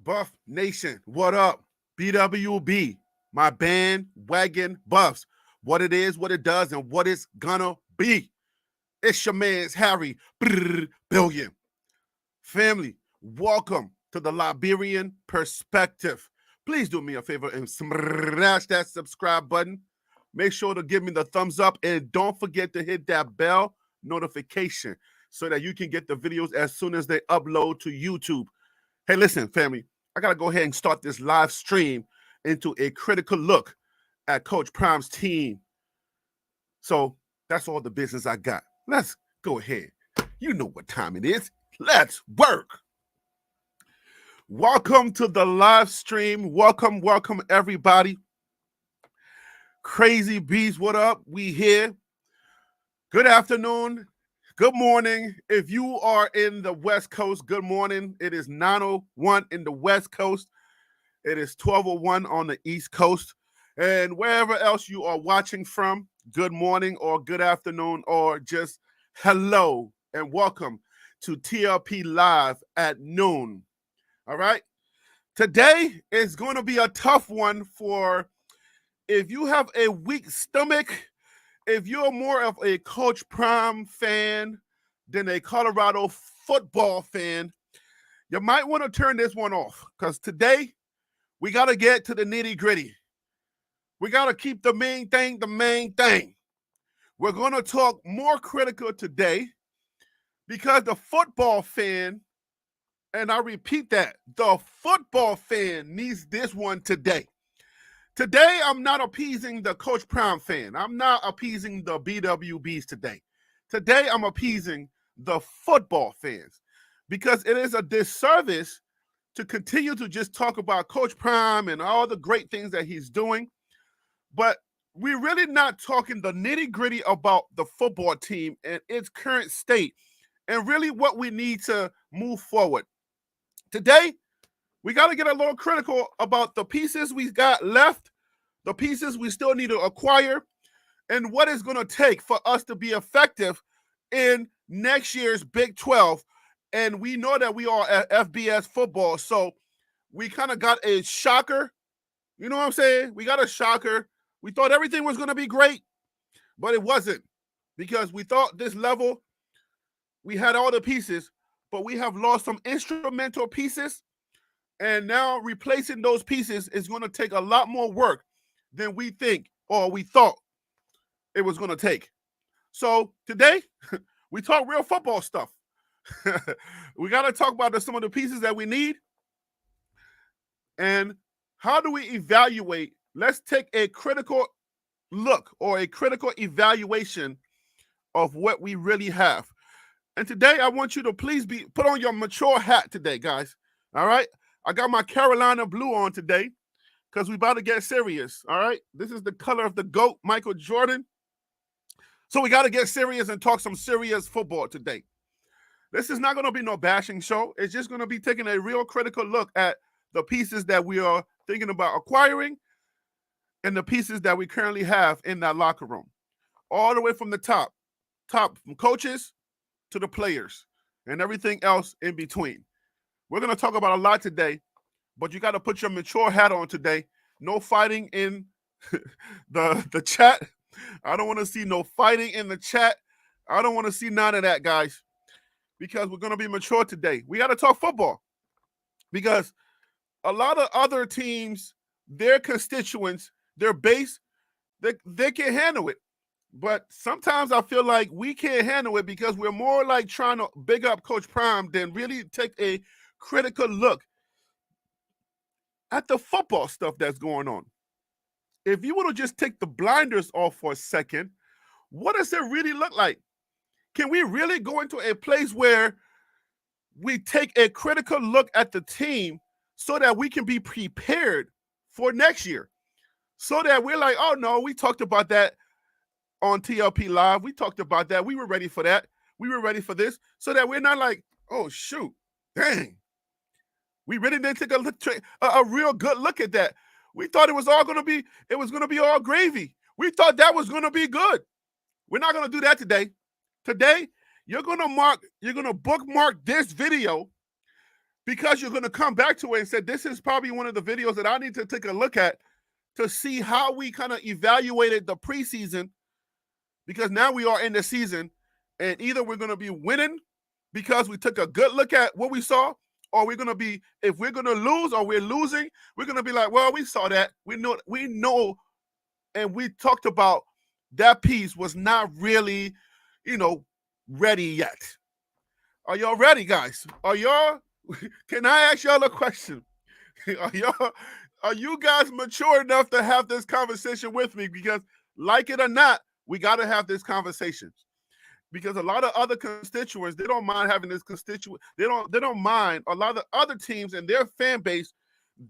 Buff Nation, what up? BWB, my bandwagon buffs. What it is, what it does, and what it's gonna be. It's your man's Harry Billion. Family, welcome to the Liberian Perspective. Please do me a favor and smash that subscribe button. Make sure to give me the thumbs up and don't forget to hit that bell notification so that you can get the videos as soon as they upload to YouTube. Hey, listen, family, I got to go ahead and start this live stream into a critical look at Coach Prime's team. So that's all the business I got. Let's go ahead. You know what time it is. Let's work. Welcome to the live stream. Welcome, everybody. Crazy Bees, what up? We here. Good afternoon. Good morning. If you are in the West Coast, good morning. It is 9:01 in the West Coast. It is 12:01 on the East Coast. And wherever else you are watching from, good morning or good afternoon or just hello and welcome to TLP Live at noon. All right? Today is going to be a tough one for if you have a weak stomach. If you're more of a Coach Prime fan than a Colorado football fan, you might want to turn this one off because today we got to get to the nitty gritty. We got to keep the main thing the main thing. We're going to talk more critical today because the football fan, and I repeat that, the football fan needs this one today. Today, I'm not appeasing the Coach Prime fan. I'm not appeasing the BWBs today. Today, I'm appeasing the football fans because it is a disservice to continue to just talk about Coach Prime and all the great things that he's doing. But we're really not talking the nitty-gritty about the football team and its current state and really what we need to move forward. Today, we got to get a little critical about the pieces we got left, the pieces we still need to acquire, and what it's going to take for us to be effective in next year's Big 12. And we know that we are at FBS football, so we kind of got a shocker. You know what I'm saying? We got a shocker. We thought everything was going to be great, but it wasn't because we thought this level, we had all the pieces, but we have lost some instrumental pieces. And now replacing those pieces is going to take a lot more work than we think or we thought it was going to take. So today, we talk real football stuff. We got to talk about some of the pieces that we need. And how do we evaluate? Let's take a critical look or a critical evaluation of what we really have. And today, I want you to please put on your mature hat today, guys. All right? I got my Carolina blue on today because we about to get serious, all right? This is the color of the GOAT, Michael Jordan. So we got to get serious and talk some serious football today. This is not going to be no bashing show. It's just going to be taking a real critical look at the pieces that we are thinking about acquiring and the pieces that we currently have in that locker room. All the way from the top from coaches to the players and everything else in between. We're going to talk about a lot today, but you got to put your mature hat on today. No fighting in the chat. I don't want to see no fighting in the chat. I don't want to see none of that, guys, because we're going to be mature today. We got to talk football because a lot of other teams, their constituents, their base, they can handle it. But sometimes I feel like we can't handle it because we're more like trying to big up Coach Prime than really take a critical look at the football stuff that's going on. If you want to just take the blinders off for a second, what does it really look like? Can we really go into a place where we take a critical look at the team so that we can be prepared for next year? So that we're like, oh no, we talked about that on TLP Live. We talked about that. We were ready for that. We were ready for this. So that we're not like, oh shoot, dang. We really didn't take a real good look at that. We thought it was going to be all gravy. We thought that was going to be good. We're not going to do that today. Today, you're going to bookmark this video because you're going to come back to it and say, this is probably one of the videos that I need to take a look at to see how we kind of evaluated the preseason, because now we are in the season, and either we're going to be winning because we took a good look at what we saw, or we're going to be, if we're going to lose or we're losing, we're going to be like, well, we saw that. We know, and we talked about that piece was not really, ready yet. Are y'all ready, guys? Are y'all, can I ask y'all a question? Are you guys mature enough to have this conversation with me? Because like it or not, we got to have this conversation. Because a lot of other constituents, they don't mind having this constituent. They don't mind. A lot of other teams and their fan base,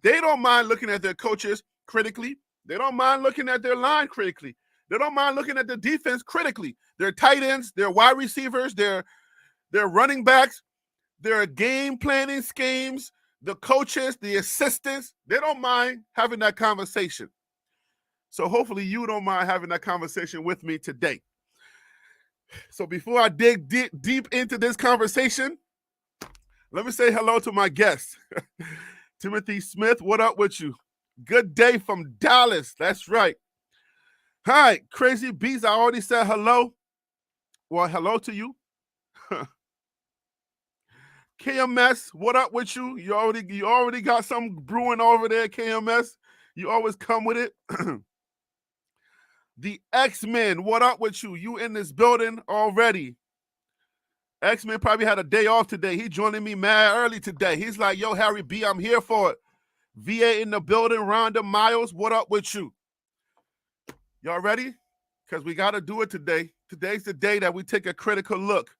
they don't mind looking at their coaches critically. They don't mind looking at their line critically. They don't mind looking at the defense critically. Their tight ends, their wide receivers, their running backs, their game planning schemes, the coaches, the assistants, they don't mind having that conversation. So hopefully you don't mind having that conversation with me today. So before I dig deep into this conversation, let me say hello to my guest, Timothy Smith. What up with you? Good day from Dallas. That's right. Hi, Crazy Beats. I already said hello. Well, hello to you. KMS, what up with you? You already got something brewing over there, KMS. You always come with it. The X-Men, what up with you? You in this building already. X-Men probably had a day off today. He joining me mad early today. He's like, yo, Harry B, I'm here for it. VA in the building, Rhonda Miles, what up with you? Y'all ready? Because we got to do it today. Today's the day that we take a critical look.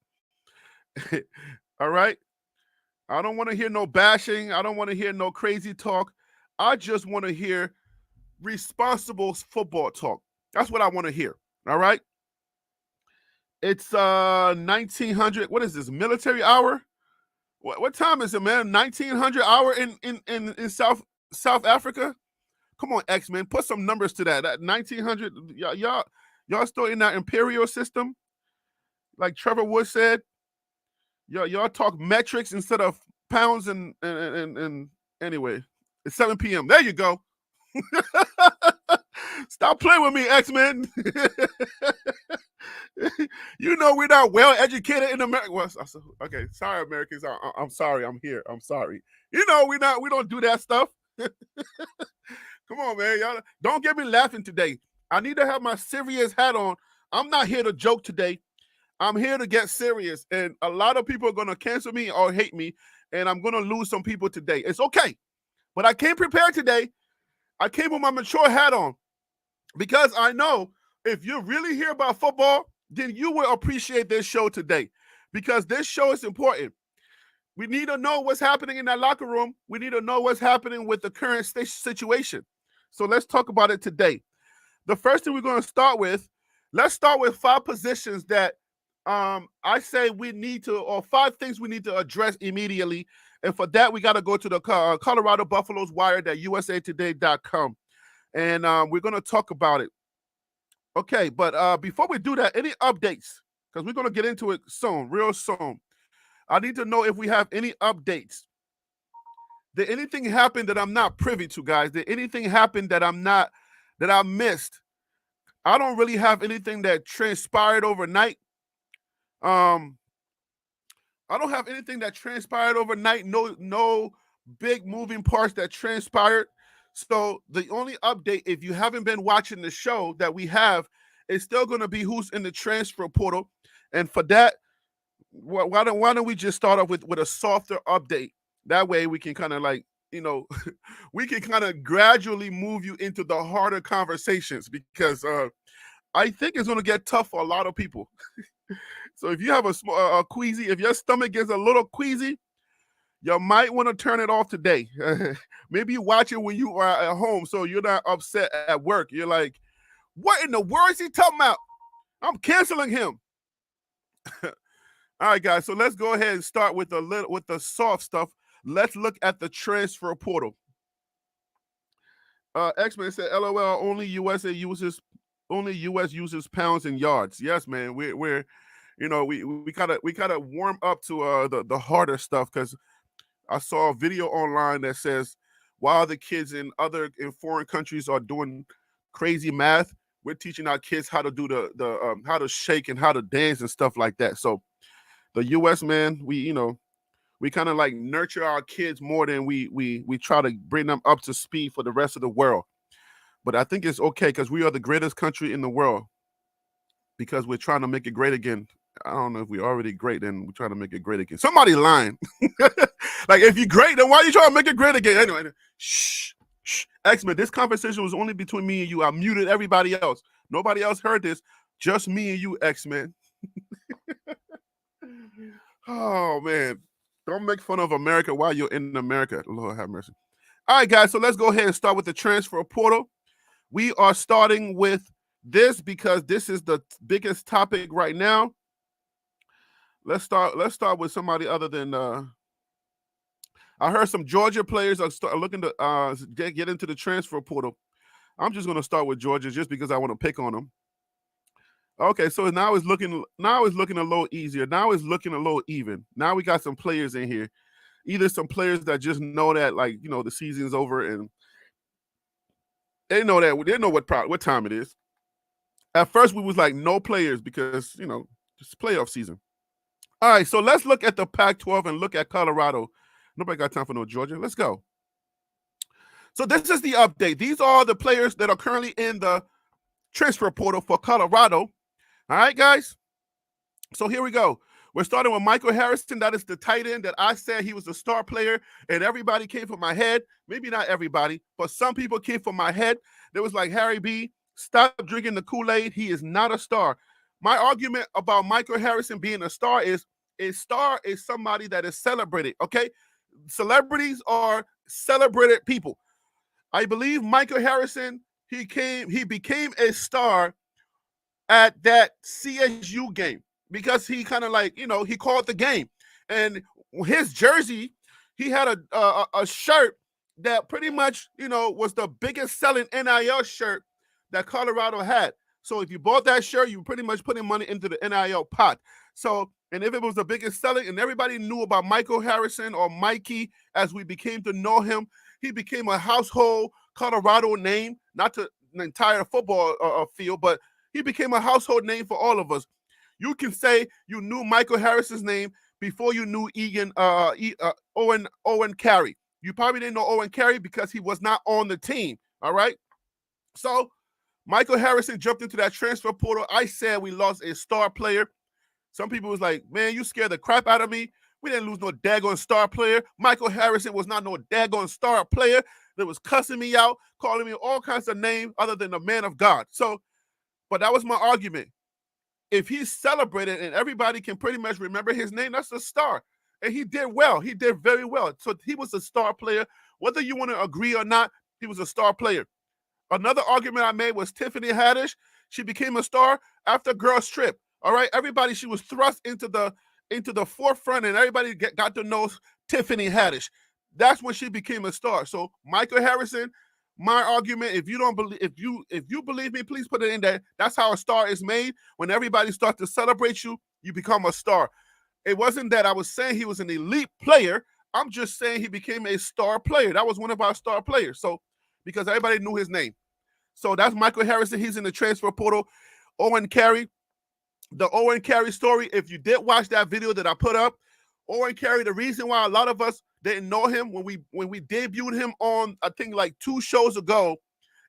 All right? I don't want to hear no bashing. I don't want to hear no crazy talk. I just want to hear responsible football talk. That's what I want to hear. All right? It's 1900. What is this? Military hour? What time is it, man? 1900 hour in South Africa? Come on, X-Men. Put some numbers to that. That 1900. Y'all still in that imperial system? Like Trevor Wood said? Y'all talk metrics instead of pounds and anyway. It's 7 p.m. There you go. Stop playing with me, X-Men. You know we're not well educated in America. Well, okay, sorry, Americans. I'm sorry. I'm here. I'm sorry. You know we don't do that stuff. Come on, man. Y'all don't get me laughing today. I need to have my serious hat on. I'm not here to joke today. I'm here to get serious. And a lot of people are going to cancel me or hate me. And I'm going to lose some people today. It's okay. But I came prepared today. I came with my mature hat on. Because I know if you really hear about football, then you will appreciate this show today. Because this show is important. We need to know what's happening in that locker room. We need to know what's happening with the current situation. So let's talk about it today. The first thing we're going to start with, let's start with 5 positions that I say we need to, or 5 things we need to address immediately. And for that, we got to go to the Colorado Buffaloes Wire.usatoday.com. And we're going to talk about it. Okay, but before we do that, any updates? Because we're going to get into it soon, real soon. I need to know if we have any updates. Did anything happen that I'm not privy to, guys? Did anything happen that I missed? I don't really have anything that transpired overnight. I don't have anything that transpired overnight. No big moving parts that transpired. So the only update, if you haven't been watching the show that we have, is still going to be who's in the transfer portal. And for that, why don't we just start off with a softer update? That way we can kind of we can kind of gradually move you into the harder conversations, because I think it's going to get tough for a lot of people. So if you have a queasy, if your stomach gets a little queasy, you might want to turn it off today. Maybe you watch it when you are at home so you're not upset at work. You're like, what in the world is he talking about? I'm canceling him. All right, guys, so let's go ahead and start with the soft stuff. Let's look at the transfer portal. X-Men said, LOL, only US uses pounds and yards. Yes, man. We're we gotta warm up to the harder stuff, because I saw a video online that says while the kids in foreign countries are doing crazy math, we're teaching our kids how to do the how to shake and how to dance and stuff like that. So the U.S. man, we kind of like nurture our kids more than we try to bring them up to speed for the rest of the world. But I think it's okay because we are the greatest country in the world because we're trying to make it great again. I don't know if we're already great, then we're trying to make it great again. Somebody lying. Like, if you're great, then why are you trying to make it great again? Anyway, shh. X-Men, this conversation was only between me and you. I muted everybody else. Nobody else heard this. Just me and you, X-Men. Oh, man. Don't make fun of America while you're in America. Lord have mercy. All right, guys, so let's go ahead and start with the transfer portal. We are starting with this because this is the biggest topic right now. Let's start with somebody other than I heard some Georgia players are looking to get into the transfer portal. I'm just going to start with Georgia just because I want to pick on them. Okay, so now it's looking a little easier. Now it's looking a little even. Now we got some players in here. Either some players that just know that, like, the season's over and they know what time it is. At first we was like no players because, it's playoff season. All right, so let's look at the Pac-12 and look at Colorado. Nobody got time for no Georgia. Let's go. So this is the update. These are the players that are currently in the transfer portal for Colorado. All right, guys. So here we go. We're starting with Michael Harrison. That is the tight end that I said he was a star player, and everybody came from my head. Maybe not everybody, but some people came from my head. There was like, Harry B., stop drinking the Kool-Aid. He is not a star. My argument about Michael Harrison being a star is somebody that is celebrated, okay? Celebrities are celebrated people. I believe Michael Harrison, he became a star at that CSU game because he kind of like, he called the game. And his jersey, he had a shirt that pretty much, was the biggest selling NIL shirt that Colorado had. So if you bought that shirt, you pretty much putting money into the NIL pot. So, and if it was the biggest selling and everybody knew about Michael Harrison or Mikey as we became to know him, he became a household Colorado name, not to the entire football field, but he became a household name for all of us. You can say you knew Michael Harrison's name before you knew Owen Carey. You probably didn't know Owen Carey because he was not on the team, all right? So Michael Harrison jumped into that transfer portal. I said we lost a star player. Some people was like, man, you scared the crap out of me. We didn't lose no daggone star player. Michael Harrison was not no daggone star player that was cussing me out, calling me all kinds of names other than the man of God. So, but that was my argument. If he's celebrated and everybody can pretty much remember his name, that's a star. And he did well. He did very well. So he was a star player. Whether you want to agree or not, he was a star player. Another argument I made was Tiffany Haddish. She became a star after Girls Trip. All right, everybody, she was thrust into the forefront, and everybody got to know Tiffany Haddish. That's when she became a star. So Michael Harrison, my argument, if you believe me, please put it in there. That's how a star is made. When everybody starts to celebrate you, you become a star. It wasn't that I was saying he was an elite player. I'm just saying he became a star player. That was one of our star players. So because everybody knew his name. So that's Michael Harrison. He's in the transfer portal. Owen Carey. The Owen Carey story, if you did watch that video that I put up, Owen Carey, the reason why a lot of us didn't know him when we debuted him on, I think, like 2 shows ago,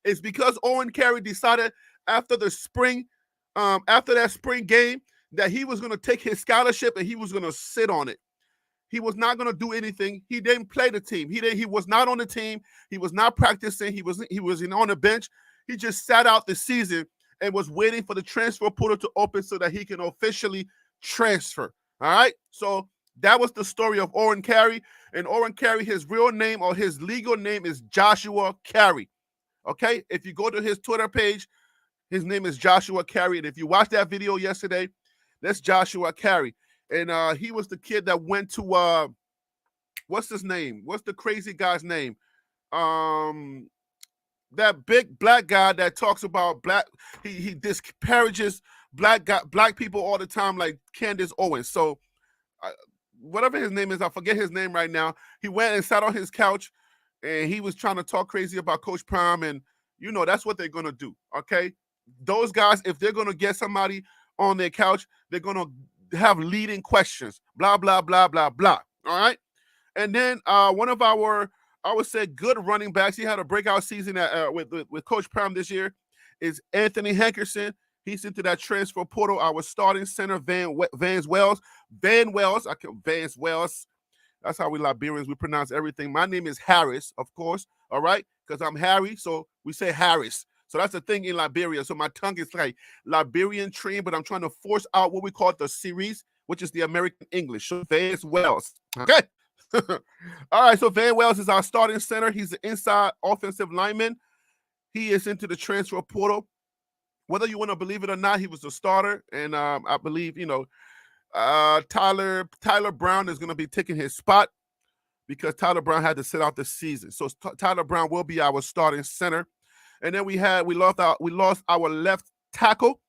is because Owen Carey decided after that spring game that he was going to take his scholarship and he was going to sit on it. He was not going to do anything. He didn't play the team. He was not on the team. He was not practicing. He was on the bench. He just sat out the season and was waiting for the transfer portal to open so that he can officially transfer. All right? So that was the story of Owen Carey. And Owen Carey, his real name or his legal name is Joshua Carey. Okay? If you go to his Twitter page, his name is Joshua Carey. And if you watched that video yesterday, that's Joshua Carey. And he was the kid that went to, what's his name? What's the crazy guy's name? That big black guy that talks about he disparages black people all the time, like Candace Owens. So whatever his name is, I forget his name right now. He went and sat on his couch and he was trying to talk crazy about Coach Prime, and that's what they're gonna do. Okay, those guys, if they're gonna get somebody on their couch, they're gonna have leading questions, blah blah blah blah blah. All right, and then one of our, I would say, good running backs. He had a breakout season with Coach Prime this year. Is Anthony Hankerson. He's into that transfer portal. Our starting center, Vance Wells. Vance Wells. That's how we Liberians, we pronounce everything. My name is Harris, of course, all right? Because I'm Harry, so we say Harris. So that's the thing in Liberia. So my tongue is like Liberian trained, but I'm trying to force out what we call the series, which is the American English. So Vance Wells, okay? All right, so Van Wells is our starting center. He's an inside offensive lineman. He is into the transfer portal. Whether you want to believe it or not, he was a starter, and I believe Tyler Brown is going to be taking his spot because Tyler Brown had to sit out the season. So Tyler Brown will be our starting center. And then we lost our left tackle.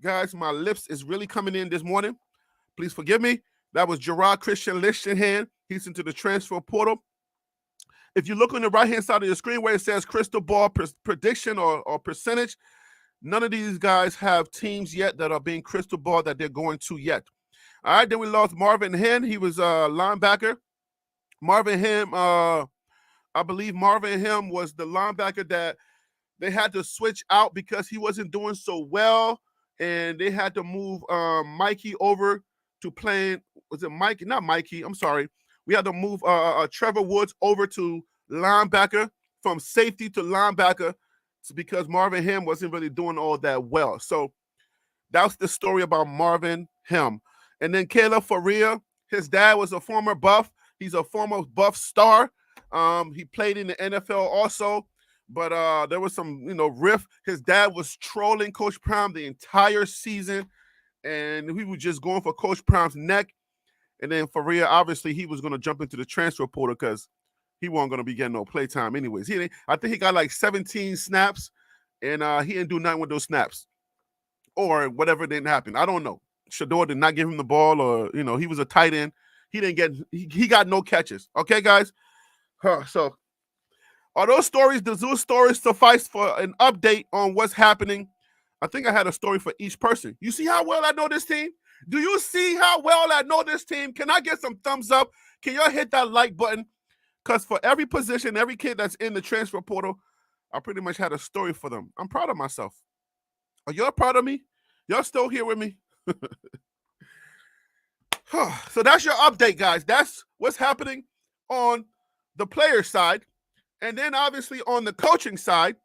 Guys, my lips is really coming in this morning. Please forgive me. That was Gerard Christian Lichtenhan. He's into the transfer portal. If you look on the right-hand side of your screen where it says crystal ball prediction or percentage, none of these guys have teams yet that are being crystal ball that they're going to yet. All right, then we lost Marvin Henn. He was a linebacker. Marvin Henn, I believe Marvin Henn was the linebacker that they had to switch out because he wasn't doing so well, and they had to move Mikey over to playing. Was it Mikey? Not Mikey. I'm sorry. We had to move Trevor Woods over to linebacker, from safety to linebacker, because Marvin Henn wasn't really doing all that well. So that's the story about Marvin Henn. And then Caleb Faria, his dad was a former Buff. He's a former Buff star. He played in the NFL also, but there was some, riff. His dad was trolling Coach Prime the entire season, and he was just going for Coach Prime's neck. And then Faria, obviously, he was going to jump into the transfer portal because he wasn't going to be getting no playtime anyways. I think he got like 17 snaps, and he didn't do nothing with those snaps. Or whatever didn't happen. I don't know. Shador did not give him the ball, or, he was a tight end. He got no catches. Okay, guys? So are those stories, does those stories suffice for an update on what's happening? I think I had a story for each person. You see how well I know this team? Do you see how well I know this team? Can I get some thumbs up? Can y'all hit that like button? Because for every position, every kid that's in the transfer portal, I pretty much had a story for them. I'm proud of myself. Are y'all proud of me? Y'all still here with me? So that's your update, guys. That's what's happening on the player side. And then obviously on the coaching side,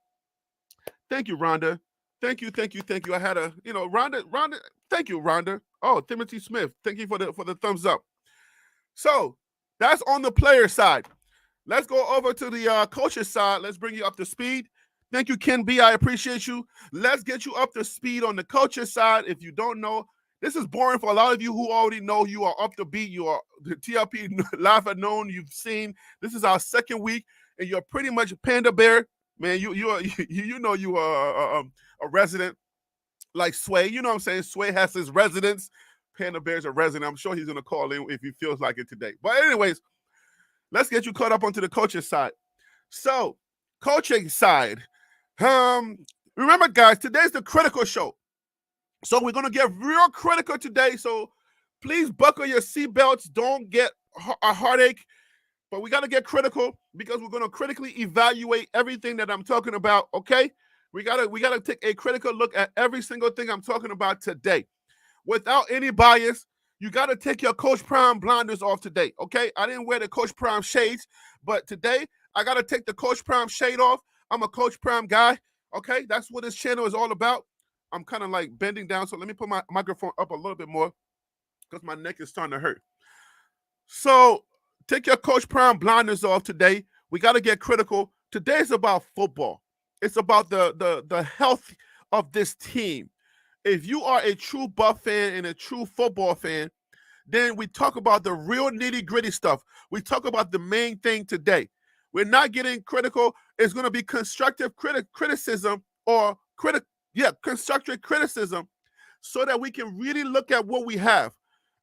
thank you, Rhonda. Thank you. I had a, Rhonda, thank you, Rhonda. Oh, Timothy Smith, thank you for the thumbs up. So that's on the player side. Let's go over to the coach's side. Let's bring you up to speed. Thank you, Ken B. I appreciate you. Let's get you up to speed on the coach's side. If you don't know, this is boring for a lot of you who already know. You are up to beat. You are the TLP Live at Noon. You've seen. This is our second week, and you're pretty much Panda Bear. Man, you are a resident like Sway. You know what I'm saying? Sway has his residence. Panda Bear's a resident. I'm sure he's going to call in if he feels like it today. But anyways, let's get you caught up onto the coaching side. So, coaching side. Remember, guys, today's the critical show. So we're going to get real critical today. So please buckle your seatbelts. Don't get a heartache. But we got to get critical because we're going to critically evaluate everything that I'm talking about, okay? We gotta take a critical look at every single thing I'm talking about today. Without any bias, you got to take your Coach Prime blinders off today, okay? I didn't wear the Coach Prime shades, but today I got to take the Coach Prime shade off. I'm a Coach Prime guy, okay? That's what this channel is all about. I'm kind of like bending down, so let me put my microphone up a little bit more because my neck is starting to hurt. So take your Coach Prime blinders off today. We got to get critical. Today is about football. It's about the health of this team. If you are a true Buff fan and a true football fan, then we talk about the real nitty-gritty stuff. We talk about the main thing today. We're not getting critical. It's going to be constructive criticism or constructive criticism so that we can really look at what we have.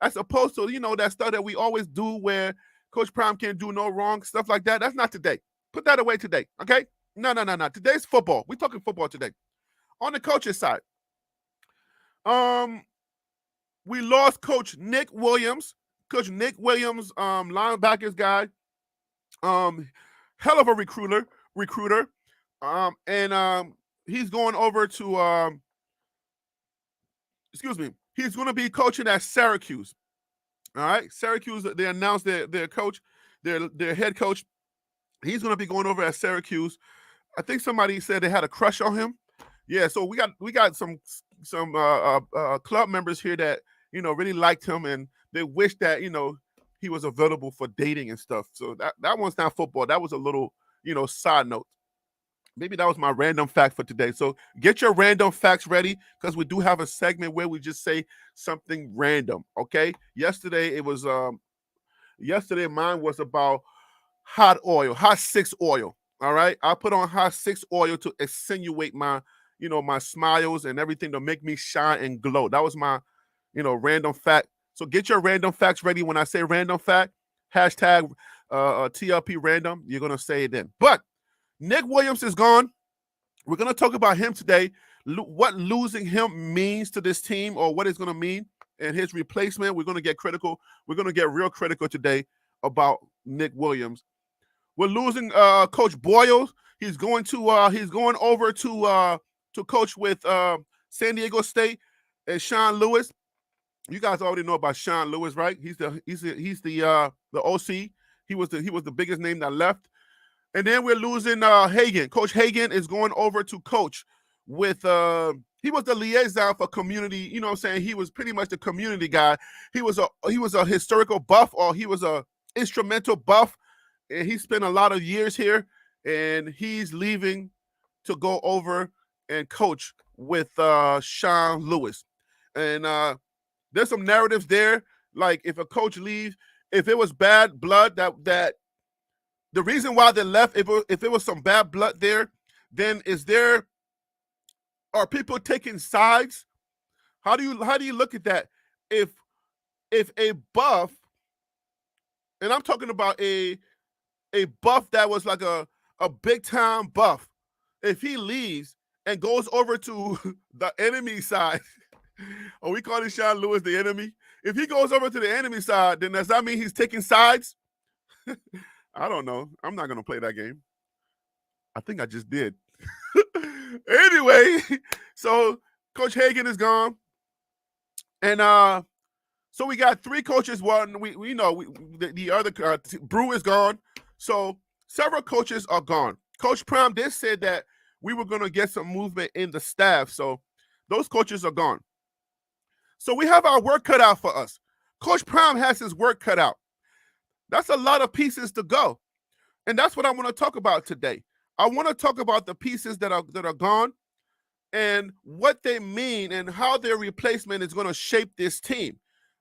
as opposed to, that stuff that we always do where Coach Prime can't do no wrong, stuff like that. That's not today. Put that away today, okay? No. Today's football. We're talking football today. On the coach's side, we lost Coach Nick Williams. Coach Nick Williams, linebackers guy, hell of a recruiter, and he's going over to, he's going to be coaching at Syracuse. All right, Syracuse. They announced their coach, their head coach. He's going to be going over at Syracuse. I think somebody said they had a crush on him. Yeah, so we got some club members here that really liked him, and they wish that he was available for dating and stuff. So that one's not football. That was a little side note. Maybe that was my random fact for today. So get your random facts ready because we do have a segment where we just say something random. Okay. Yesterday mine was about hot six oil. All right. I put on hot six oil to accentuate my smiles and everything to make me shine and glow. That was my, random fact. So get your random facts ready. When I say random fact, hashtag TLP random, you're going to say it then. But Nick Williams is gone. We're going to talk about him today, what losing him means to this team or what it's going to mean, and his replacement. We're going to get critical. We're going to get real critical today about Nick Williams. We're losing Coach Boyle. He's going over to coach with San Diego State and Sean Lewis. You guys already know about Sean Lewis, right? He's the OC. He was the biggest name that left. And then we're losing Hagan. Coach Hagan is going over to coach with he was the liaison for community, you know what I'm saying? He was pretty much the community guy. He was a historical buff, or he was a instrumental buff, and he spent a lot of years here, and he's leaving to go over and coach with Sean Lewis. And there's some narratives there, like if a coach leaves, if it was bad blood that the reason why they left, if it was some bad blood there, then are people taking sides? How do you look at that? If a buff, and I'm talking about a buff that was like a big time buff, if he leaves and goes over to the enemy side, are we calling Sean Lewis the enemy? If he goes over to the enemy side, then does that mean he's taking sides? I don't know. I'm not going to play that game. I think I just did. Anyway, so Coach Hagan is gone. And so we got three coaches. One, we know the other, Brew is gone. So several coaches are gone. Coach Prime did say that we were going to get some movement in the staff. So those coaches are gone. So we have our work cut out for us. Coach Prime has his work cut out. That's a lot of pieces to go. And that's what I want to talk about today. I want to talk about the pieces that are gone and what they mean and how their replacement is going to shape this team.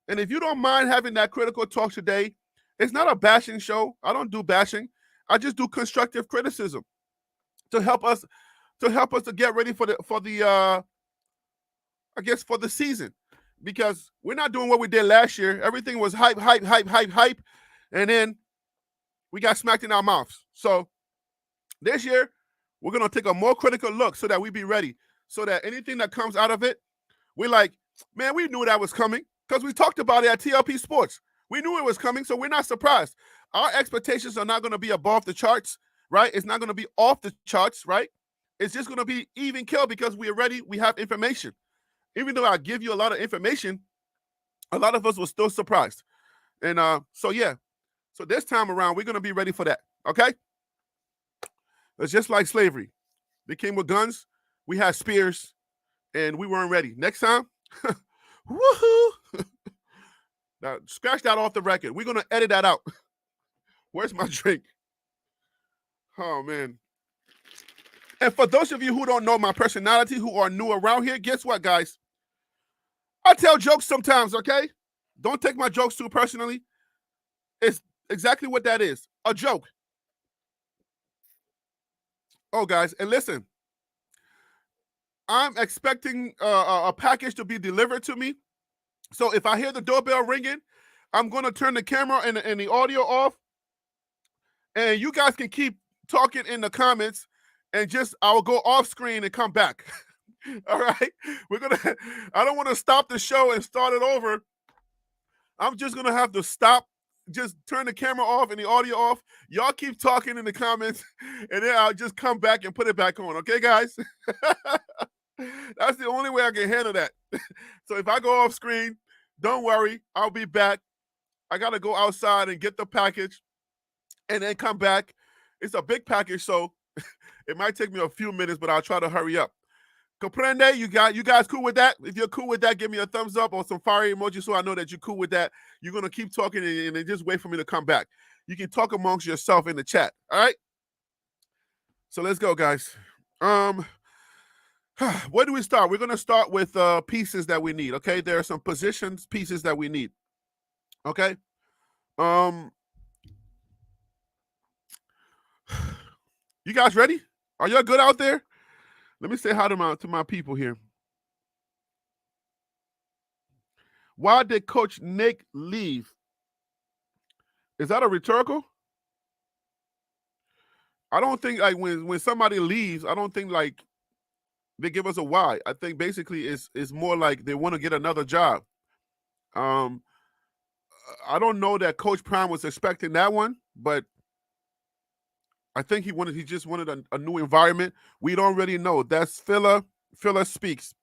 And if you don't mind having that critical talk today, it's not a bashing show. I don't do bashing. I just do constructive criticism to help us to get ready for the season. Because we're not doing what we did last year. Everything was hype, and then we got smacked in our mouths. So this year, we're going to take a more critical look so that we be ready, so that anything that comes out of it, we're like, man, we knew that was coming because we talked about it at TLP Sports. We knew it was coming, so we're not surprised. Our expectations are not going to be above the charts, right? It's not going to be off the charts, right? It's just going to be even kill because we're ready. We have information. Even though I give you a lot of information, a lot of us were still surprised. And so this time around, we're going to be ready for that, okay? It's just like slavery. They came with guns, we had spears, and we weren't ready. Next time, woohoo! Now, scratch that off the record. We're going to edit that out. Where's my drink? Oh, man. And for those of you who don't know my personality, who are new around here, guess what, guys? I tell jokes sometimes, okay? Don't take my jokes too personally. It's exactly what that is, a joke. Oh, guys, and listen, I'm expecting a package to be delivered to me So if I hear the doorbell ringing, I'm going to turn the camera and the audio off. And you guys can keep talking in the comments, and just I'll go off screen and come back. All right. I don't want to stop the show and start it over. I'm just going to have to stop, just turn the camera off and the audio off. Y'all keep talking in the comments, and then I'll just come back and put it back on. Okay, guys? That's the only way I can handle that. So if I go off screen, don't worry. I'll be back. I got to go outside and get the package and then come back. It's a big package, so it might take me a few minutes, but I'll try to hurry up. Comprende? You guys cool with that? If you're cool with that, give me a thumbs up or some fire emoji so I know that you're cool with that. You're going to keep talking and then just wait for me to come back. You can talk amongst yourself in the chat, all right? So let's go, guys. Where do we start? We're going to start with pieces that we need, okay? There are some pieces that we need, okay? You guys ready? Are y'all good out there? Let me say hi to my people here. Why did Coach Nick leave? Is that a rhetorical? I don't think like when somebody leaves, I don't think like they give us a why. I think basically it's more like they want to get another job. I don't know that Coach Prime was expecting that one, but I think he just wanted a new environment. We don't really know. That's Phila Speaks.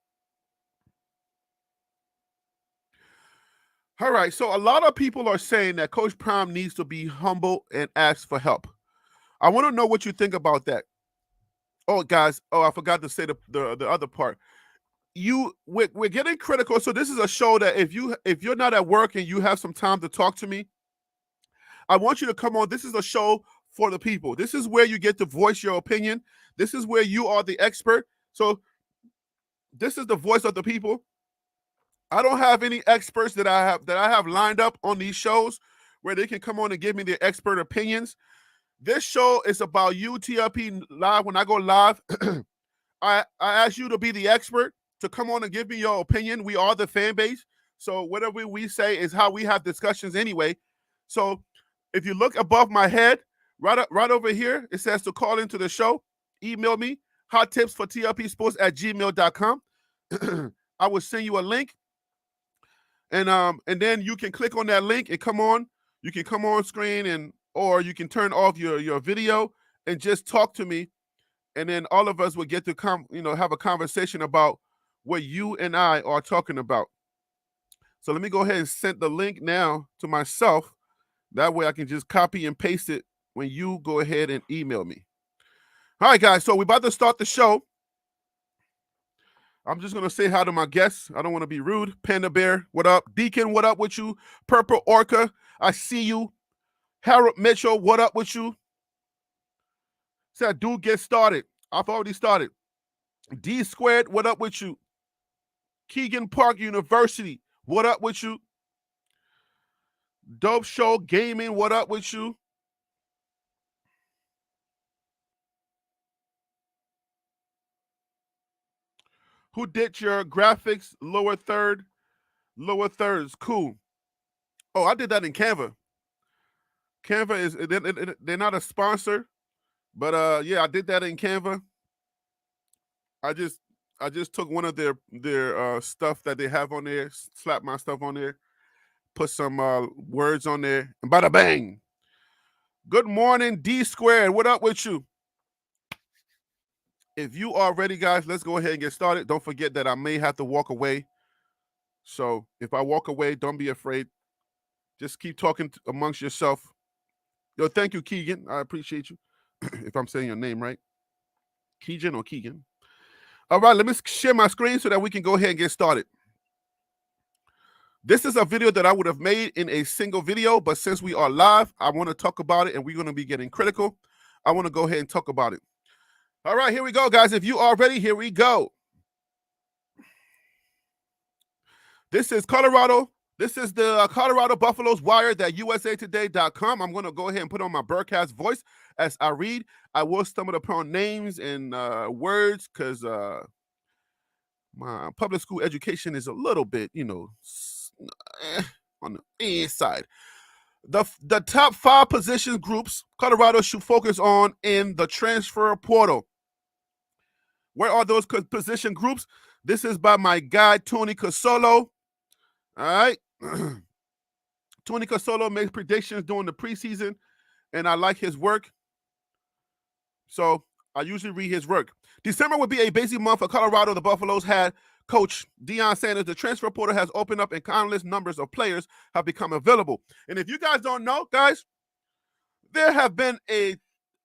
All right, so a lot of people are saying that Coach Prime needs to be humble and ask for help. I want to know what you think about that. Oh, guys, I forgot to say the other part. We're getting critical. So this is a show that if you're not at work and you have some time to talk to me, I want you to come on. This is a show for the people. This is where you get to voice your opinion. This is where you are the expert. So this is the voice of the people. I don't have any experts that I have lined up on these shows where they can come on and give me their expert opinions. This show is about you, TLP Live. When I go live, I ask you to be the expert, to come on and give me your opinion. We are the fan base. So whatever we say is how we have discussions anyway. So if you look above my head, right over here, it says to call into the show. Email me, hottipsfortlpsports@gmail.com. I will send you a link. And then you can click on that link and come on. You can come on screen or you can turn off your video and just talk to me. And then all of us will get to have a conversation about what you and I are talking about. So let me go ahead and send the link now to myself. That way I can just copy and paste it when you go ahead and email me. All right, guys. So we're about to start the show. I'm just going to say hi to my guests. I don't want to be rude. Panda Bear, what up? Deacon, what up with you? Purple Orca, I see you. Harold Mitchell, what up with you? Said, dude, get started. I've already started. D Squared, what up with you? Keegan Park University, what up with you? Dope Show Gaming, what up with you? Who did your graphics? Lower thirds, cool. Oh, I did that in Canva. Canva they're not a sponsor, but yeah, I did that in Canva. I just took one of their stuff that they have on there, slapped my stuff on there, put some words on there, and bada bang. Good morning, D Squared. What up with you? If you are ready, guys, let's go ahead and get started. Don't forget that I may have to walk away. So if I walk away, don't be afraid. Just keep talking amongst yourself. Yo, thank you, Keegan. I appreciate you. If I'm saying your name right. Keegan or Keegan. All right, let me share my screen so that we can go ahead and get started. This is a video that I would have made in a single video, but since we are live, I want to talk about it, and we're going to be getting critical. I want to go ahead and talk about it. All right, here we go, guys. If you are ready, here we go. This is Colorado. This is the Colorado Buffaloes Wired at usatoday.com. I'm going to go ahead and put on my broadcast voice as I read. I will stumble upon names and words because my public school education is a little bit, on the inside. The top 5 position groups Colorado should focus on in the transfer portal. Where are those position groups? This is by my guy, Tony Casolo. All right. Tony Casolo makes predictions during the preseason, and I like his work. So I usually read his work. December would be a busy month for Colorado. The Buffaloes had coach Deion Sanders. The transfer portal has opened up and countless numbers of players have become available. And if you guys don't know, guys, there have been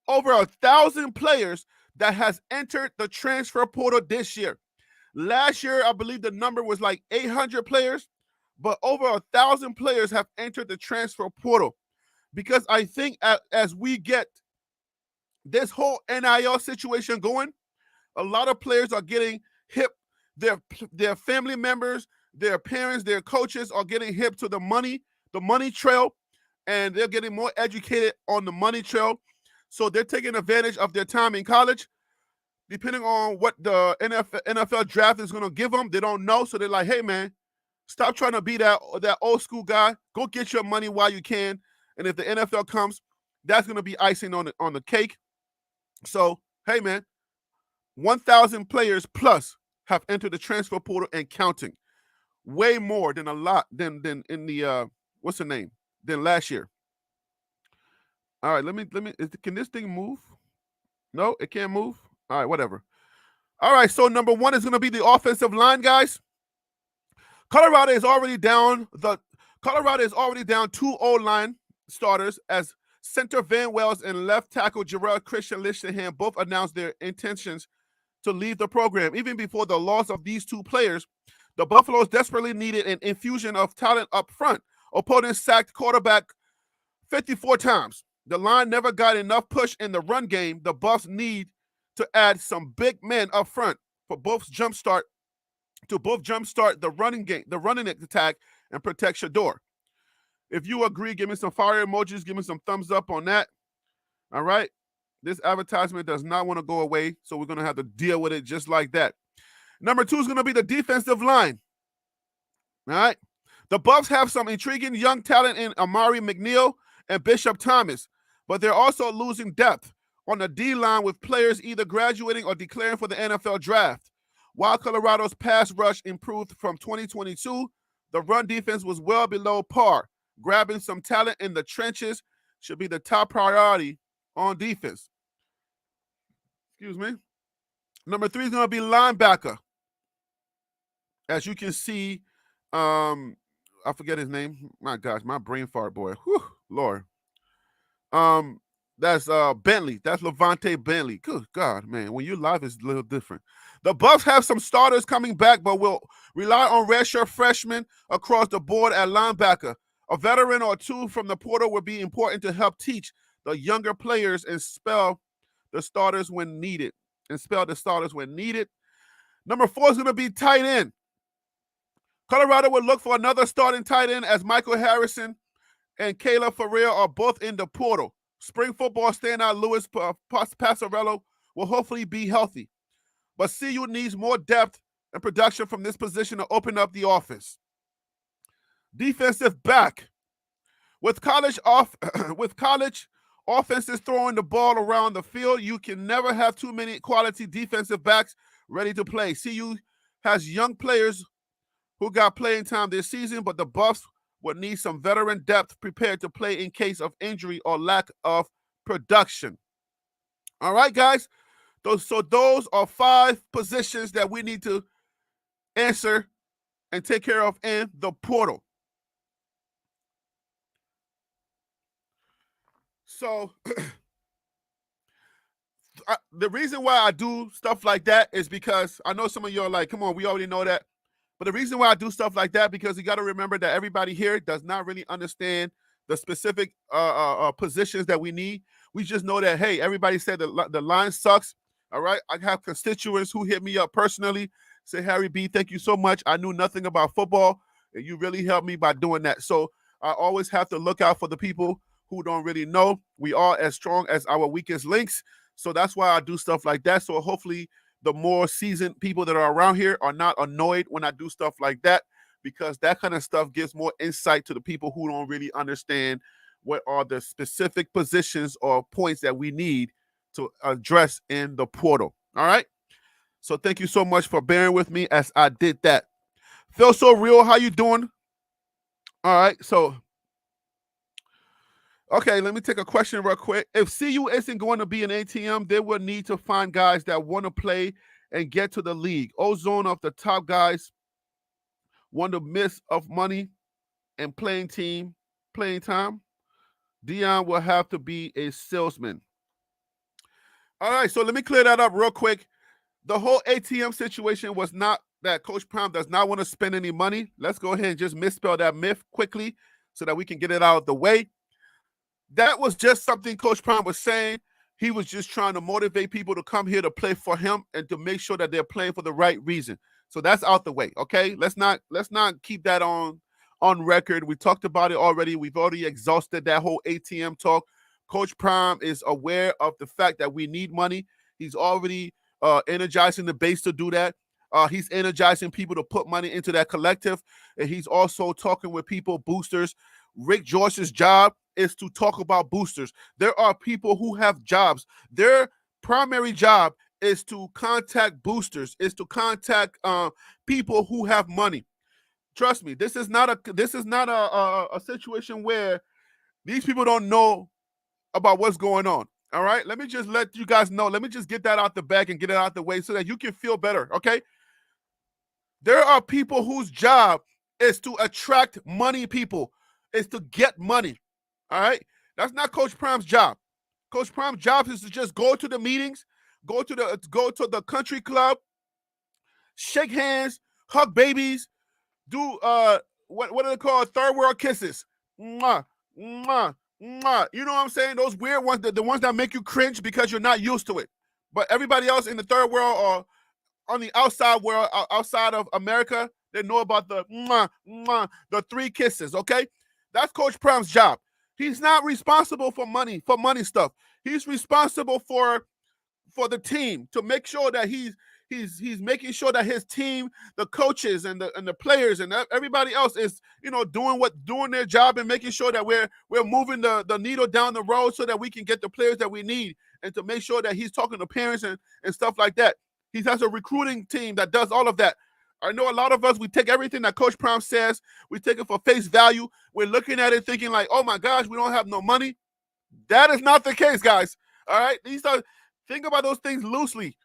over 1,000 players that has entered the transfer portal this year. Last year, I believe the number was like 800 players, but over 1,000 players have entered the transfer portal. Because I think as we get this whole NIL situation going, a lot of players are getting hip. Their family members, their parents, their coaches are getting hip to the money trail, and they're getting more educated on the money trail. So they're taking advantage of their time in college. Depending on what the NFL draft is going to give them, they don't know. So they're like, hey, man, stop trying to be that old school guy. Go get your money while you can. And if the NFL comes, that's going to be icing on the cake. So, hey, man, 1,000 players plus have entered the transfer portal and counting. Way more than in the what's the name? Than last year. All right, let me can this thing move? No, it can't move. All right, whatever. All right, so number 1 is going to be the offensive line, guys. Colorado is already down 2 O-line starters as center Van Wells and left tackle Jarrell Christian Lichtenham both announced their intentions to leave the program. Even before the loss of these 2 players, the Buffaloes desperately needed an infusion of talent up front. Opponents sacked quarterback 54 times. The line never got enough push in the run game. The Buffs need to add some big men up front for both jumpstart the running attack, and protect Shador. If you agree, give me some fire emojis. Give me some thumbs up on that. All right. This advertisement does not want to go away, so we're going to have to deal with it just like that. Number 2 is going to be the defensive line. All right. The Buffs have some intriguing young talent in Amari McNeil and Bishop Thomas, but they're also losing depth on the D-line with players either graduating or declaring for the NFL draft. While Colorado's pass rush improved from 2022, the run defense was well below par. Grabbing some talent in the trenches should be the top priority on defense. Excuse me. Number 3 is going to be linebacker. As you can see, I forget his name. My gosh, my brain fart, boy. Whew, Lord. That's Bentley. That's Levante Bentley. Good God, man. When you're live, it's a little different. The Buffs have some starters coming back, but will rely on redshirt freshmen across the board at linebacker. A veteran or 2 from the portal will be important to help teach the younger players and spell the starters when needed. Number 4 is going to be tight end. Colorado will look for another starting tight end as Michael Harrison and Kayla Ferrer are both in the portal. Spring football standout Louis Passarello will hopefully be healthy. But CU needs more depth and production from this position to open up the offense. Defensive back. With college offenses throwing the ball around the field, you can never have too many quality defensive backs ready to play. CU has young players who got playing time this season, but the Buffs would need some veteran depth prepared to play in case of injury or lack of production. All right, guys. Those are 5 positions that we need to answer and take care of in the portal. So the reason why I do stuff like that is because I know some of you are like, come on, we already know that. But the reason why I do stuff like that, because you got to remember that everybody here does not really understand the specific positions that we need. We just know that, hey, everybody said the line sucks. All right. I have constituents who hit me up personally, say, Harry B, thank you so much. I knew nothing about football, and you really helped me by doing that. So I always have to look out for the people who don't really know. We are as strong as our weakest links. So that's why I do stuff like that. So hopefully the more seasoned people that are around here are not annoyed when I do stuff like that, because that kind of stuff gives more insight to the people who don't really understand what are the specific positions or points that we need to address in the portal. All right. So thank you so much for bearing with me as I did that. Feel so real. How you doing? All right. So, okay, let me take a question real quick. If CU isn't going to be an ATM, they will need to find guys that want to play and get to the league. Ozone of the top guys want to miss of money and playing time. Dion will have to be a salesman. All right, so let me clear that up real quick. The whole ATM situation was not that Coach Prime does not want to spend any money. Let's go ahead and just misspell that myth quickly so that we can get it out of the way. That was just something Coach Prime was saying. He was just trying to motivate people to come here to play for him and to make sure that they're playing for the right reason. So that's out the way, okay? Let's not keep that on record. We talked about it already. We've already exhausted that whole ATM talk. Coach Prime is aware of the fact that we need money. He's already energizing the base to do that. He's energizing people to put money into that collective. And he's also talking with people, boosters. Rick George's job is to talk about boosters. There are people who have jobs. Their primary job is to contact boosters, is to contact people who have money. Trust me, this is not a situation where these people don't know about what's going on. All right, let me just let you guys know. Let me just get that out the bag and get it out the way so that you can feel better. Okay, there are people whose job is to attract money. People is to get money. All right, that's not Coach Prime's job. Coach Prime's job is to just go to the meetings, go to the country club, shake hands, hug babies, do what are they called? Third world kisses. Mwah, mwah, mwah. You know what I'm saying? Those weird ones, the ones that make you cringe because you're not used to it. But everybody else in the third world or on the outside world, outside of America, they know about the mwah, mwah, the 3 kisses, okay? That's Coach Prime's job. He's not responsible for money stuff. He's responsible for the team, to make sure that he's making sure that his team, the coaches and the players and everybody else is, doing their job and making sure that we're moving the needle down the road so that we can get the players that we need, and to make sure that he's talking to parents and stuff like that. He has a recruiting team that does all of that. I know a lot of us, we take everything that Coach Prime says, we take it for face value. We're looking at it thinking like, oh my gosh, we don't have no money. That is not the case, guys. All right? Think about those things loosely.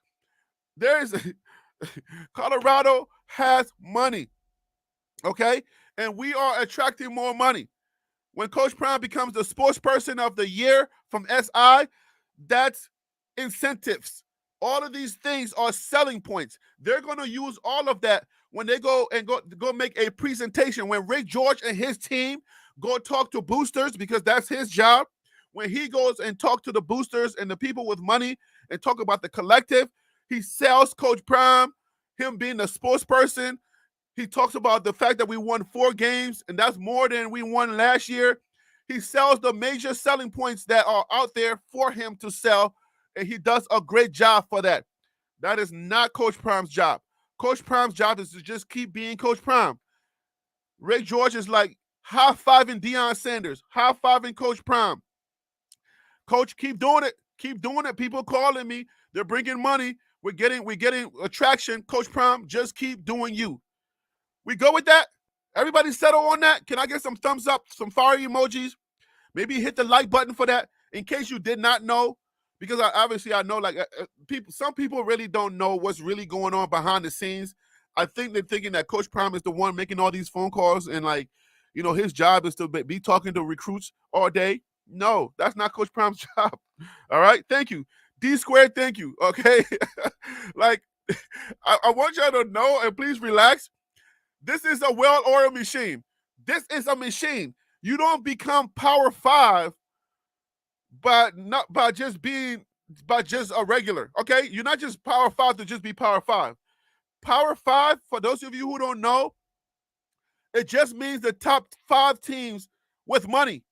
Colorado has money, okay? And we are attracting more money. When Coach Prime becomes the sports person of the year from SI, that's incentives. All of these things are selling points. They're going to use all of that when they go make a presentation. When Rick George and his team go talk to boosters, because that's his job. When he goes and talk to the boosters and the people with money and talk about the collective, he sells Coach Prime, him being the sports person. He talks about the fact that we won 4 games, and that's more than we won last year. He sells the major selling points that are out there for him to sell, and he does a great job for that. That is not Coach Prime's job. Coach Prime's job is to just keep being Coach Prime. Rick George is like high-fiving Deion Sanders, high-fiving Coach Prime. Coach, keep doing it. Keep doing it. People calling me. They're bringing money. We're getting attraction. Coach Prime, just keep doing you. We go with that? Everybody settle on that? Can I get some thumbs up, some fire emojis? Maybe hit the like button for that in case you did not know. Because I know like some people really don't know what's really going on behind the scenes. I think they're thinking that Coach Prime is the one making all these phone calls and his job is to be talking to recruits all day. No, that's not Coach Prime's job. All right, thank you. D squared, thank you. Okay, I want y'all to know, and please relax. This is a well-oiled machine. This is a machine. You don't become Power 5 by just a regular. Okay, you're not just Power 5 to just be Power 5. Power 5, for those of you who don't know, it just means the top 5 teams with money.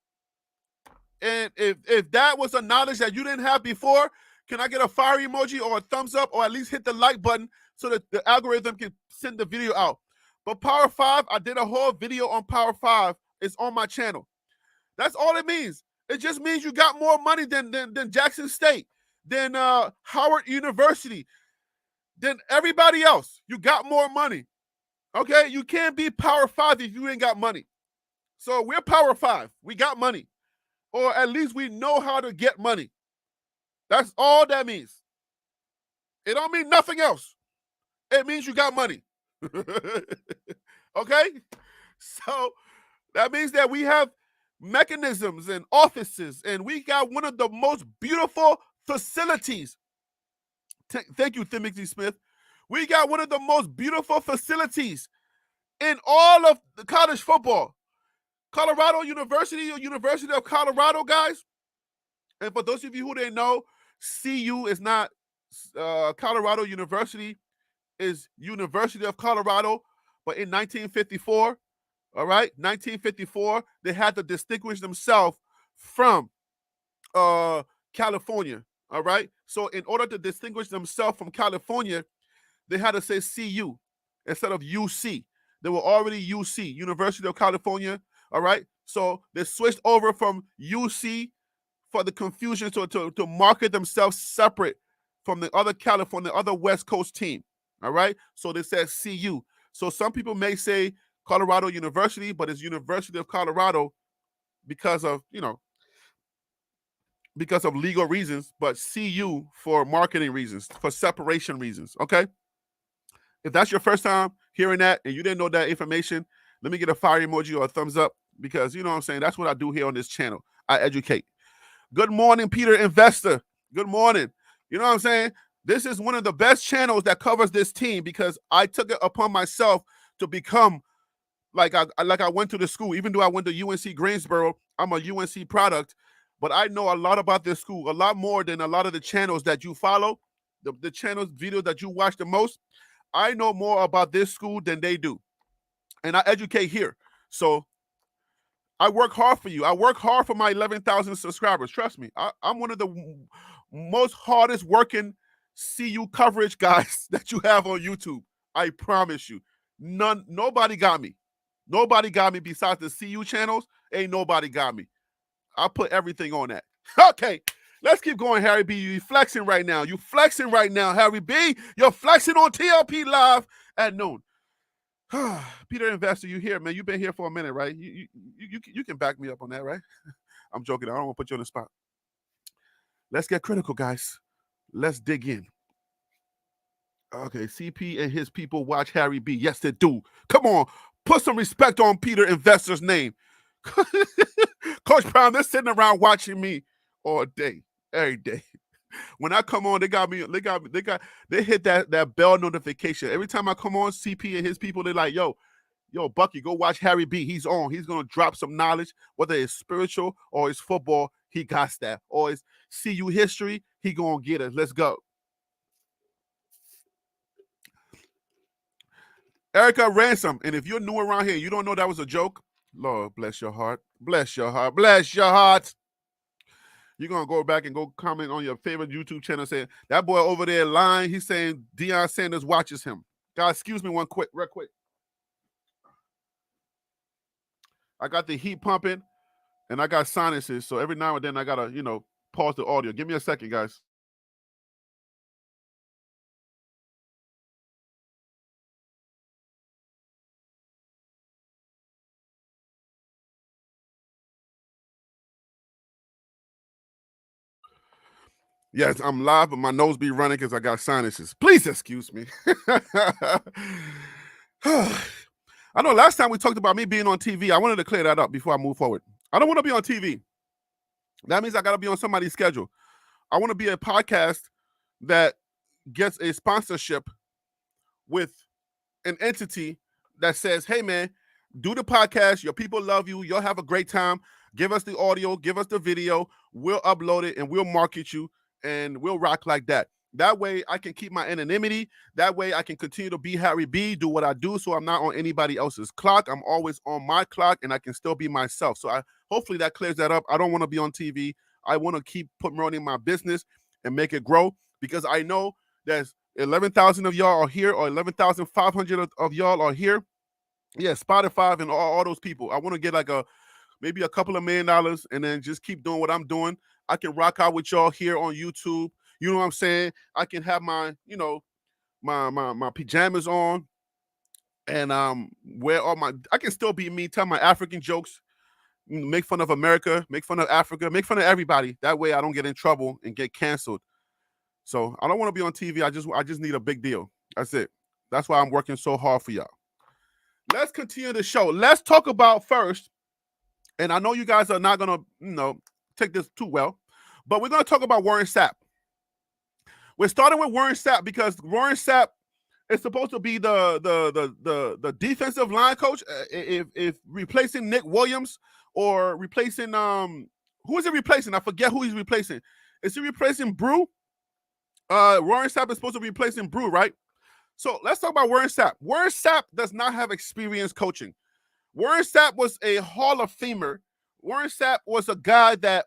And if that was a knowledge that you didn't have before, can I get a fire emoji or a thumbs up or at least hit the like button so that the algorithm can send the video out? But Power 5, I did a whole video on Power 5. It's on my channel. That's all it means. It just means you got more money than Jackson State, than Howard University, than everybody else. You got more money. Okay? You can't be Power 5 if you ain't got money. So we're Power 5. We got money. Or at least we know how to get money. That's all that means. It don't mean nothing else. It means you got money. Okay? So that means that we have mechanisms and offices, and we got one of the most beautiful facilities. Thank you, Timothy Smith. We got one of the most beautiful facilities in all of the college football. Colorado University, or University of Colorado, guys. And for those of you who didn't know, CU is not Colorado University, is University of Colorado. But in 1954, all right, 1954, they had to distinguish themselves from California, all right? So in order to distinguish themselves from California, they had to say CU instead of UC. They were already UC, University of California, all right? So they switched over from UC for the confusion to market themselves separate from the other California, the other West Coast team, all right? So they said CU. So some people may say Colorado University, but it's University of Colorado because of, because of legal reasons, but CU for marketing reasons, for separation reasons, okay? If that's your first time hearing that and you didn't know that information, let me get a fire emoji or a thumbs up, because you know what I'm saying, that's what I do here on this channel. I educate. Good morning, Peter Investor. Good morning. You know what I'm saying? This is one of the best channels that covers this team, because I took it upon myself to become like I went to the school. Even though I went to UNC Greensboro, I'm a UNC product, but I know a lot about this school, a lot more than a lot of the channels that you follow, the channels, videos that you watch the most. I know more about this school than they do, and I educate here. So I work hard for you. I work hard for my 11,000 subscribers. Trust me, I'm one of the most hardest working CU coverage guys that you have on YouTube. I promise you. Nobody got me. Nobody got me besides the CU channels. Ain't nobody got me. I put everything on that. Okay, let's keep going, Harry B. You flexing right now. You flexing right now, Harry B. You're flexing on TLP Live at noon. Peter Investor, you here, man. You've been here for a minute, right? You can back me up on that, right? I'm joking. I don't want to put you on the spot. Let's get critical, guys. Let's dig in. Okay, CP and his people watch Harry B. Yes, they do. Come on. Put some respect on Peter Investor's name. Coach Brown, they're sitting around watching me all day, every day. When I come on, they hit that bell notification. Every time I come on, CP and his people, they're like, yo, Bucky, go watch Harry B. He's on. He's going to drop some knowledge, whether it's spiritual or it's football, he got that. Or it's CU history, he going to get it. Let's go. Erica Ransom, and if you're new around here, you don't know that was a joke, Lord, bless your heart. Bless your heart. Bless your heart. You're going to go back and go comment on your favorite YouTube channel saying, that boy over there lying. He's saying Deion Sanders watches him. Guys, excuse me real quick. I got the heat pumping, and I got sinuses, so every now and then I got to, pause the audio. Give me a second, guys. Yes, I'm live, but my nose be running because I got sinuses. Please excuse me. I know last time we talked about me being on TV. I wanted to clear that up before I move forward. I don't want to be on TV. That means I got to be on somebody's schedule. I want to be a podcast that gets a sponsorship with an entity that says, hey, man, do the podcast. Your people love you. You'll have a great time. Give us the audio. Give us the video. We'll upload it and we'll market you and we'll rock like that. That way I can keep my anonymity. That way I can continue to be Harry B, do what I do, so I'm not on anybody else's clock. I'm always on my clock and I can still be myself. So hopefully that clears that up. I don't want to be on TV. I want to keep promoting my business and make it grow, because I know there's 11,000 of y'all are here, or 11,500 of y'all are here, Yeah, Spotify and all those people. I want to get like maybe a couple of $1 million and then just keep doing what I'm doing. I can rock out with y'all here on YouTube. You know what I'm saying? I can have my, my pajamas on and wear all my I can still be me, tell my African jokes, make fun of America, make fun of Africa, make fun of everybody. That way I don't get in trouble and get canceled. So I don't want to be on TV. I just need a big deal. That's it. That's why I'm working so hard for y'all. Let's continue the show. Let's talk about first, and I know you guys are not gonna, take this too well, but we're gonna talk about Warren Sapp. We're starting with Warren Sapp because Warren Sapp is supposed to be the defensive line coach. If replacing Nick Williams or replacing who is it replacing? I forget who he's replacing. Is he replacing Brew? Warren Sapp is supposed to be replacing Brew, right? So let's talk about Warren Sapp. Warren Sapp does not have experience coaching. Warren Sapp was a Hall of Famer. Warren Sapp was a guy that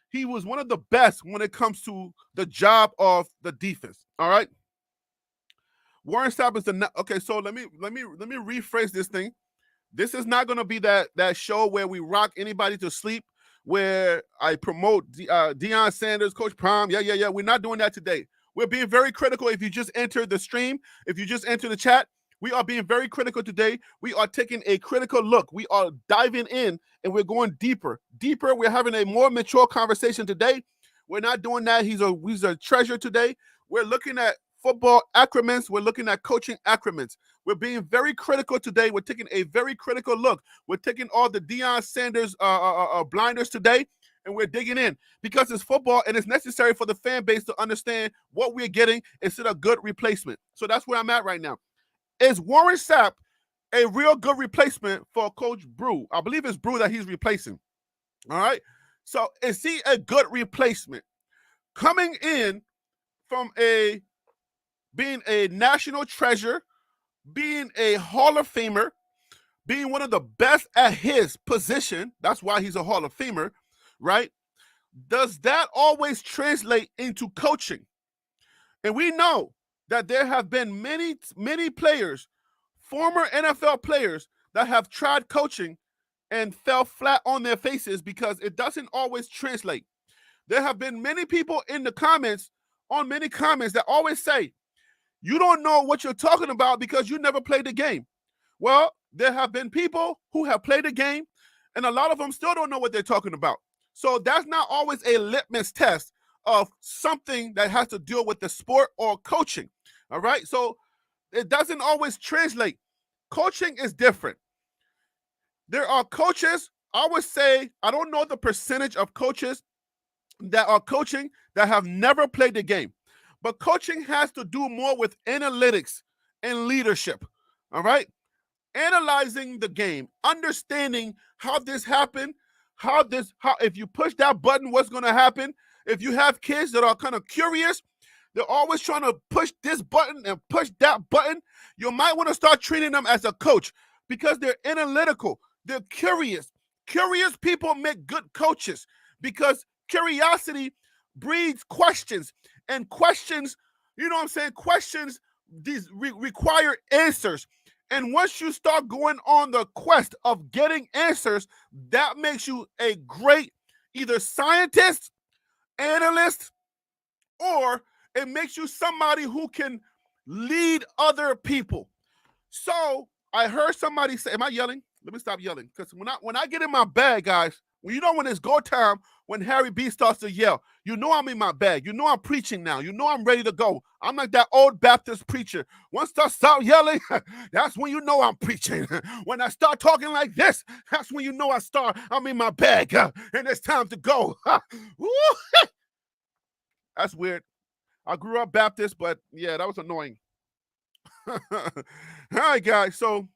he was one of the best when it comes to the job of the defense. All right. Warren Sapp is okay. So let me rephrase this thing. This is not going to be that show where we rock anybody to sleep, where I promote Deion Sanders, Coach Prime. Yeah. We're not doing that today. We're being very critical. If you just entered the stream, if you just entered the chat, we are being very critical today. We are taking a critical look. We are diving in and we're going deeper. We're having a more mature conversation today. We're not doing that. He's a treasure today. We're looking at football acronyms. We're looking at coaching acronyms. We're being very critical today. We're taking a very critical look. We're taking all the Deion Sanders blinders today, and we're digging in because it's football and it's necessary for the fan base to understand what we're getting instead of good replacement. So that's where I'm at right now. Is Warren Sapp a real good replacement for Coach Brew? I believe it's Brew that he's replacing. All right. So is he a good replacement? Coming in from being a national treasure, being a Hall of Famer, being one of the best at his position, that's why he's a Hall of Famer, right? Does that always translate into coaching? And we know that there have been many players, former NFL players, that have tried coaching and fell flat on their faces because it doesn't always translate. There have been many people in the comments, on many comments, that always say, you don't know what you're talking about because you never played the game. Well, there have been people who have played the game, and a lot of them still don't know what they're talking about. So that's not always a litmus test of something that has to deal with the sport or coaching. All right? So it doesn't always translate. Coaching is different. There are coaches, I would say, I don't know the percentage of coaches that are coaching that have never played the game. But coaching has to do more with analytics and leadership. All right? Analyzing the game, understanding how this happened, how if you push that button, what's going to happen. If you have kids that are kind of curious, they're always trying to push this button and push that button, you might want to start treating them as a coach because they're analytical. They're curious. Curious people make good coaches because curiosity breeds questions, and questions, you know what I'm saying? Questions these require answers. And once you start going on the quest of getting answers, that makes you a great either scientist, analyst, or it makes you somebody who can lead other people. So I heard somebody say, am I yelling? Let me stop yelling. Because when I get in my bag, guys, when it's go time, when Harry B starts to yell, you know I'm in my bag. You know I'm preaching now. You know I'm ready to go. I'm like that old Baptist preacher. Once I start yelling, that's when you know I'm preaching. When I start talking like this, that's when you know I'm in my bag, and it's time to go. That's weird. I grew up Baptist, but yeah, that was annoying. All right, guys. So,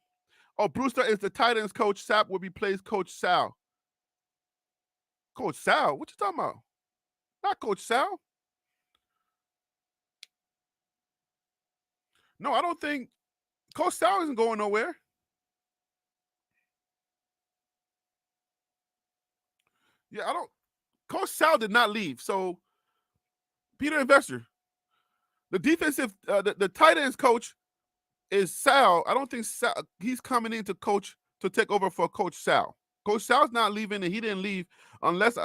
Brewster is the Titans coach. Sapp will replace Coach Sal. Coach Sal? What you talking about? Not Coach Sal. No, I don't think Coach Sal isn't going nowhere. Yeah, I don't. Coach Sal did not leave. So, Peter Investor, the defensive, the tight ends coach is Sal. I don't think he's coming in to take over for Coach Sal. Coach Sal's not leaving, and he didn't leave unless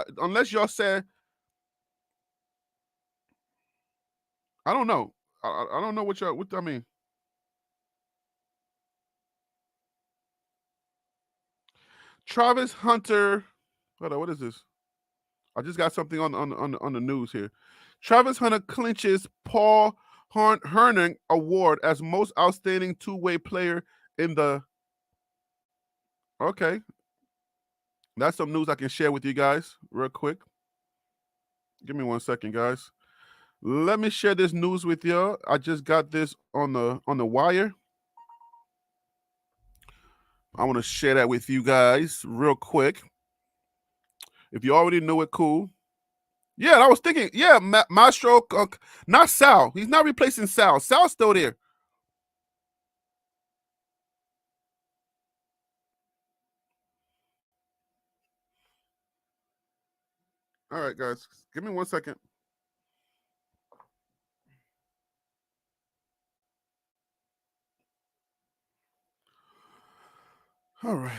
y'all said. I don't know. I don't know what I mean. Travis Hunter. Hold on, what is this? I just got something on the news here. Travis Hunter clinches Paul Herning Award as most outstanding two-way player in the. Okay, that's some news I can share with you guys real quick. Give me 1 second, guys. Let me share this news with y'all. I just got this on the wire. I want to share that with you guys real quick. If you already knew it, cool. Yeah, I was thinking. Yeah, Maestro, not Sal. He's not replacing Sal. Sal's still there. All right, guys. Give me 1 second. All right.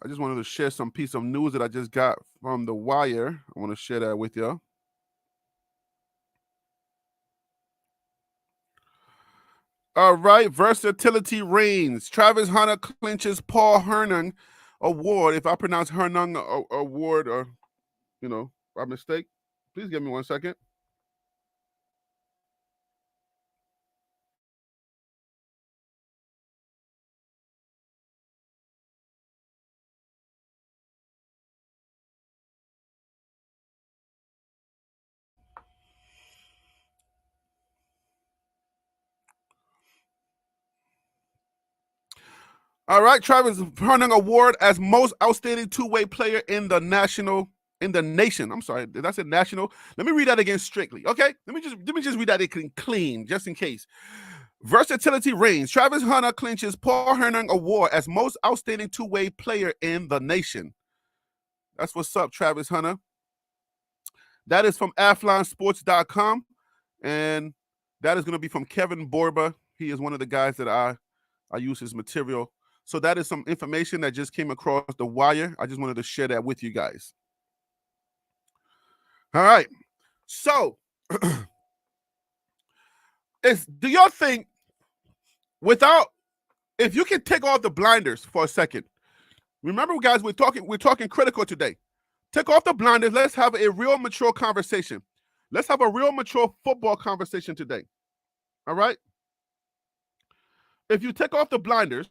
I just wanted to share some piece of news that I just got from the wire. I want to share that with y'all. All right, versatility reigns. Travis Hunter clinches Paul Herning Award. If I pronounce Herning Award or, by mistake, please give me 1 second. All right, Travis Herning Award as most outstanding two-way player in the nation. I'm sorry, did I say national? Let me read that again strictly. Okay, let me just read that again clean, just in case. Versatility reigns. Travis Hunter clinches Paul Herning Award as most outstanding two-way player in the nation. That's what's up, Travis Hunter. That is from AthlineSports.com, and that is going to be from Kevin Borba. He is one of the guys that I use his material. So that is some information that just came across the wire. I just wanted to share that with you guys. All right. So, do y'all think if you can take off the blinders for a second? Remember, guys, we're talking critical today. Take off the blinders. Let's have a real mature conversation. Let's have a real mature football conversation today. All right? If you take off the blinders,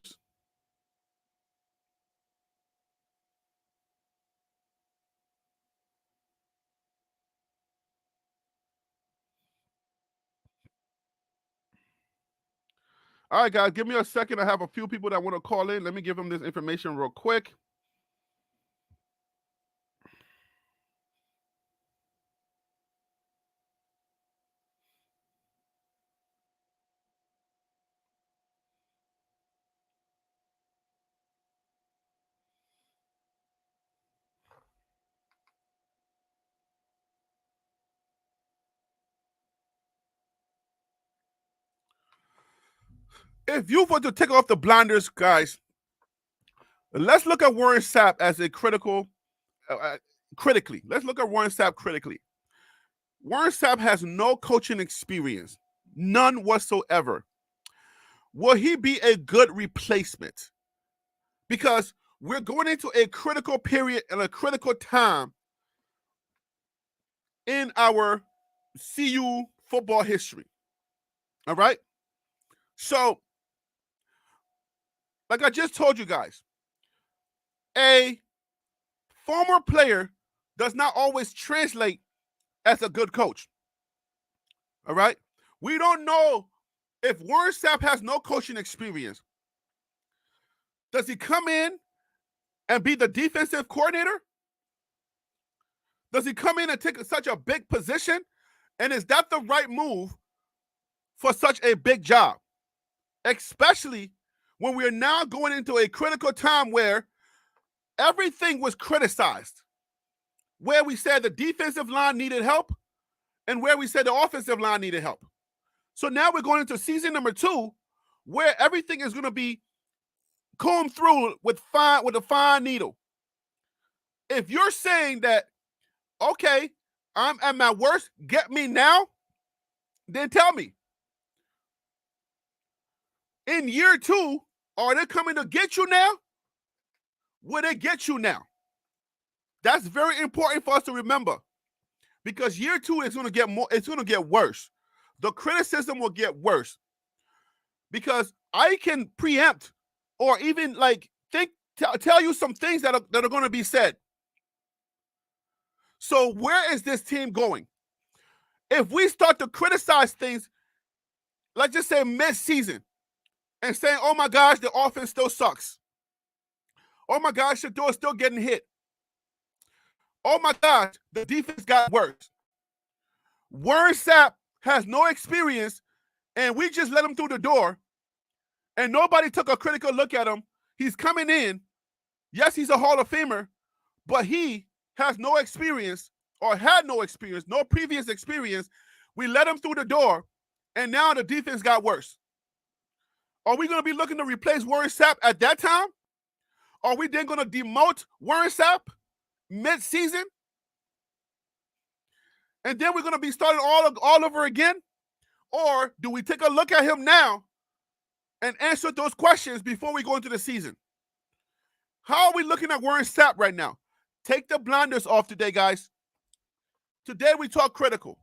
all right, guys, give me a second. I have a few people that want to call in. Let me give them this information real quick. If you were to take off the blinders, guys, let's look at Warren Sapp as a critically. Let's look at Warren Sapp critically. Warren Sapp has no coaching experience, none whatsoever. Will he be a good replacement? Because we're going into a critical period and a critical time in our CU football history. All right? So, like I just told you guys, a former player does not always translate as a good coach. All right? We don't know if Warren Sapp has no coaching experience. Does he come in and be the defensive coordinator? Does he come in and take such a big position? And is that the right move for such a big job? Especially when we're now going into a critical time where everything was criticized, where we said the defensive line needed help and where we said the offensive line needed help. So now we're going into season number 2 where everything is going to be combed through with a fine needle. If you're saying that, okay, I'm at my worst, get me now, then tell me. In year 2, are they coming to get you now? Will they get you now? That's very important for us to remember, because year 2 is going to get more. It's going to get worse. The criticism will get worse, because I can preempt or even tell you some things that are going to be said. So where is this team going? If we start to criticize things, let's just say mid-season, and saying, oh my gosh, the offense still sucks. Oh my gosh, Shador is still getting hit. Oh my gosh, the defense got worse. Warren Sapp has no experience, and we just let him through the door, and nobody took a critical look at him. He's coming in. Yes, he's a Hall of Famer, but he has no experience, or had no experience, no previous experience. We let him through the door, and now the defense got worse. Are we going to be looking to replace Warren Sapp at that time? Are we then going to demote Warren Sapp mid-season? And then we're going to be starting all over again? Or do we take a look at him now and answer those questions before we go into the season? How are we looking at Warren Sapp right now? Take the blinders off today, guys. Today we talk critical.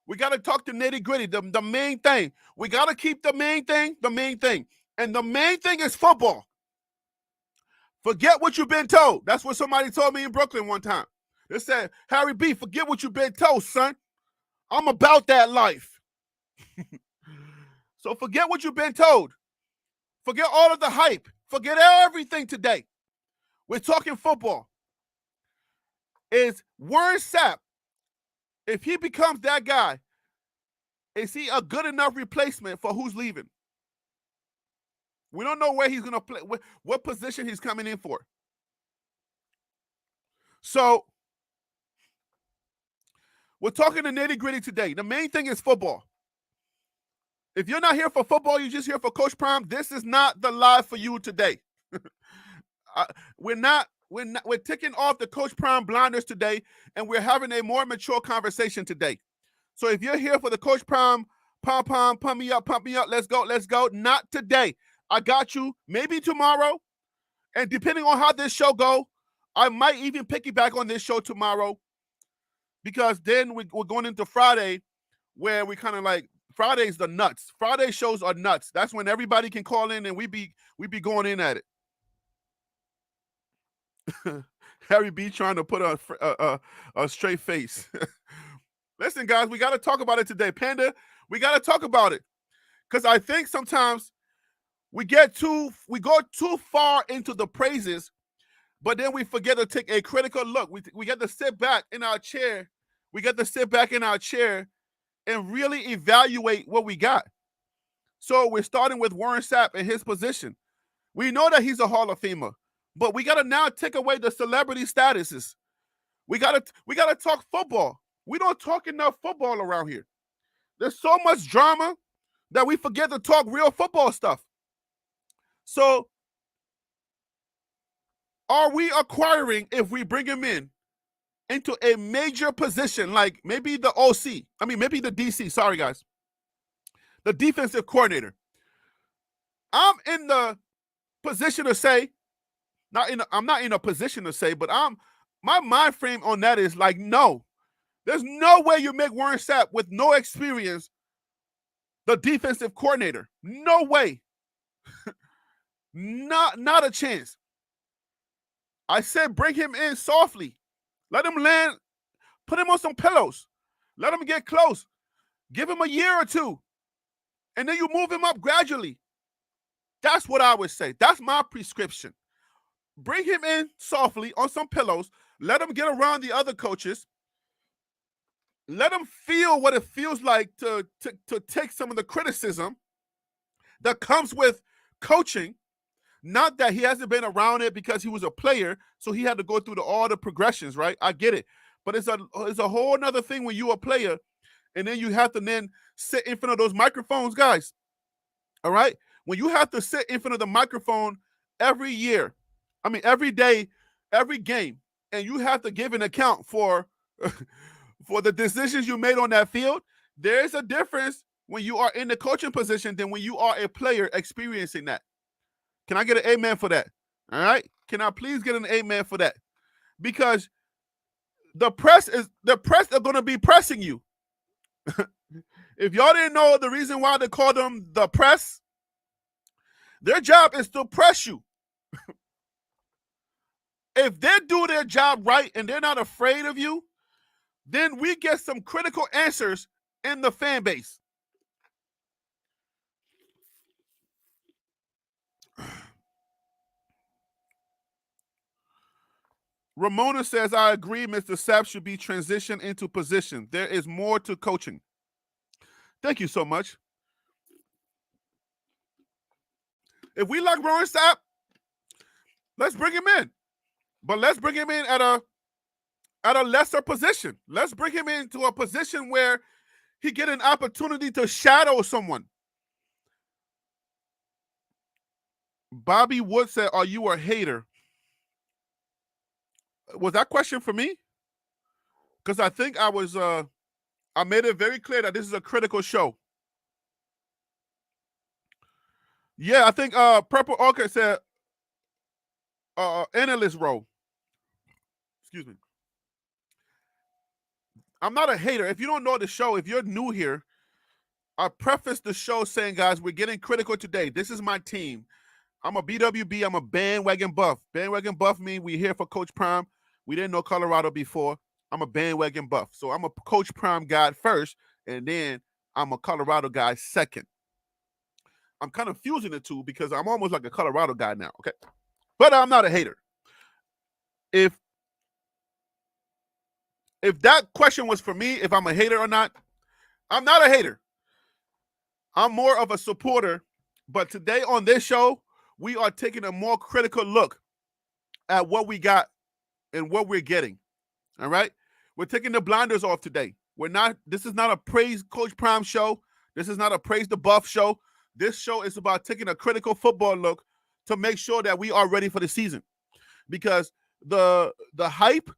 We got to talk the nitty-gritty, the main thing. We got to keep the main thing, the main thing. And the main thing is football. Forget what you've been told. That's what somebody told me in Brooklyn one time. They said, Harry B., forget what you've been told, son. I'm about that life. So forget what you've been told. Forget all of the hype. Forget everything today. We're talking football. Is Warren Sapp, if he becomes that guy, is he a good enough replacement for who's leaving? We don't know where he's going to play, what position he's coming in for. So, we're talking the nitty-gritty today. The main thing is football. If you're not here for football, you're just here for Coach Prime, this is not the live for you today. We're ticking off the Coach Prime blinders today, and we're having a more mature conversation today. So if you're here for the Coach Prime, pump me up, let's go. Not today. I got you. Maybe tomorrow. And depending on how this show go, I might even piggyback on this show tomorrow, because then we're going into Friday, where we kind of like, Friday's the nuts. Friday shows are nuts. That's when everybody can call in and we be going in at it. Harry B trying to put a straight face. Listen, guys, we got to talk about it today. Panda, we got to talk about it, because I think sometimes we go too far into the praises, but then we forget to take a critical look. We get to sit back in our chair. We get to sit back in our chair and really evaluate what we got. So we're starting with Warren Sapp in his position. We know that he's a Hall of Famer, but we got to now take away the celebrity statuses. We got to talk football. We don't talk enough football around here. There's so much drama that we forget to talk real football stuff. So are we acquiring, if we bring him into a major position, like maybe the OC, maybe the DC, sorry guys, the defensive coordinator? I'm in the position to say, I'm not in a position to say, but my mind frame on that is like, no. There's no way you make Warren Sapp, with no experience, the defensive coordinator. No way. Not a chance. I said bring him in softly. Let him land. Put him on some pillows. Let him get close. Give him a year or two. And then you move him up gradually. That's what I would say. That's my prescription. Bring him in softly on some pillows. Let him get around the other coaches. Let him feel what it feels like to take some of the criticism that comes with coaching. Not that he hasn't been around it because he was a player, so he had to go through all the progressions, right? I get it. But it's a whole other thing when you're a player, and then you have to then sit in front of those microphones, guys. All right? when you have to sit in front of the microphone every year, every day, every game, and you have to give an account for for the decisions you made on that field, there's a difference when you are in the coaching position than when you are a player experiencing that. Can I get an amen for that? All right? Can I please get an amen for that? Because the press are going to be pressing you. If y'all didn't know the reason why they call them the press, their job is to press you. If they do their job right and they're not afraid of you, then we get some critical answers in the fan base. Ramona says, I agree, Mr. Sapp should be transitioned into position. There is more to coaching. Thank you so much. If we like Warren Sapp, let's bring him in. But let's bring him in at a lesser position. Let's bring him into a position where he get an opportunity to shadow someone. Bobby Wood said, are you a hater? Was that question for me? Because I think I was I made it very clear that this is a critical show. Yeah, I think Purple Orchid said analyst role. Excuse me. I'm not a hater. If you don't know the show, if you're new here, I preface the show saying, guys, we're getting critical today. This is my team. I'm a BWB. I'm a bandwagon buff. Bandwagon buff means we're here for Coach Prime. We didn't know Colorado before. I'm a bandwagon buff. So I'm a Coach Prime guy first, and then I'm a Colorado guy second. I'm kind of fusing the two because I'm almost like a Colorado guy now, okay? But I'm not a hater. If that question was for me, if I'm a hater or not, I'm not a hater. I'm more of a supporter. But today on this show, we are taking a more critical look at what we got and what we're getting. All right? We're taking the blinders off today. This is not a praise Coach Prime show. This is not a praise the buff show. This show is about taking a critical football look to make sure that we are ready for the season. Because the hype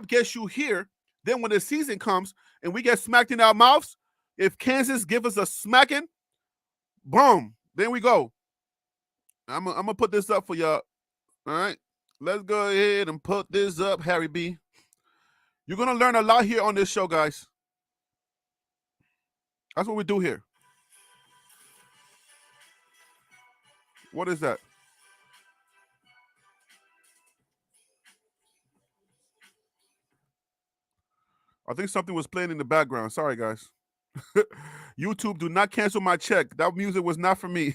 gets you here. Then when the season comes and we get smacked in our mouths, if Kansas give us a smacking, boom, then we go. I'm going to put this up for y'all. All right? Let's go ahead and put this up, Harry B. You're going to learn a lot here on this show, guys. That's what we do here. What is that? I think something was playing in the background. Sorry, guys. YouTube, do not cancel my check. That music was not for me.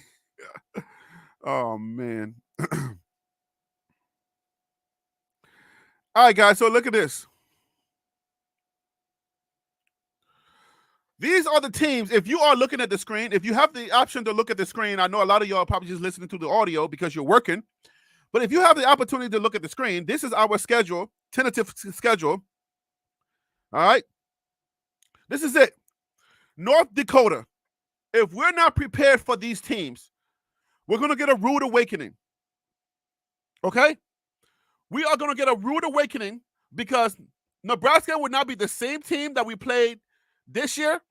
Oh, man. All right, guys, so look at this. These are the teams. If you are looking at the screen, if you have the option to look at the screen, I know a lot of y'all are probably just listening to the audio because you're working. But if you have the opportunity to look at the screen, this is our schedule, tentative schedule. All right? This is it. North Dakota. If we're not prepared for these teams, we're going to get a rude awakening. Okay? We are going to get a rude awakening because Nebraska would not be the same team that we played this year.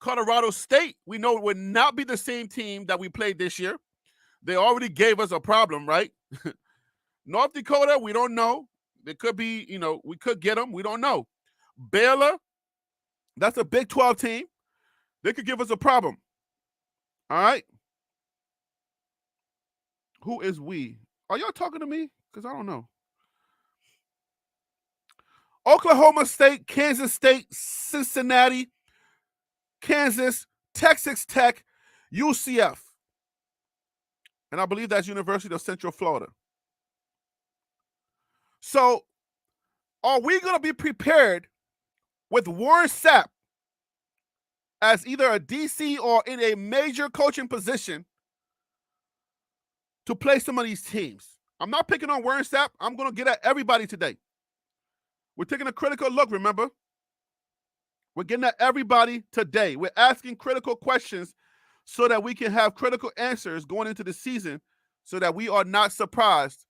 Colorado State, we know, would not be the same team that we played this year. They already gave us a problem, right? North Dakota, we don't know. It could be, we could get them. We don't know. Baylor, that's a Big 12 team. They could give us a problem. All right? Who is we? Are y'all talking to me? Because I don't know. Oklahoma State, Kansas State, Cincinnati, Kansas, Texas Tech, UCF. And I believe that's University of Central Florida. So, are we going to be prepared with Warren Sapp as either a DC or in a major coaching position to play some of these teams? I'm not picking on Warren Sapp. I'm going to get at everybody today. We're taking a critical look, remember? We're getting at everybody today. We're asking critical questions so that we can have critical answers going into the season so that we are not surprised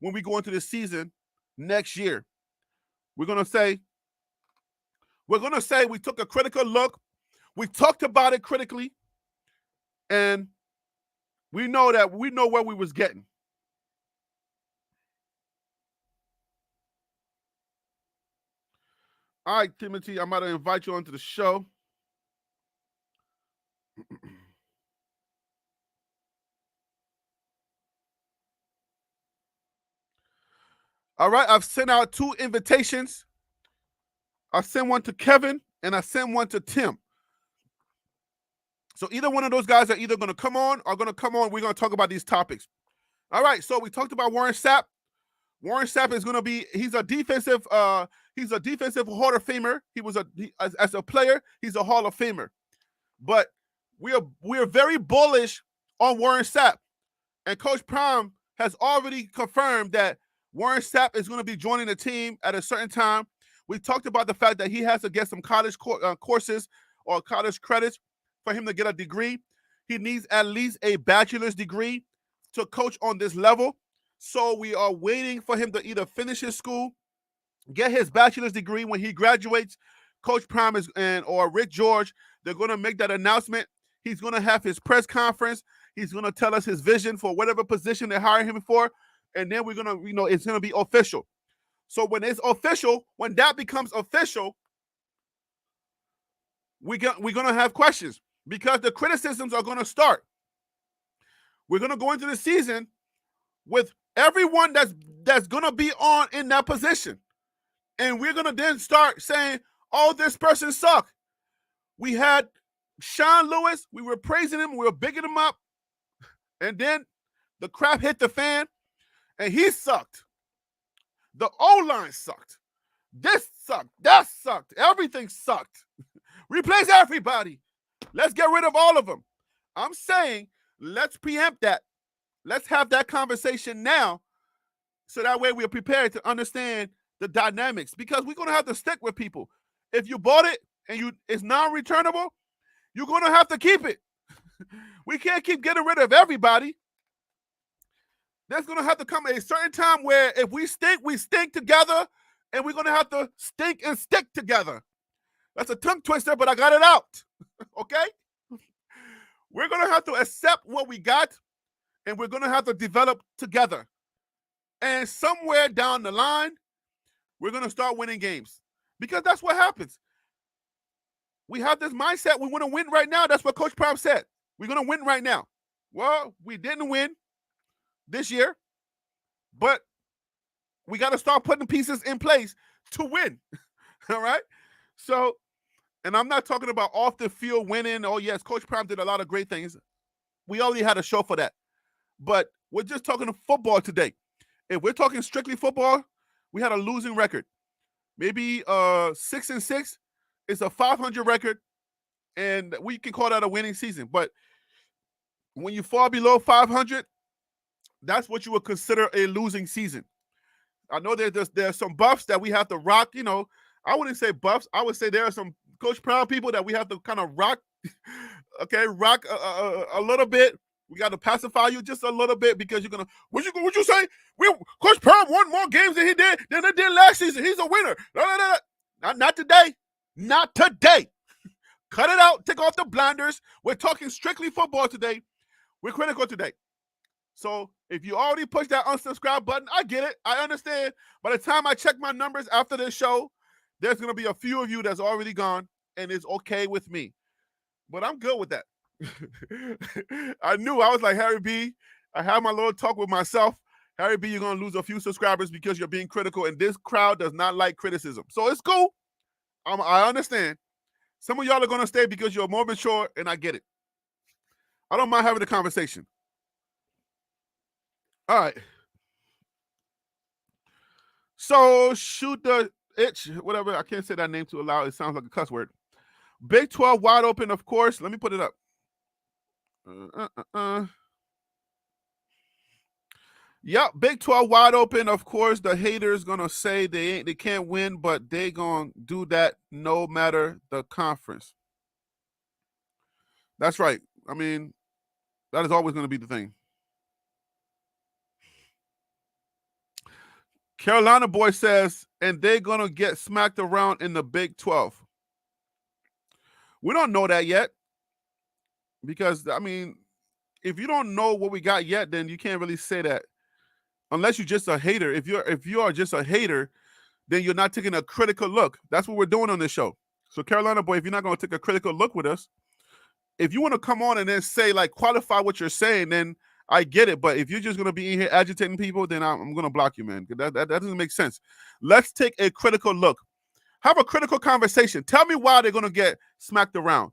when we go into the season next year. We're going to say we took a critical look. We talked about it critically, and we know where we was getting. All right, Timothy, I'm about to invite you onto the show. All right, I've sent out 2 invitations. I sent one to Kevin and I sent one to Tim. So either one of those guys are either going to come on or going to come on. We're going to talk about these topics. All right, so we talked about Warren Sapp. Warren Sapp is going to be, he's a defensive Hall of Famer. As a player, he's a Hall of Famer. But we are very bullish on Warren Sapp. And Coach Prime has already confirmed that Warren Sapp is going to be joining the team at a certain time. We talked about the fact that he has to get some college courses or college credits for him to get a degree. He needs at least a bachelor's degree to coach on this level. So we are waiting for him to either finish his school, get his bachelor's degree. When he graduates, Coach Prime or Rick George, they're going to make that announcement. He's going to have his press conference. He's going to tell us his vision for whatever position they're hiring him for. And then we're going to, it's going to be official. So when it's official, when that becomes official, we're going to have questions because the criticisms are going to start. We're going to go into the season with everyone that's going to be on in that position. And we're going to then start saying, oh, this person sucked. We had Sean Lewis. We were praising him. We were bigging him up. And then the crap hit the fan, and he sucked. The O-line sucked. This sucked. That sucked. Everything sucked. Replace everybody. Let's get rid of all of them. I'm saying let's preempt that. Let's have that conversation now so that way we're prepared to understand the dynamics because we're going to have to stick with people. If you bought it and it's non-returnable, you're going to have to keep it. We can't keep getting rid of everybody. There's going to have to come a certain time where if we stink together, and we're going to have to stink and stick together. That's a tongue twister, but I got it out. Okay? We're going to have to accept what we got, and we're going to have to develop together. And somewhere down the line, we're going to start winning games because that's what happens. We have this mindset. We want to win right now. That's what Coach Prime said. We're going to win right now. Well, we didn't win this year, but we got to start putting pieces in place to win. All right? So, and I'm not talking about off the field winning. Oh, yes, Coach Prime did a lot of great things. We already had a show for that. But we're just talking football today. If we're talking strictly football, we had a losing record. Maybe 6-6 is a 500 record, and we can call that a winning season. But when you fall below 500, that's what you would consider a losing season. I know there's some buffs that we have to rock. I wouldn't say buffs. I would say there are some Coach Prime people that we have to kind of rock. Okay, rock a little bit. We got to pacify you just a little bit because you're gonna. What you say? Coach Prime won more games than they did last season. He's a winner. Not today. Not today. Cut it out. Take off the blinders. We're talking strictly football today. We're critical today. So if you already pushed that unsubscribe button, I get it. I understand. By the time I check my numbers after this show, there's going to be a few of you that's already gone, and it's okay with me. But I'm good with that. I was like, Harry B, I had my little talk with myself. Harry B, you're going to lose a few subscribers because you're being critical, and this crowd does not like criticism. So it's cool. I understand. Some of y'all are going to stay because you're more mature, and I get it. I don't mind having a conversation. All right. So shoot the itch, whatever. I can't say that name too loud. It sounds like a cuss word. Big 12 wide open, of course. Let me put it up. Yep, Big 12 wide open. Of course, the haters gonna say they can't win, but they gonna do that no matter the conference. That's right. I mean, that is always going to be the thing. Carolina boy says, and they're going to get smacked around in the Big 12. We don't know that yet because, I mean, if you don't know what we got yet, then you can't really say that unless you're just a hater. If you are just a hater, then you're not taking a critical look. That's what we're doing on this show. So Carolina boy, if you're not going to take a critical look with us, if you want to come on and then say, like, qualify what you're saying, then I get it. But if you're just going to be in here agitating people, then I'm going to block you, man. That doesn't make sense. Let's take a critical look. Have a critical conversation. Tell me why they're going to get smacked around.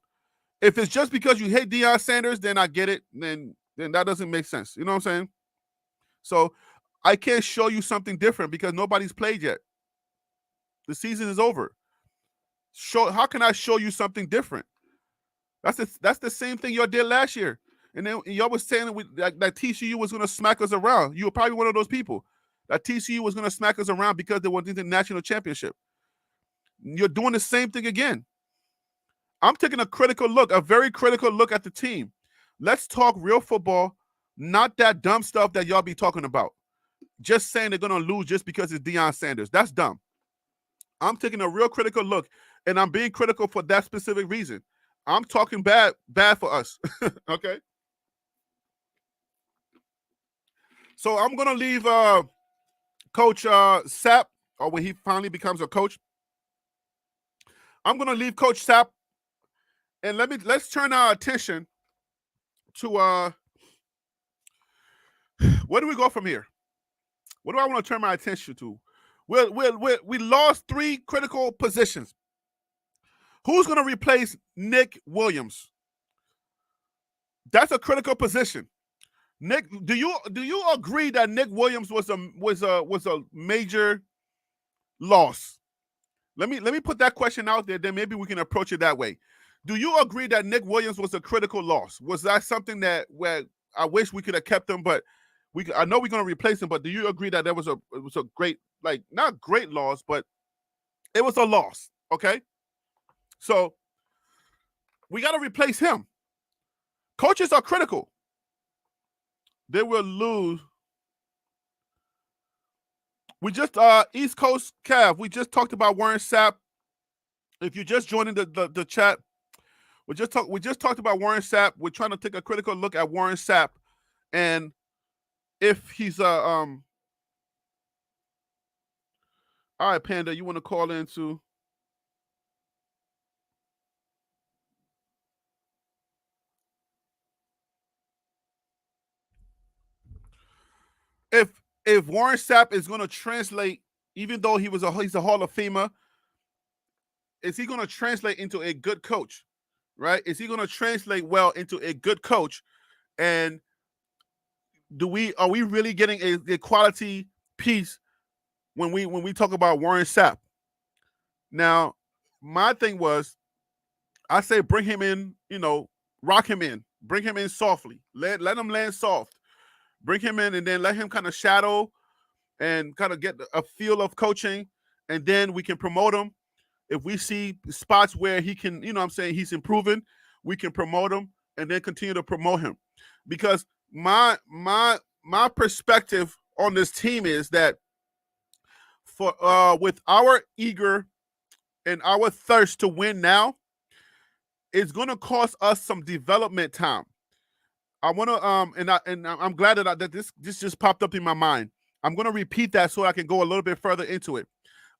If it's just because you hate Deion Sanders, then I get it. Then that doesn't make sense. You know what I'm saying? So I can't show you something different because nobody's played yet. The season is over. How can I show you something different? That's the same thing y'all did last year. And then y'all was saying that TCU was going to smack us around. You were probably one of those people. That TCU was going to smack us around because they won the national championship. You're doing the same thing again. I'm taking a critical look, a very critical look at the team. Let's talk real football, not that dumb stuff that y'all be talking about. Just saying they're going to lose just because it's Deion Sanders. That's dumb. I'm taking a real critical look, and I'm being critical for that specific reason. I'm talking bad for us. Okay? So I'm going to leave Coach Sapp, or when he finally becomes a coach, I'm going to leave Coach Sapp, and let's turn our attention to where do we go from here? What do I want to turn my attention to? We lost 3 critical positions. Who's going to replace Nick Williams? That's a critical position. Nick, do you agree that Nick Williams was a major loss? Let me put that question out there. Then maybe we can approach it that way. Do you agree that Nick Williams was a critical loss? Was that something where I wish we could have kept him, but I know we're going to replace him. But do you agree that it was a great, like, not great loss, but it was a loss? Okay, so we got to replace him. Coaches are critical. They will lose. We just East Coast Cav. We just talked about Warren Sapp. If you're just joining the chat, we just talked about Warren Sapp. We're trying to take a critical look at Warren Sapp and if he's all right, Panda, you want to call in too? If Warren Sapp is going to translate, even though he's a Hall of Famer, is he going to translate into a good coach? Right? Is he going to translate well into a good coach? And are we really getting a quality piece when we talk about Warren Sapp? Now, my thing was, I say bring him in, rock him in, bring him in softly, let him land soft, bring him in, and then let him kind of shadow and kind of get a feel of coaching, and then we can promote him. If we see spots where he can, he's improving, we can promote him and then continue to promote him. Because my perspective on this team is that with our eager and our thirst to win now, it's going to cost us some development time. I want to and I'm glad that this just popped up in my mind. I'm going to repeat that so I can go a little bit further into it.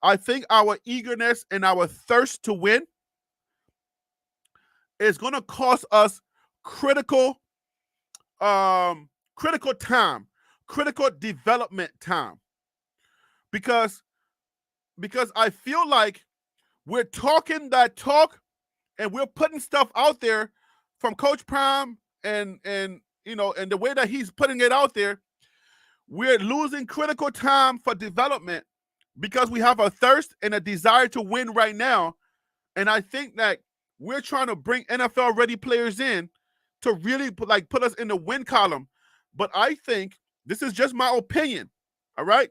I think our eagerness and our thirst to win is going to cost us critical time, critical development time. Because I feel like we're talking that talk and we're putting stuff out there from Coach Prime and the way that he's putting it out there, we're losing critical time for development because we have a thirst and a desire to win right now. And I think that we're trying to bring NFL ready players in to really put us in the win column. But I think this is just my opinion. All right.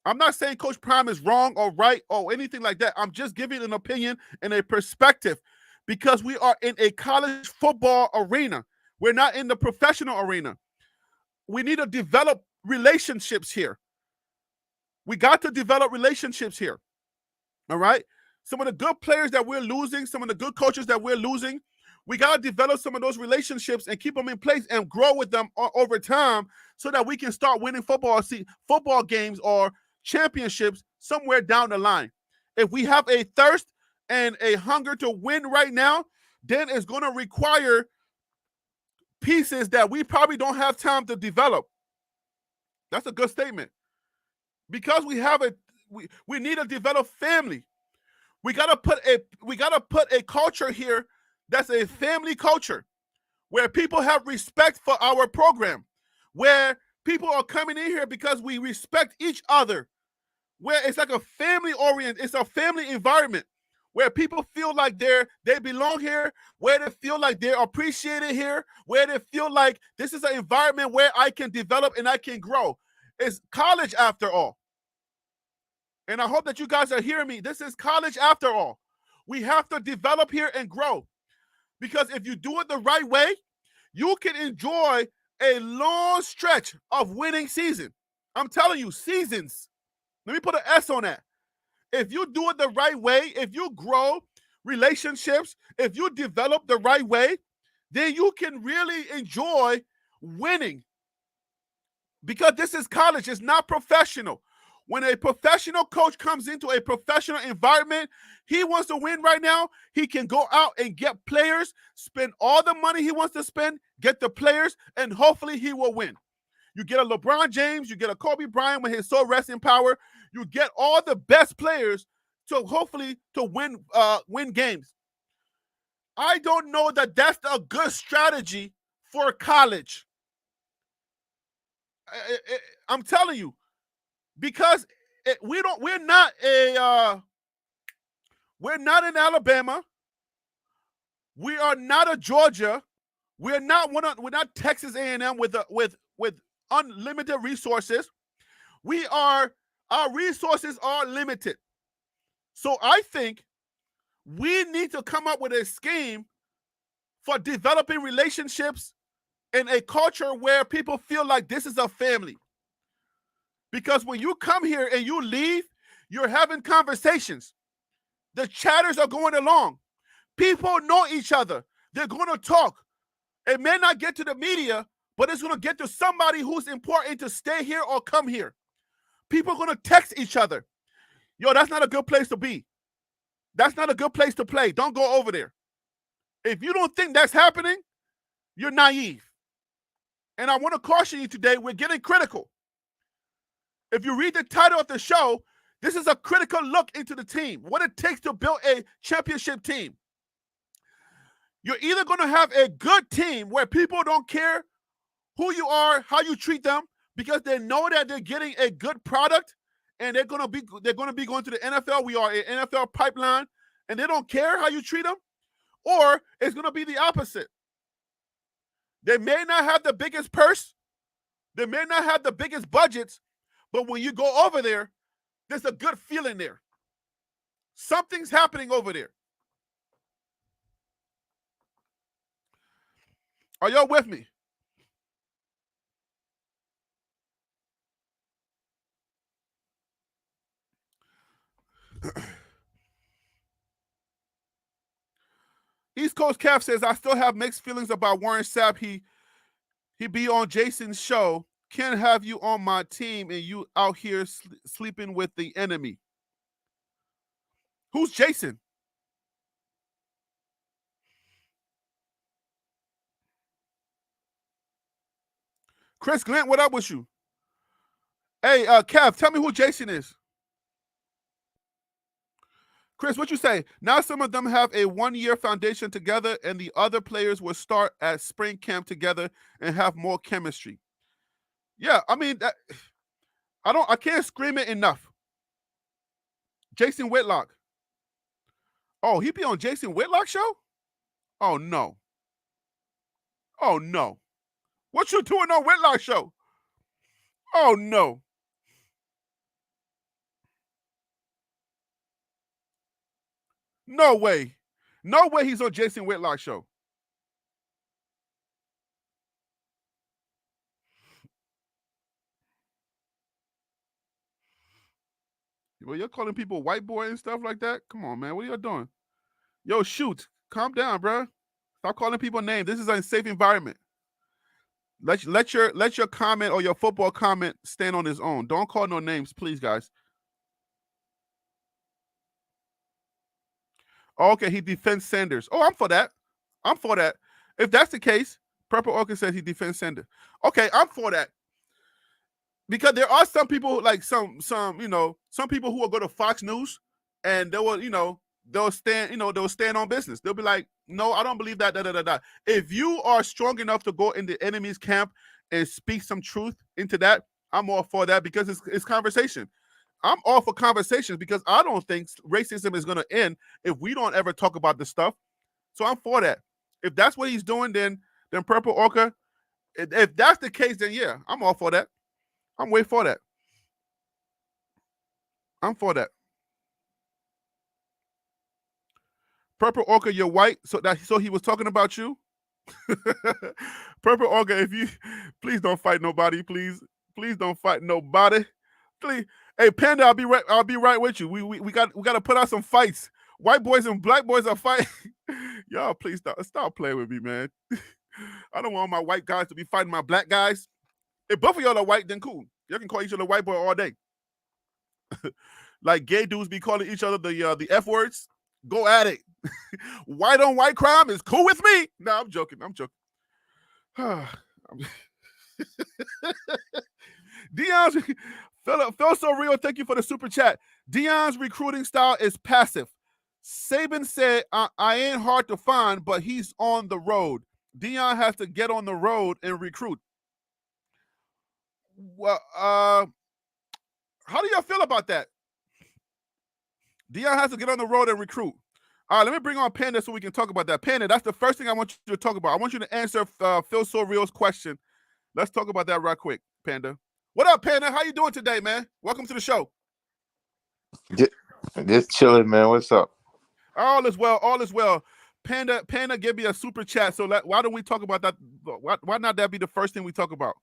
I'm not saying Coach Prime is wrong or right or anything like that. I'm just giving an opinion and a perspective because we are in a college football arena We're not in the professional arena. We need to develop relationships here. We got to develop relationships here. All right? Some of the good players that we're losing, some of the good coaches that we're losing, we got to develop some of those relationships and keep them in place and grow with them over time so that we can start winning football games or championships somewhere down the line. If we have a thirst and a hunger to win right now, then it's going to require pieces that we probably don't have time to develop. That's a good statement. Because we need to develop family. We gotta put a culture here that's a family culture where people have respect for our program, where people are coming in here because we respect each other, where it's like a it's a family environment where people feel like they belong here, where they feel like they're appreciated here, where they feel like this is an environment where I can develop and I can grow. It's college after all. And I hope that you guys are hearing me. This is college after all. We have to develop here and grow. Because if you do it the right way, you can enjoy a long stretch of winning season. I'm telling you, seasons. Let me put an S on that. If you do it the right way, if you grow relationships, if you develop the right way, then you can really enjoy winning. Because this is college, it's not professional. When a professional coach comes into a professional environment, he wants to win right now. He can go out and get players, spend all the money he wants to spend, get the players, and hopefully he will win. You get a LeBron James, you get a Kobe Bryant with his soul resting power. You get all the best players to hopefully to win games. I don't know that that's a good strategy for college. I'm telling you, because we're not in Alabama. We are not a Georgia. We're not Texas A&M with unlimited resources. Our resources are limited. So I think we need to come up with a scheme for developing relationships in a culture where people feel like this is a family. Because when you come here and you leave, you're having conversations. The chatters are going along. People know each other. They're going to talk. It may not get to the media, but it's going to get to somebody who's important to stay here or come here. People are going to text each other. Yo, that's not a good place to be. That's not a good place to play. Don't go over there. If you don't think that's happening, you're naive. And I want to caution you today, we're getting critical. If you read the title of the show, this is a critical look into the team, what it takes to build a championship team. You're either going to have a good team where people don't care who you are, how you treat them, because they know that they're getting a good product and they're going to be going to the NFL. We are an NFL pipeline, and they don't care how you treat them. Or it's going to be the opposite. They may not have the biggest purse. They may not have the biggest budgets, but when you go over there, there's a good feeling there. Something's happening over there. Are y'all with me? East Coast Calf says, I still have mixed feelings about Warren Sapp. He be on Jason's show. Can't have you on my team and you out here sleeping with the enemy. Who's Jason? Chris Glint, what up with you? Hey, Kev, tell me who Jason is. Chris, what you say? Now some of them have a 1-year foundation together, and the other players will start at spring camp together and have more chemistry. Yeah, I mean, I can't scream it enough. Jason Whitlock. Oh, he be on Jason Whitlock show? Oh no. Oh no. What you doing on Whitlock show? Oh no. No way. No way he's on Jason Whitlock show. Well, you're calling people white boy and stuff like that. Come on, man. What are you doing? Yo, shoot. Calm down, bro. Stop calling people names. This is a safe environment. Let your comment or your football comment stand on its own. Don't call no names, please, guys. Okay, he defends Sanders. Oh, I'm for that. I'm for that. If that's the case, Purple Orchid says he defends Sanders. Okay, I'm for that. Because there are some people like some some people who will go to Fox News and they will they'll stand on business. They'll be like, no, I don't believe that. Da, da, da, da. If you are strong enough to go in the enemy's camp and speak some truth into that, I'm all for that because it's conversation. I'm all for conversations because I don't think racism is going to end if we don't ever talk about this stuff. So I'm for that. If that's what he's doing, then Purple Orca. If that's the case, then yeah, I'm all for that. I'm way for that. I'm for that. Purple Orca, you're white, so he was talking about you. Purple Orca, if you please don't fight nobody, please don't fight nobody. Please, hey Panda, I'll be right with you. We got to put out some fights. White boys and black boys are fighting. Y'all, please stop playing with me, man. I don't want my white guys to be fighting my black guys. If both of y'all are white, then cool. Y'all can call each other white boy all day. Like gay dudes be calling each other the F words. Go at it. White on white crime is cool with me. No, I'm joking. Dion's felt so real. Thank you for the super chat. Dion's recruiting style is passive. Saban said, I ain't hard to find, but he's on the road. Dion has to get on the road and recruit. Well, how do y'all feel about that? Dion has to get on the road and recruit. All right, let me bring on Panda so we can talk about that. Panda, that's the first thing I want you to talk about. I want you to answer Phil Sorrell's question. Let's talk about that right quick, Panda. What up, Panda? How you doing today, man? Welcome to the show. Just chilling, man. What's up? All is well. All is well. Panda, give me a super chat. So why don't we talk about that? Why not that be the first thing we talk about?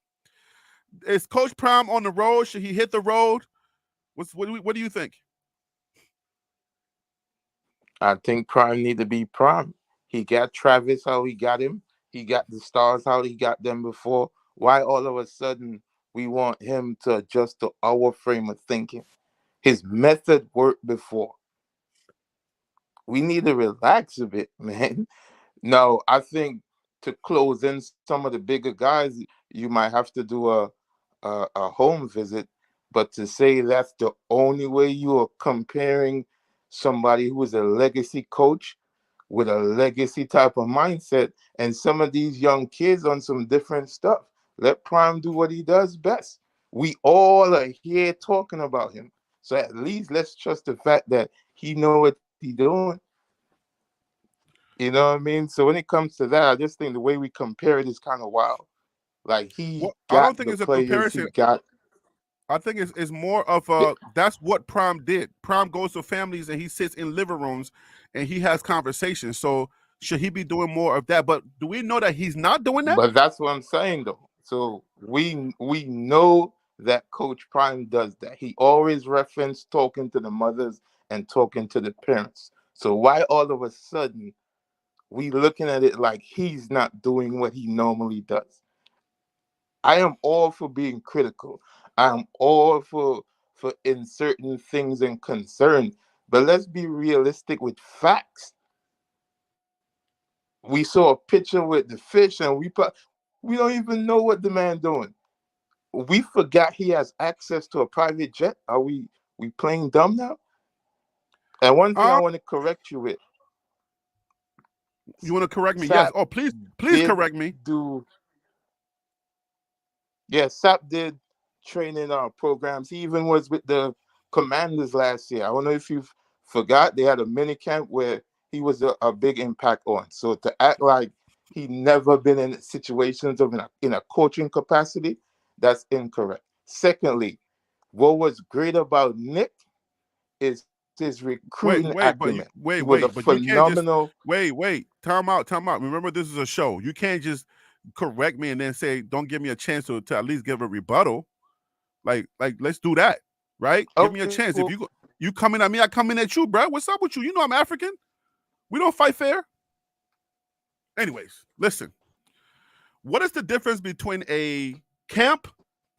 Is Coach Prime on the road? Should he hit the road? What do you think? I think Prime need to be Prime. He got Travis how he got him. He got the stars how he got them before. Why all of a sudden we want him to adjust to our frame of thinking? His method worked before. We need to relax a bit, man. No, I think to close in some of the bigger guys, you might have to do a home visit. But to say that's the only way you are comparing somebody who is a legacy coach with a legacy type of mindset and some of these young kids on some different stuff. Let Prime do what he does best. We all are here talking about him. So at least let's trust the fact that he know what he's doing. You know what I mean? So when it comes to that, I just think the way we compare it is kind of wild. Like he Well, I got don't think the it's a players he comparison. got. I think it's more of that's what Prime did. Prime goes to families and he sits in living rooms and he has conversations. So should he be doing more of that? But do we know that he's not doing that? But that's what I'm saying though. So we know that Coach Prime does that. He always referenced talking to the mothers and talking to the parents. So why all of a sudden we looking at it like he's not doing what he normally does? I am all for being critical. I am all for inserting things and concern. But let's be realistic with facts. We saw a picture with the fish, and we don't even know what the man doing. We forgot he has access to a private jet. Are we playing dumb now? And one thing I Um, want to correct you with: you want to correct me? Yes. Sap Oh, please did correct me. do Yeah, Sap did training programs. He even was with the Commanders last year. I don't know if you forgot. They had a mini camp where he was a big impact on. So to act like he never been in situations of in a coaching capacity, that's incorrect. Secondly, what was great about Nick is his recruiting acumen. He was a But you can't just phenomenal. wait. Time out. Remember, this is a show. You can't just correct me and then say, "Don't give me a chance to at least give a rebuttal." Like let's do that, right? Give me a Okay, chance. If cool. you go, You coming at me, I coming at you, bro. What's up with you? You know I'm African. We don't fight fair. Anyways, listen. What is the difference between a camp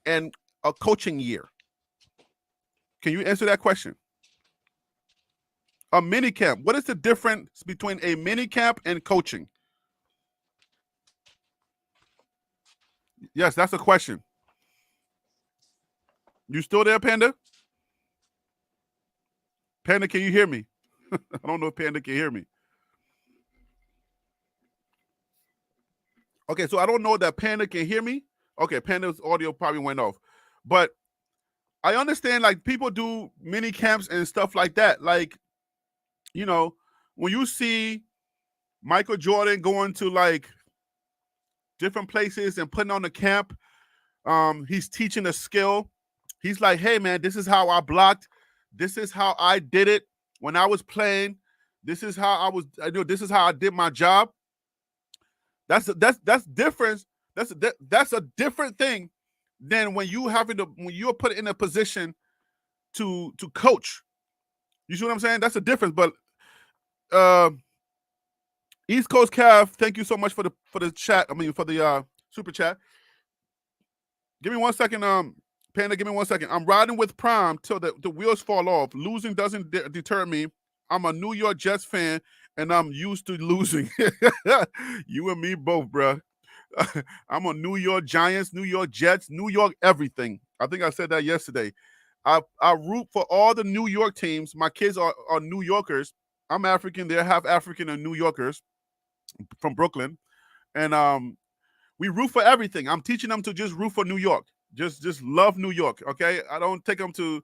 and a coaching year? Can you answer that question? A mini camp. What is the difference between a mini camp and coaching? Yes, that's a question. You still there, Panda? Panda, can you hear me? I don't know if Panda can hear me. Okay, so I don't know that Panda can hear me. Okay, Panda's audio probably went off. But I understand like people do mini camps and stuff like that. Like, you know, when you see Michael Jordan going to like different places and putting on the camp, he's teaching a skill. He's like, hey man, this is how I blocked. This is how I did it when I was playing. This is how this is how I did my job. That's different. That's a different thing than when when you're put in a position to coach. You see what I'm saying? That's a difference. But East Coast Cav, thank you so much for the chat. I mean for the super chat. Give me 1 second, Panda. Give me 1 second. I'm riding with Prime till the wheels fall off. Losing doesn't deter me. I'm a New York Jets fan, and I'm used to losing. You and me both, bro. I'm a New York Giants, New York Jets, New York everything. I think I said that yesterday. I root for all the New York teams. My kids are New Yorkers. I'm African. They're half African and New Yorkers from Brooklyn. And we root for everything. I'm teaching them to just root for New York. Just love New York, okay? I don't take them to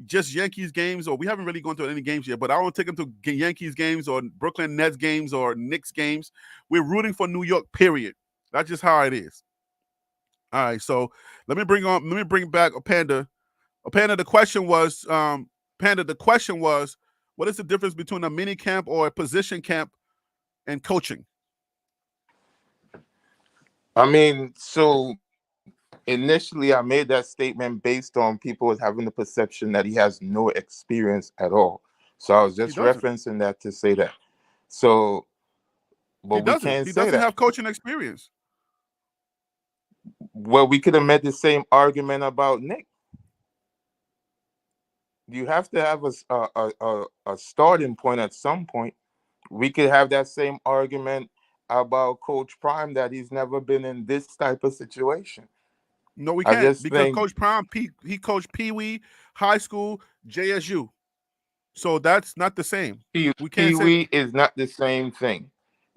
just Yankees games, or we haven't really gone to any games yet, but I don't take them to Yankees games or Brooklyn Nets games or Knicks games. We're rooting for New York, period. That's just how it is. All right, so let me bring back a Panda. Panda, the question was, what is the difference between a mini camp or a position camp and coaching? I mean, so initially I made that statement based on people having the perception that he has no experience at all. So I was He just doesn't. referencing that to say that. So, but He we doesn't. can't He say doesn't that. have coaching experience. Well, we could have made the same argument about Nick. You have to have a starting point at some point. We could have that same argument about Coach Prime that he's never been in this type of situation. No, we I can't just because think Coach Prime he coached Pee Wee, high school, JSU. So that's not the same. We can't Pee say Wee is not the same thing.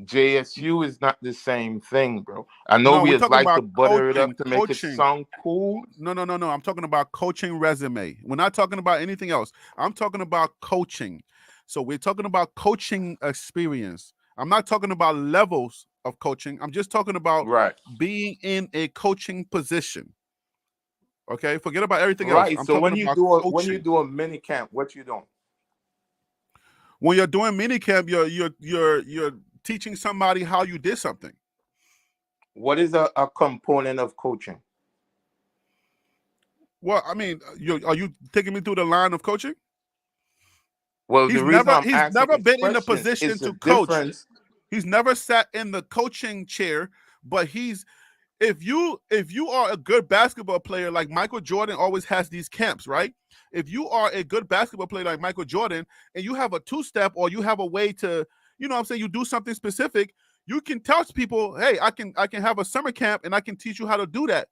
JSU is not the same thing, bro. I know no. we We're would talking like to about butter it up to make it coaching. sound cool. No. I'm talking about coaching resume. We're not talking about anything else. I'm talking about coaching. So we're talking about coaching experience. I'm not talking about levels of coaching. I'm just talking about Right. being in a coaching position. Okay, forget about everything else. Right. I'm So talking when you about do coaching. a mini camp, what you doing? When you're doing minicamp, you're teaching somebody how you did something. What is a component of coaching? Well, I mean, are you taking me through the line of coaching? Well, the He's reason never I'm he's asking never this been in the question position is the to coach. difference. He's never sat in the coaching chair, but if you are a good basketball player like Michael Jordan always has these camps, right? If you are a good basketball player like Michael Jordan and you have a two-step or you have a way to, you know what I'm saying, you do something specific, you can tell people, hey, I can have a summer camp and I can teach you how to do that.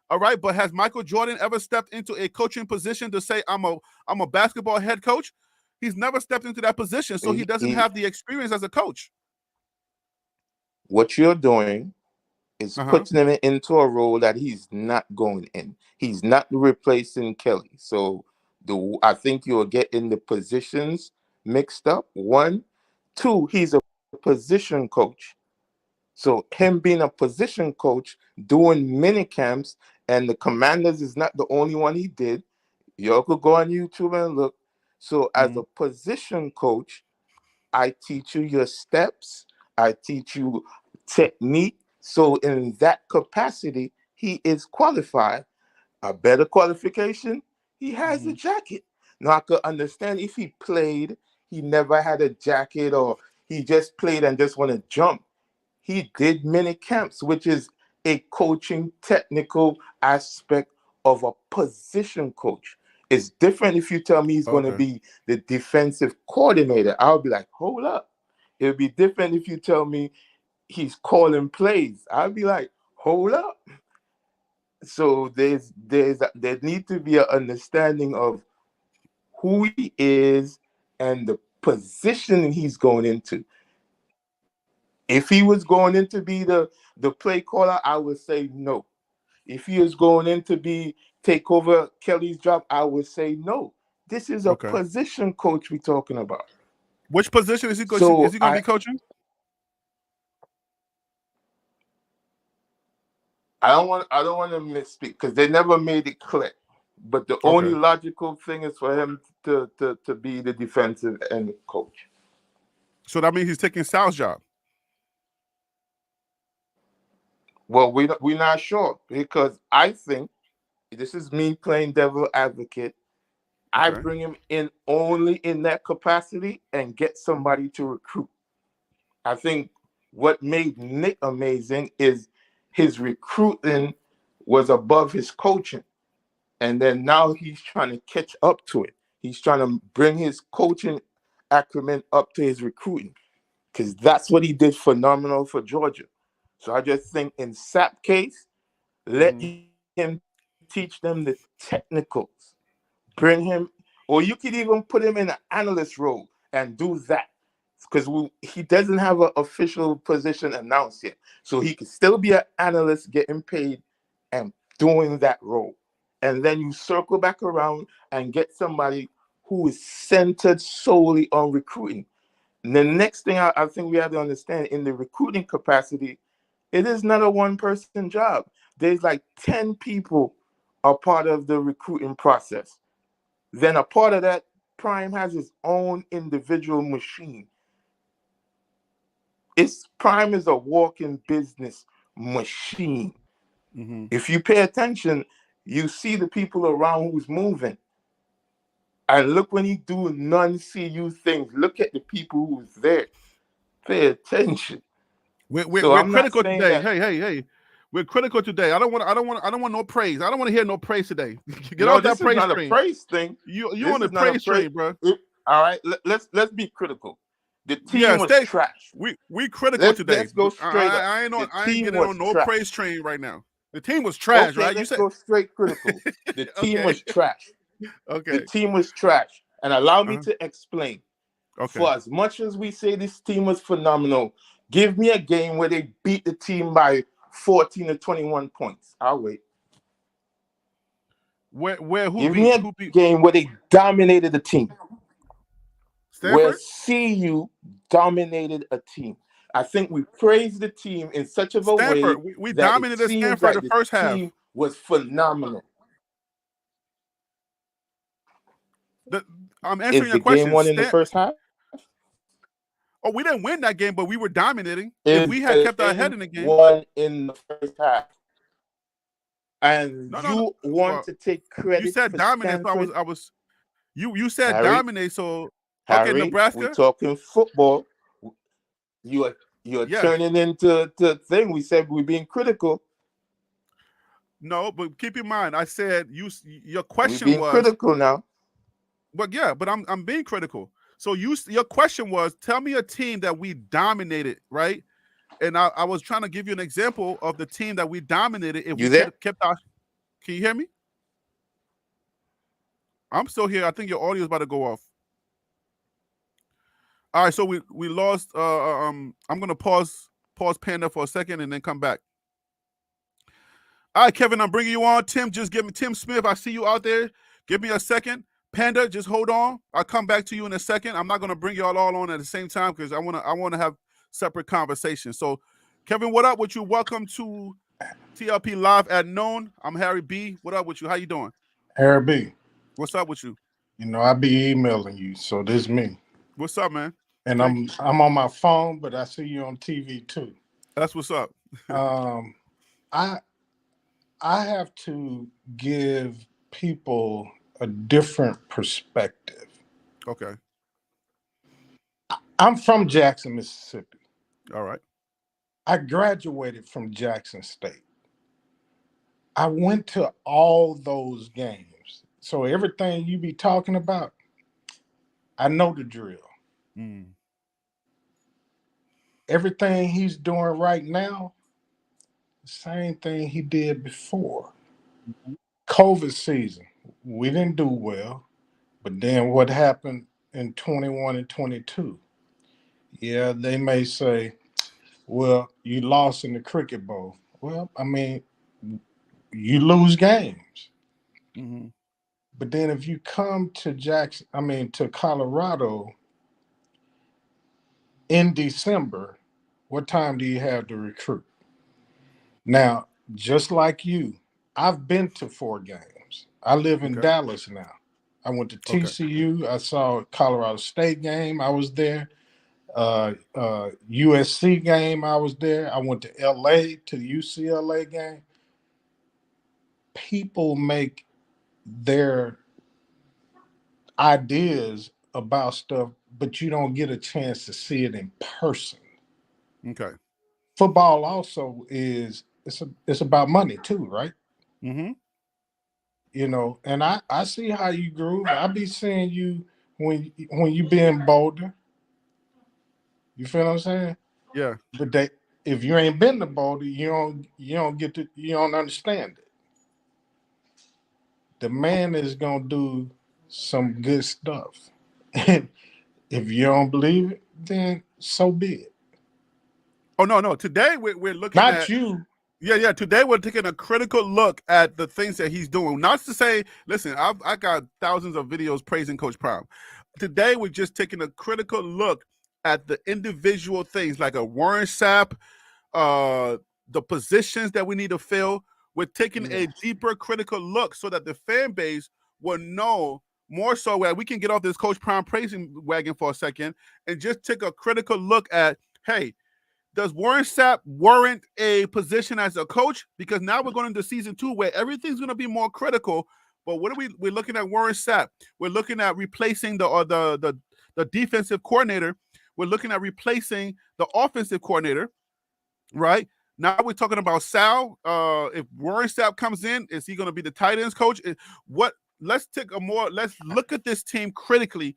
All right. But has Michael Jordan ever stepped into a coaching position to say I'm a basketball head coach? He's never stepped into that position, so he doesn't He, have the experience as a coach. what you're doing is Uh-huh. putting him into a role that he's not going in. He's not replacing Kelly. So I think you're getting the positions mixed up. One, two, he's a position coach. So him being a position coach doing mini camps, and the Commanders is not the only one he did. You could go on YouTube and look. So as Mm-hmm. a position coach, I teach you your steps. I teach you technique. So in that capacity, he is qualified. A better qualification, he has Mm-hmm. a jacket. Now I could understand if he played, he never had a jacket, or he just played and just want to jump. He did mini camps, which is a coaching technical aspect of a position coach. It's different if you tell me he's going to Okay. be the defensive coordinator. I'll be like, hold up. It'll be different if you tell me he's calling plays. I'll be like, hold up. So there need to be an understanding of who he is and the position he's going into. If he was going in to be the play caller, I would say no. If he is going in to be take over Kelly's job, I would say no. This is a Okay. position coach we're talking about. Which position is he coaching? Is So he going to be coaching? I don't want to misspeak because they never made it clear. But the only Okay. logical thing is for him to be the defensive end coach. So that means he's taking Sal's job. Well, we're not sure because I think this is me playing devil advocate. I Okay. bring him in only in that capacity and get Mhm. somebody to recruit. I think what made Nick amazing is his recruiting was above his coaching. And then now he's trying to catch up to it. He's trying to bring his coaching acumen up to his recruiting because that's what he did phenomenal for Georgia. So I just think in Sap case, let Mhm. him teach them the technicals. Bring him, or you could even put him in an analyst role and do that because he doesn't have an official position announced yet. So he could still be an analyst getting paid and doing that role. And then you circle back around and get somebody who is centered solely on recruiting. And the next thing I think we have to understand in the recruiting capacity, it is not a one person job. There's like 10 people are part of the recruiting process. Then a part of that, Prime has his own individual machine. It's Prime is a walking business machine. Mhm. If you pay attention, you see the people around who's moving. And look when he do non-CU things. Look at the people who's there. Pay attention. We're, we're So we're I'm not critical saying today. that. Hey. We're critical today. I don't want no praise. I don't want to hear no praise today. Get No, off this that is praise not a train. praise thing. You on This the is not a praise praise. train, bro. All right, let's be critical. The Yeah, team was stay. trash. We critical Let's today. let's go I, straight up. I ain't on. The I ain't team getting was on no praise trash. train right now. The team was trash, Okay, right? You let's said go straight critical. The team okay, was trash. The okay, team was trash. And allow me uh-huh. to explain. Okay. For as much as we say this team was phenomenal, give me a game where they beat the team by 14 to 21 points. I'll wait. Where who Give me beat a who beat game where they dominated the team, where Stanford? CU dominated a team. I think we praised the team in such of a Stanford. way We that it dominated seems Stanford like the the first half. team was phenomenal. The, I'm answering Is your the game question. won in the first half? Oh, we didn't win that game, but we were dominating. If Is we had the kept our head game in the game, won in the first half? And no. you want Well, to take you credit said for dominate, so Stanford? I was. You said Harry, dominate, so okay, Harry, we Nebraska. talking football. You're Yes. turning into the thing. We said we're being critical. No, but keep in mind, I said your We're question being was, critical now. but yeah, but I'm being critical. So your question was, tell me a team that we dominated, right? And I was trying to give you an example of the team that we dominated if we You there? kept our. Can you hear me? I'm still here. I think your audio is about to go off. All right, so we lost. I'm gonna pause Panda for a second and then come back. All right, Kevin, I'm bringing you on. Tim, just give me Tim Smith. I see you out there. Give me a second. Panda, just hold on. I'll come back to you in a second. I'm not gonna bring y'all all on at the same time because I wanna have separate conversations. So, Kevin, what up with you? Welcome to TLP Live at Noon. I'm Harry B. What up with you? How you doing? Harry B, What's up with you? I be emailing you, so this me. What's up, man? And Thank I'm on my phone, but I see you on TV too. That's what's up. Um, I I have to give people a different perspective. Okay. I'm from Jackson, Mississippi. All right. I graduated from Jackson State. I went to all those games. So everything you be talking about, I know the drill. Mm. Everything he's doing right now, the same thing he did before. COVID season, we didn't do well. But then what happened in 21 and 22? Yeah, they may say, well, you lost in the cricket bowl. Well, I mean, you lose games. Mm-hmm. But then if you come to to Colorado in December, what time do you have to recruit? Now, just like you, I've been to 4 games. I live in Okay. Dallas now. I went to Okay. TCU. I saw a Colorado State game. I was there. USC game. I was there. I went to LA to the UCLA game. People make their ideas about stuff, but you don't get a chance to see it in person. Okay. Football also is it's about money too, right? Mm-hmm. And I see how you groove. I be seeing you when you be in Boulder. You feel what I'm saying? Yeah. But if you ain't been to Boulder, you don't understand it. The man is gonna do some good stuff. And if you don't believe it, then so be it. Oh no, no. Today we're looking Not at you. yeah. Today we're taking a critical look at the things that he's doing. Not to say, listen, I got thousands of videos praising Coach Prime. Today we're just taking a critical look at the individual things like a Warren Sapp, uh, the positions that we need to fill. We're taking a Yes. deeper critical look so that the fan base will know more so where we can get off this Coach Prime praising wagon for a second and just take a critical look at, hey, does Warren Sapp warrant a position as a coach? Because now we're going into season 2 where everything's going to be more critical. But what are we're looking at Warren Sapp? We're looking at replacing the defensive coordinator. We're looking at replacing the offensive coordinator, right? Now we're talking about Sal. If Warren Sapp comes in, is he going to be the tight ends coach? What? Let's look at this team critically.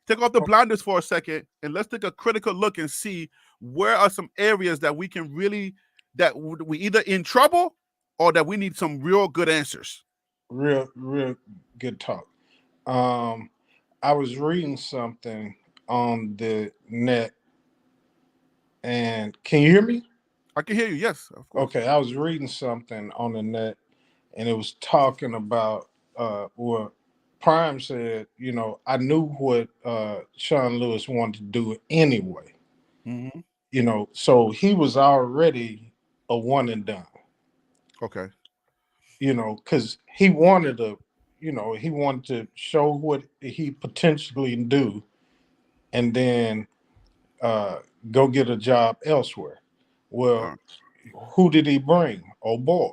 Take off the blinders for a second and let's take a critical look and see where are some areas that we can really that we either in trouble or that we need some real good answers. Real good talk. Um, I was reading something on the net, and can you hear me? I can hear you. Yes, of course. Okay, I was reading something on the net, and it was talking about what Prime said. I knew what Sean Lewis wanted to do anyway. Mm-hmm. So he was already a one and done. Okay. Because he wanted to show what he potentially do, and then uh, go get a job elsewhere. All Well, right. who did he bring? Oh boy.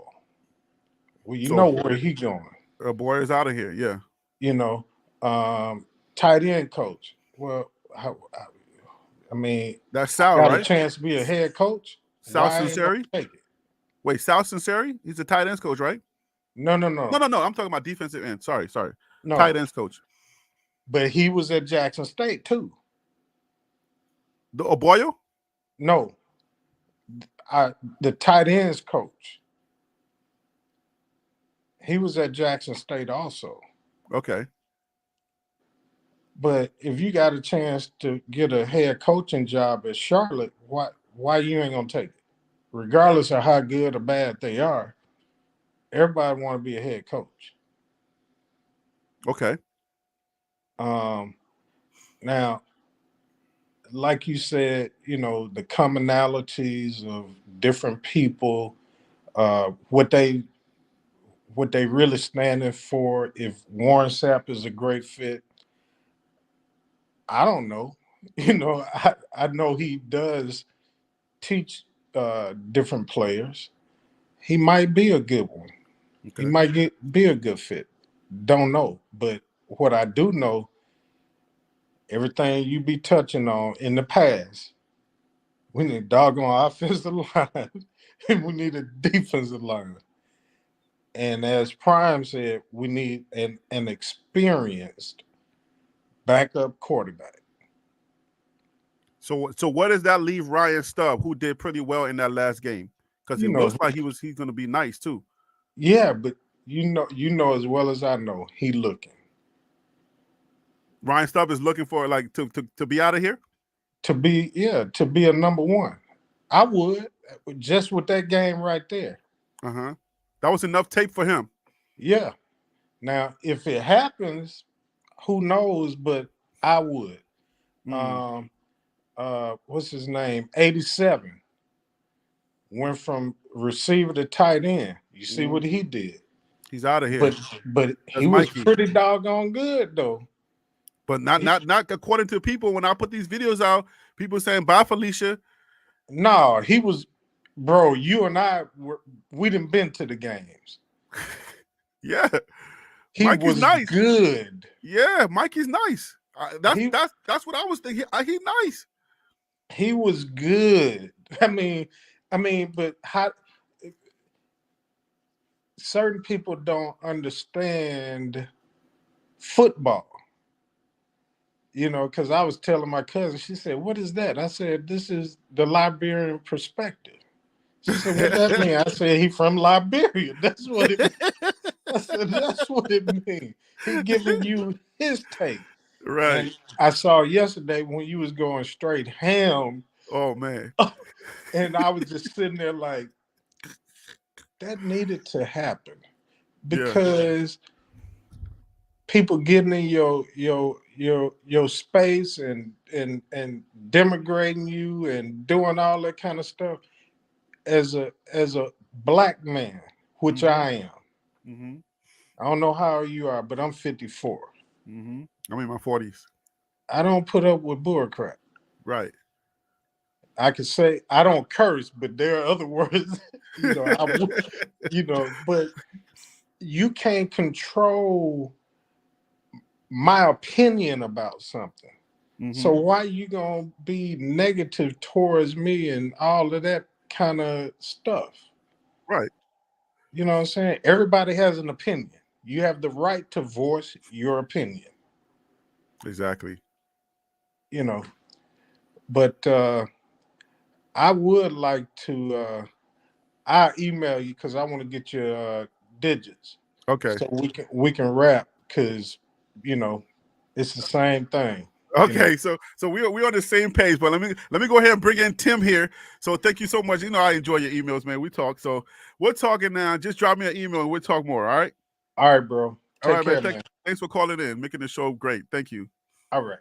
Well, you So know where he going. boy is out of here. Yeah. You know, tight end coach. Well, I mean, That's I Sal, got a right? chance to be a head coach. Sal Why I ain't gonna Sinceri. take it? Wait, Sal Sinceri? He's a tight ends coach, right? No, no, No, no, no, no. I'm talking about defensive end. Sorry. Tight no. ends coach. But he was at Jackson State too. The Oboyo? No, the tight ends coach. He was at Jackson State also. Okay. But if you got a chance to get a head coaching job at Charlotte, why you ain't gonna take it? Regardless of how good or bad they are, everybody want to be a head coach. Okay. Um, Now, like you said, the commonalities of different people, what they really standing for. If Warren Sapp is a great fit, I don't know. I know he does teach different players. He might be a good one. He Okay. might be a good fit. don't know. But what I do know, everything you be touching on in the past, we need a doggone offensive line, and we need a defensive line. And as Prime said, we need an experienced backup quarterback. So what does that leave Ryan Stubb, who did pretty well in that last game? Because You it know, looks like he's going to be nice too. yeah, but you know as well as I know, he looking Ryan Stubb is looking for like to be out of here. to be a number one. I would just with that game right there. Uh-huh. That was enough tape for him. Yeah. Now, if it happens, who knows? But I would. Mm. Um, what's his name? 87 went from receiver to tight end. You see what Mm. he did, He's out of here. but he That's was Mikey. pretty doggone good though. But not He, not according to people. When I put these videos out, people saying bye Felicia. no, he was, bro. You and I we didn't been to the games. Yeah, He Mikey's was nice. good. Yeah, Mikey's nice. That's He that's that's what I was thinking. He nice. he was good. But how certain people don't understand football. You know, because I was telling my cousin, she said, "What is that?" I said, "This is the Liberian perspective." She said, "What that mean?" I said, "He from Liberia." That's what it. I said, "That's what it means." He giving you his take. Right. And I saw yesterday when you was going straight ham, Oh man. and I was just sitting there like, that needed to happen Yeah. because people getting in your space and demigrating you and doing all that kind of stuff as a black man, which Mm-hmm. I am. Mm-hmm. I don't know how old you are, but I'm 54. Mm-hmm. I'm in my 40s. I don't put up with bullcrap. Right. I could say I don't curse, but there are other words, but you can't control my opinion about something. So Mm-hmm. why you gonna be negative towards me and all of that kind of stuff? Right. You know what I'm saying? Everybody has an opinion. You have the right to voice your opinion. Exactly. You know, but I would like to. I email you because I want to get your digits Okay. so we can rap because you know it's the same thing. You know. Okay, so we're on the same page, but let me go ahead and bring in Tim here. So thank you so much. You know I enjoy your emails, man. We talk. So we're talking now. Just drop me an email and we'll talk more. All right. All right, bro. All Take right, man. care, man. Thanks for calling in, making the show great. Thank you. All right.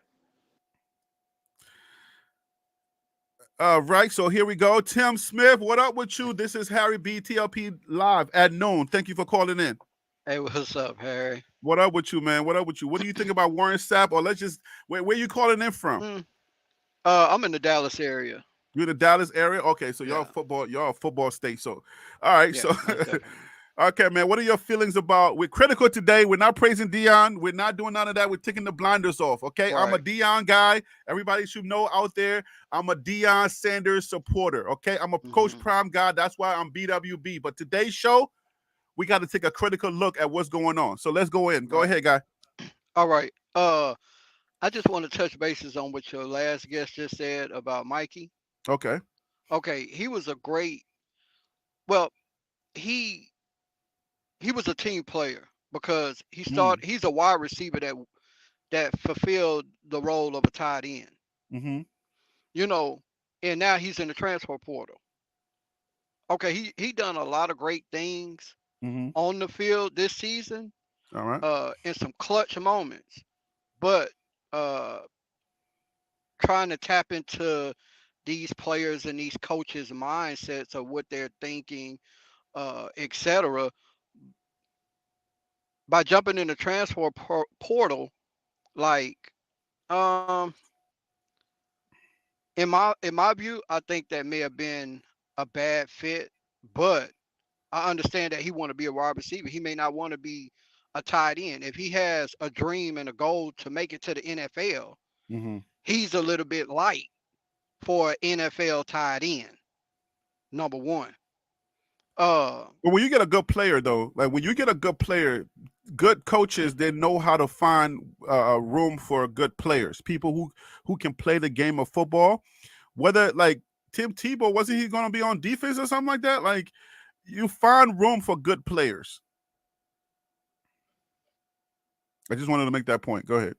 Right. So here we go. Tim Smith, what up with you? This is Harry B TLP live at noon. Thank you for calling in. Hey, what's up, Harry? What up with you, man? What up with you? What do you think about Warren Sapp? Or let's just where you calling in from? Mm, I'm in the Dallas area. You're in the Dallas area? Okay, so Yeah, y'all a football state. So all right, yeah, so most definitely. okay, man. What are your feelings about we're critical today? We're not praising Dion. We're not doing none of that. We're taking the blinders off. Okay. I'm a Right, Dion guy. Everybody should know out there. I'm a Dion Sanders supporter. Okay. I'm a Coach hmm Prime guy. That's why I'm BWB. But today's show, we got to take a critical look at what's going on. So let's go in. Go right. ahead, guy. All right. I just want to touch bases on what your last guest just said about Mikey. Okay. Okay, he was a great. Well, he he was a team player because he Mm. started. He's a wide receiver that fulfilled the role of a tight end. Mm-hmm. You know, and now he's in the transfer portal. Okay, he done a lot of great things Mm-hmm. on the field this season, All right. in some clutch moments. But uh, trying to tap into these players and these coaches' mindsets of what they're thinking, etc. By jumping in the transfer portal, like um, in my view, I think that may have been a bad fit. But I understand that he want to be a wide receiver. He may not want to be a tight end. If he has a dream and a goal to make it to the NFL, Mm-hmm. he's a little bit light for an NFL tight end. Number one. Uh, But when you get a good player, though, like when you get a good player, good coaches, they know how to find room for good players, people who can play the game of football. Whether like Tim Tebow, wasn't he going to be on defense or something like that? Like you find room for good players. I just wanted to make that point. Go ahead.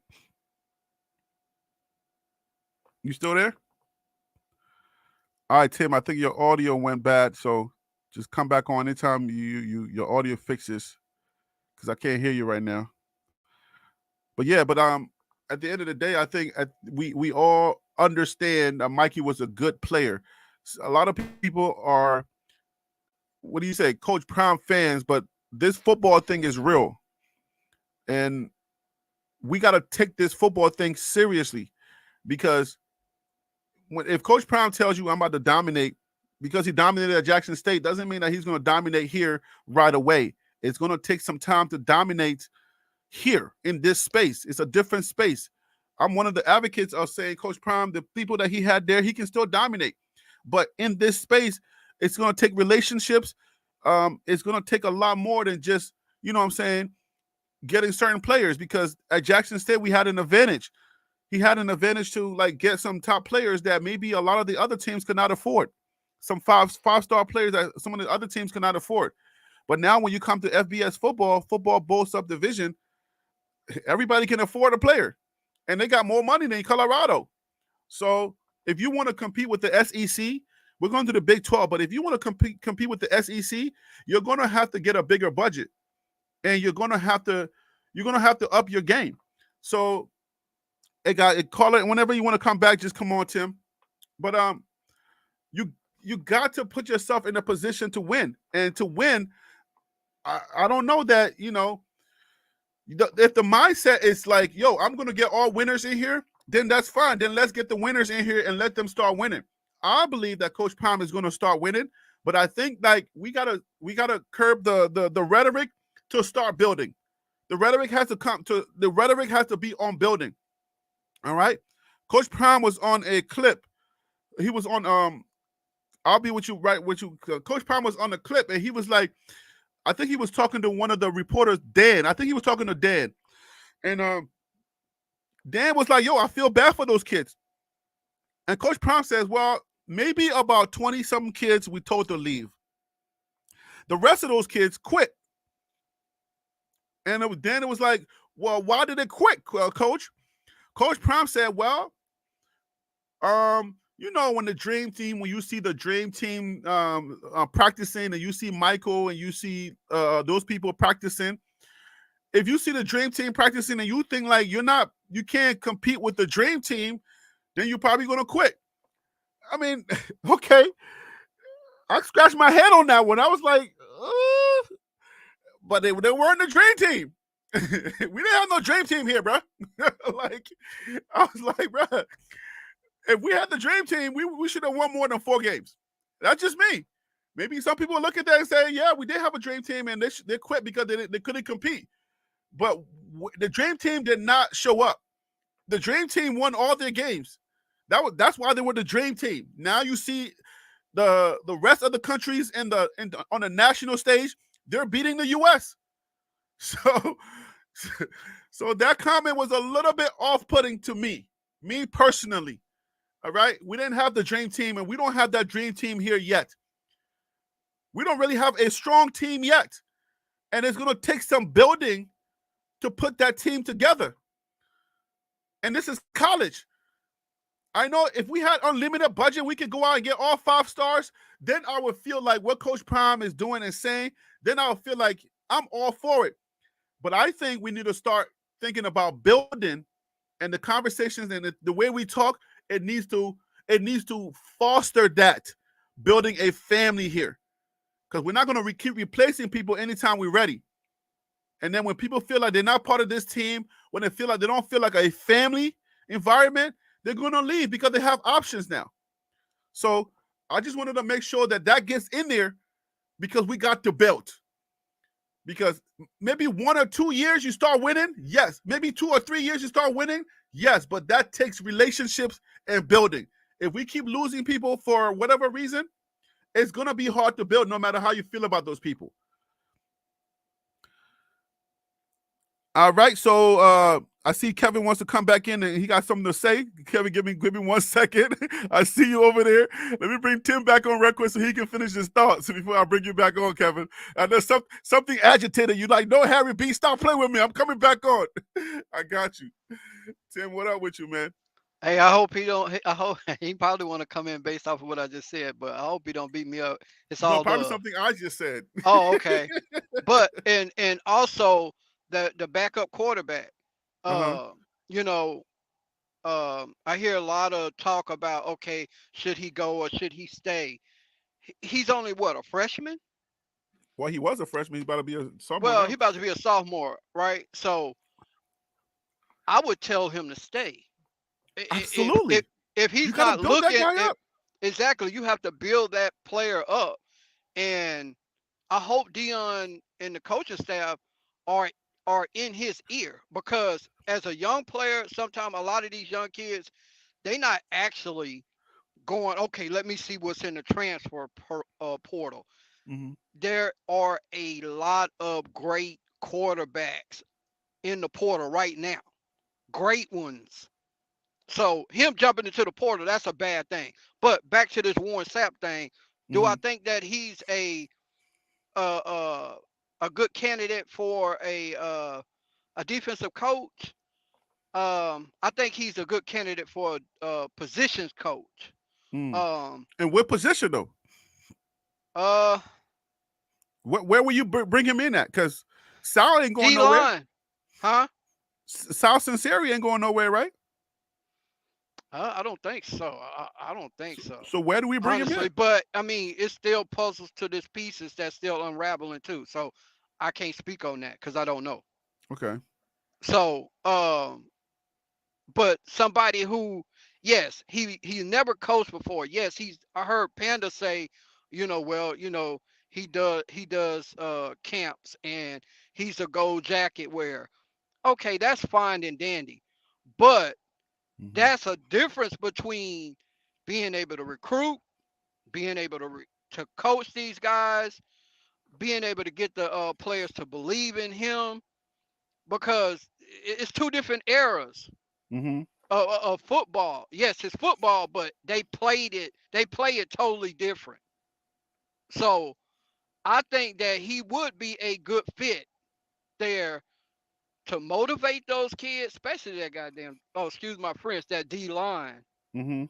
You still there? All right, Tim. I think your audio went bad, so just come back on anytime your audio fixes, because I can't hear you right now. But yeah, but at the end of the day, I think we all understand Mikey was a good player. A lot of people are, what do you say, Coach Prime fans, but this football thing is real, and we got to take this football thing seriously, because if Coach Prime tells you I'm about to dominate, because he dominated at Jackson State, doesn't mean that he's going to dominate here right away. It's going to take some time to dominate here in this space. It's a different space. I'm one of the advocates of saying Coach Prime, the people that he had there, he can still dominate. But in this space, it's going to take relationships. It's going to take a lot more than just, you know what I'm saying, getting certain players, because at Jackson State, we had an advantage. He had an advantage to like get some top players that maybe a lot of the other teams could not afford. Some five-star players that some of the other teams could not afford. But now when you come to FBS football bowl subdivision, everybody can afford a player, and they got more money than Colorado. So if you want to compete with the SEC, we're going to the Big 12. But if you want to compete with the SEC, you're going to have to get a bigger budget, and you're going to have to up your game. So call it whenever you want to come back. Just come on, Tim. But you got to put yourself in a position to win, and to win, I don't know that, you know, if the mindset is like, yo, I'm going to get all winners in here, then that's fine. Then let's get the winners in here and let them start winning. I believe that Coach Prime is going to start winning, but I think like we gotta curb the rhetoric to start building. The rhetoric has to be on building. All right. Coach Prime was on a clip. He was on I'll be with you right with you. Coach Prime was on the clip, and he was like, I think he was talking to one of the reporters, Dan. I think he was talking to Dan. And Dan was like, yo, I feel bad for those kids. And Coach Prime says, well, maybe about 20-something kids we told to leave. The rest of those kids quit. And Dan was like, well, why did they quit, Coach? Coach Prime said, well, you know, when you see the dream team practicing, and you see Michael and you see those people practicing, if you see the dream team practicing and you think like you can't compete with the dream team, then you're probably going to quit. I mean, okay. I scratched my head on that one. I was like, but they weren't the dream team. We didn't have no dream team here, bro. Like, I was like, bro, if we had the dream team, we should have won more than 4 games. That's just me. Maybe some people look at that and say, yeah, we did have a dream team, and they quit because they couldn't compete. But the dream team did not show up. The dream team won all their games. That's why they were the dream team. Now you see the rest of the countries on the national stage, they're beating the U.S. So that comment was a little bit off-putting to me personally. All right, we didn't have the dream team, and we don't have that dream team here yet. We don't really have a strong team yet, and it's going to take some building to put that team together. And this is college. I know if we had unlimited budget, we could go out and get all 5 stars. Then I would feel like what Coach Prime is doing and saying, then I would feel like I'm all for it. But I think we need to start thinking about building, and the conversations and the way we talk. It needs to foster that, building a family here, because we're not going to keep replacing people anytime we're ready. And then when people feel like they're not part of this team, when they feel like they don't feel like a family environment, they're going to leave because they have options now. So I just wanted to make sure that gets in there, because we got the belt. because maybe 1 or 2 years you start winning. Yes. Maybe 2 or 3 years you start winning. Yes. But that takes relationships and building. If we keep losing people for whatever reason, it's going to be hard to build no matter how you feel about those people. All right. So I see Kevin wants to come back in and he got something to say. Kevin, give me 1 second. I see you over there. Let me bring Tim back on record so he can finish his thoughts before I bring you back on, Kevin. And there's something agitated. You like, no, Harry B, stop playing with me. I'm coming back on. I got you. Tim, what up with you, man? Hey, I hope he don't. I hope he probably want to come in based off of what I just said, but I hope he don't beat me up. It's No, all probably love. something I just said. Oh, okay. But and also the backup quarterback. Uh-huh. Uh, you know, I hear a lot of talk about, okay, should he go or should he stay? He's only what, a freshman? Well, he was a freshman. He's about to be a sophomore Well, now. he about to be a sophomore, right? So I would tell him to stay. If if Absolutely. if You he's got to not build that looking, guy if up. exactly, you have to build that player up. And I hope Dion and the coaching staff are are in his ear, because as a young player, sometimes a lot of these young kids, they not actually going, okay, let me see what's in the transfer portal. Mm-hmm. There are a lot of great quarterbacks in the portal right now, great ones. So him jumping into the portal, that's a bad thing. But back to this Warren Sapp thing, do I Mm-hmm. think that he's uh, uh, a good candidate for a defensive coach? I think he's a good candidate for a positions coach. Mm. Um, And what position though? uh, Where will you bring him in at? Because Sal ain't going D nowhere. line, huh? Sal Sinceri ain't going nowhere, right? I don't think so. I don't think so, So where do we bring him in? honestly. But I mean, it's still puzzles to this pieces that's still unraveling too. So I can't speak on that because I don't know. Okay. So, but somebody who, yes, he never coached before. Yes, he's. I heard Panda say, well, he does camps and he's a gold jacket wearer. Okay, that's fine and dandy, but Mm-hmm. that's a difference between being able to recruit, being able to coach these guys, being able to get the players to believe in him, because it's two different eras Mm-hmm. of football. Yes, it's football, but they played it. They play it totally different. So I think that he would be a good fit there to motivate those kids, especially that goddamn. Oh, excuse my French. That D line. Mm-hmm.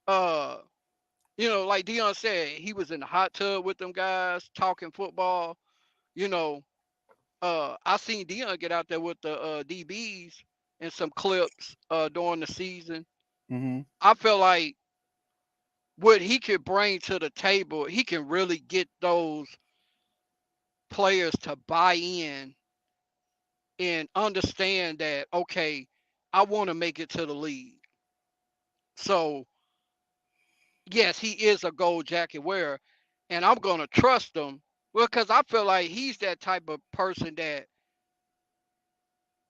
Uh, like Dion said, he was in the hot tub with them guys talking football. You know, I seen Dion get out there with the DBs and some clips during the season. Mm-hmm. I feel like what he could bring to the table, he can really get those players to buy in and understand that, okay, I want to make it to the league. So yes, he is a gold jacket wearer, and I'm gonna trust him. Well, because I feel like he's that type of person that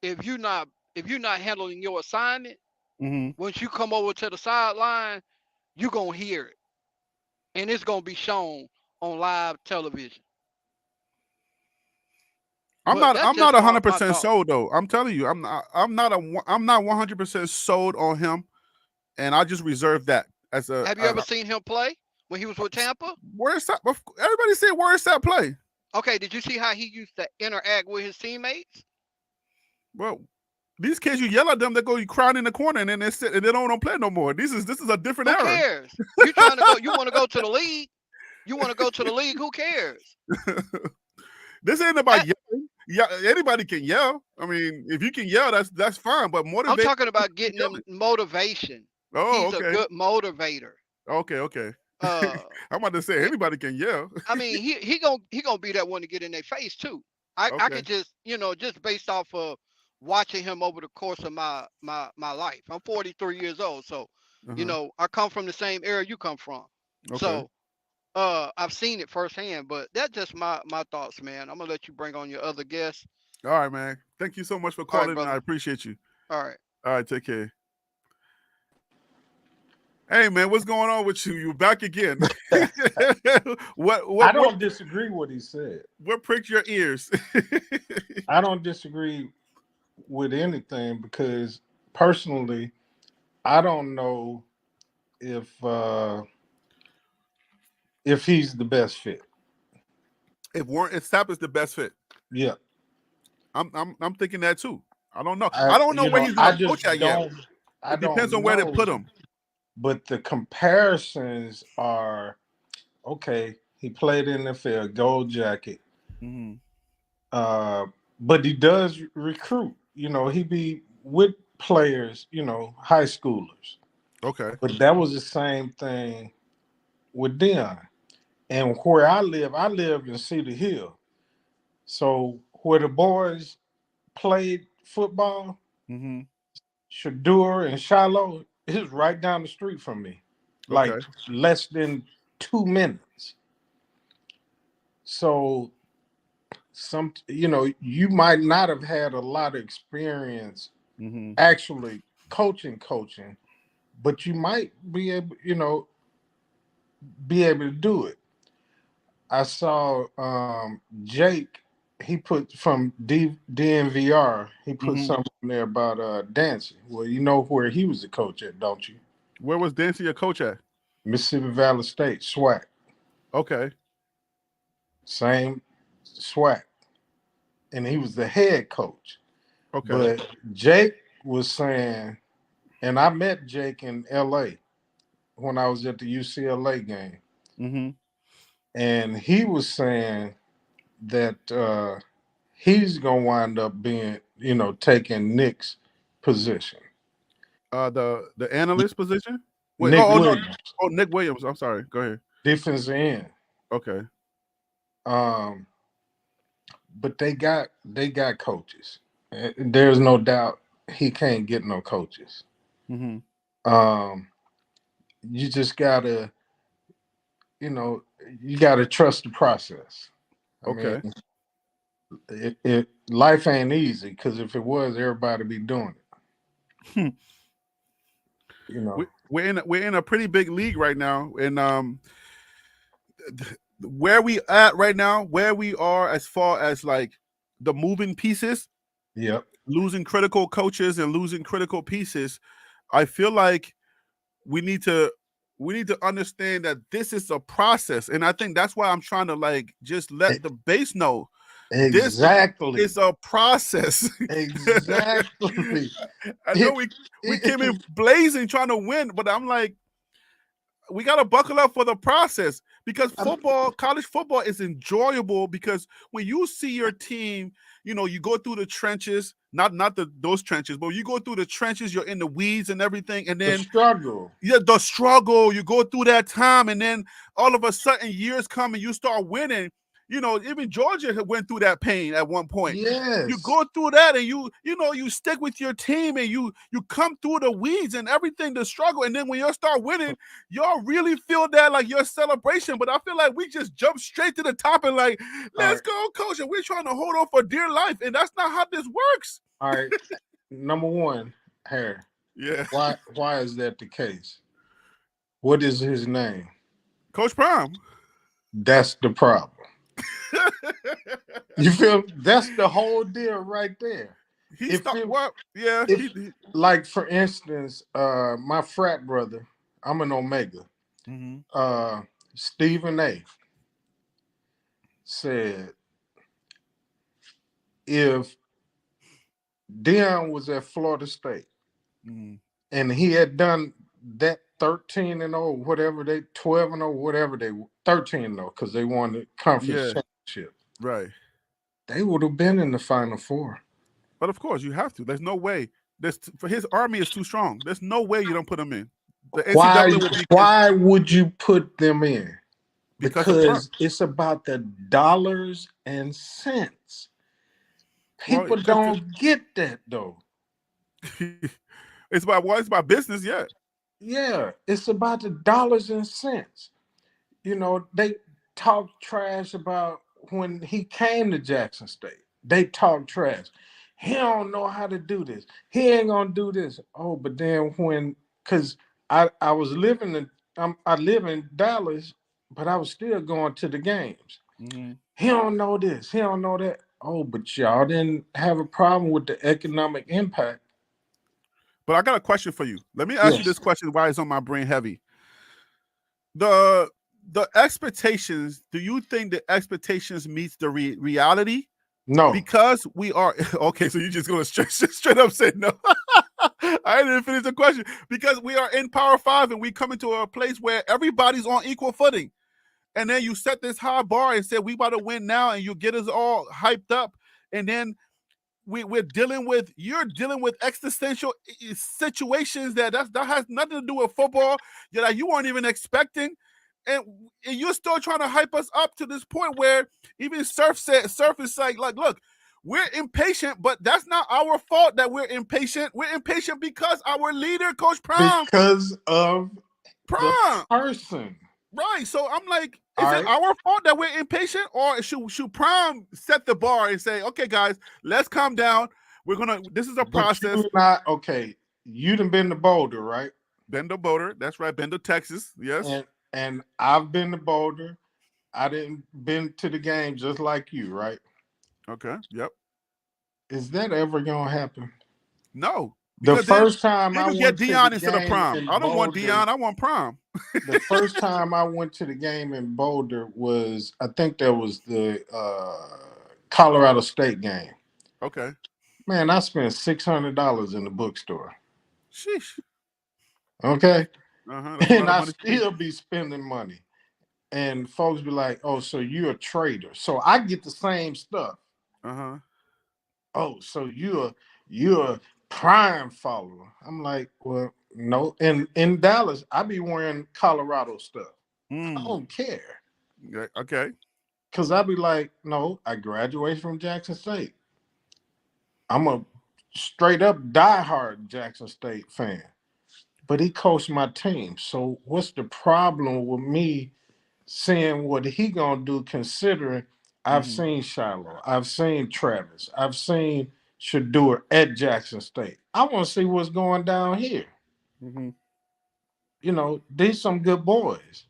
if you're not if you're not handling your assignment, Mm-hmm. once you come over to the sideline, you're gonna hear it. And it's gonna be shown on live television. I'm But not. that's I'm not just my, 100% thought. sold though. I'm telling you, I'm not. I'm not 100% sold on him, and I just reserve that as a. Have you ever seen him play when he was with Tampa? Where's that? Everybody say where's that play? Okay, did you see how he used to interact with his teammates? Well, these kids, you yell at them, they go you crying in the corner, and then they sit and they don't play no more. This is a different Who era. cares? You trying to go? You want to go to the league? You want to go to the league? Who cares? This ain't about yelling. Yeah, anybody can yell. I mean, if you can yell, that's fine. But I'm motivate. talking about getting them motivation. Oh, He's a okay, good motivator. okay. Uh, I'm about to say eh, anybody can yell. I mean, he gonna be that one to get in their face too. I Okay. could just just based off of watching him over the course of my life. I'm 43 years old, so Uh-huh. I come from the same era you come from. Okay. So I've seen it firsthand, but that's just my thoughts, man. I'm gonna let you bring on your other guests. All right, man. Thank you so much for All right, calling, and I brother. appreciate you. All right. All right, take care. Hey, man, what's going on with you? You back again? what I what what don't disagree with what he said. what pricked your ears? I don't disagree with anything because personally, I don't know if uh if he's the best fit. If Sapp is the best fit, Yeah. I'm thinking that too. I don't know. I don't know You where know, he's I gonna just coach at yet. don't I It depends don't on where they know. put him. But the comparisons are okay. He played in the field, gold jacket. Mm-hmm. Uh, but he does recruit. You know, he be with players. You know, high schoolers. Okay. But that was the same thing with Dion. And where I live in Cedar Hill. So where the boys played football, Mm-hmm. Shadur and Shiloh is right down the street from me, like Okay. less than 2 minutes. So you know, you might not have had a lot of experience Mm-hmm. actually coaching, but you might be able, you know, be able to do it. I saw Jake. He put from DNVR. He put Mm-hmm. something there about dancing. Well, you know where he was the coach at, don't you? Where was Dancy your coach at? Mississippi Valley State, SWAC. Okay. Same SWAC. And he was the head coach. Okay. But Jake was saying, and I met Jake in LA when I was at the UCLA game. Mm-hmm. And he was saying that he's going to wind up being, you know, taking Nick's position. The analyst position. Wait. Nick Oh no. Williams, Oh, Nick Williams. I'm sorry. Go ahead. defensive end. Okay. Um, but they got coaches. There's no doubt he can't get no coaches. Mm-hmm. Um, you just gotta, you know, you gotta trust the process. I mean, Okay. life ain't easy because if it was, everybody be doing it. You know. We're in a pretty big league right now, and where we at right now, where we are as far as like the moving pieces, Yep. losing critical coaches and losing critical pieces, I feel like we need to understand that this is a process, and I think that's why I'm trying to like just let the base know this Exactly. is a process. Exactly. I know It, we came it, in blazing trying to win, but I'm like, we got to buckle up for the process because college football is enjoyable because when you see your team, you know, you go through the trenches, not those trenches, but you go through the trenches, you're in the weeds and everything, and the then struggle. yeah, the struggle, you go through that time, and then all of a sudden years come and you start winning. You know, even Georgia went through that pain at one point. You Yes. go through that and you stick with your team and you come through the weeds and everything, the struggle, and then when you start winning, y'all really feel that like your celebration. But I feel like we just jump straight to the top and like, All let's right. go, coach, and we're trying to hold on for dear life, and that's not how this works. All right. Number one, Harry. Yeah, Why is that the case? What is his name? Coach Prime. That's the problem. You feel that's the whole deal right there. He If stopped it what? Yeah, if like for instance, my frat brother, I'm an Omega. mm-hmm. Uh Stephen A said if Dion was at Florida State Mm-hmm. and he had done that 13-0, whatever they 12-0, whatever they 13-0, because they won the conference Yeah, championship, right. they would have been in the Final Four. But of course, you have to. There's no way. For his army is too strong. There's no way you don't put him in. The Why NCAA will be why would you put them in? because of Prime. Because it's about the dollars and cents. Well, People don't get that though. it's about business. Yeah. Yeah, it's about the dollars and cents. they talked trash about when he came to Jackson State. They talked trash. He don't know how to do this. He ain't gonna do this. Oh, but then cause I was living I live in Dallas, but I was still going to the games. Mm-hmm. He don't know this. He don't know that. Oh, but y'all didn't have a problem with the economic impact. But I got a question for you. Let me ask you Yes. this question why it's on my brain heavy. The the expectations, do you think the expectations meets the reality? No. Because we are okay, so you're just gonna straight up say no. I didn't finish the question. Because we are in Power 5 and we come into a place where everybody's on equal footing. And then you set this high bar and say we about to win now, and you get us all hyped up, and then you're dealing with existential situations that has nothing to do with football that you weren't even expecting, and you're still trying to hype us up to this point where even Surf is like look, we're impatient, but that's not our fault that we're impatient. We're impatient because our leader, Coach Because of the Prime. person. Right. So I'm like, All is it right. our fault that we're impatient, or should Prime set the bar and say, okay, guys, let's calm down. This is a But process. you not okay. You done been to Boulder, right? Bender Boulder. That's right. Bender, Texas. Yes. And I've been to Boulder. I didn't been to the game just like you, right? Okay. Yep. Is that ever gonna happen? No. The Because then first time I you get went to the Dion instead of game Prime. in I don't want Boulder, Dion. I want Prime. the first time I went to the game in Boulder was, I think that was the Colorado State game. Okay. Man, I spent $600 in the bookstore. Sheesh. Okay, That's a and lot of I money to me. still be spending money. And folks be like, "Oh, so you're a trader?" So I get the same stuff. Uh-huh. Oh, so you're a Prime follower. I'm like, well, no. In Dallas, I be wearing Colorado stuff. I Mm. don't care. Okay. Cause I be like, no, I graduated from Jackson State. I'm a straight up diehard Jackson State fan. But he coached my team. So what's the problem with me seeing what he gonna do, considering I've Mm-hmm. seen Shiloh, I've seen Travis, I've seen Shador at Jackson State. I want to see what's going down here. Mm-hmm. These some good boys.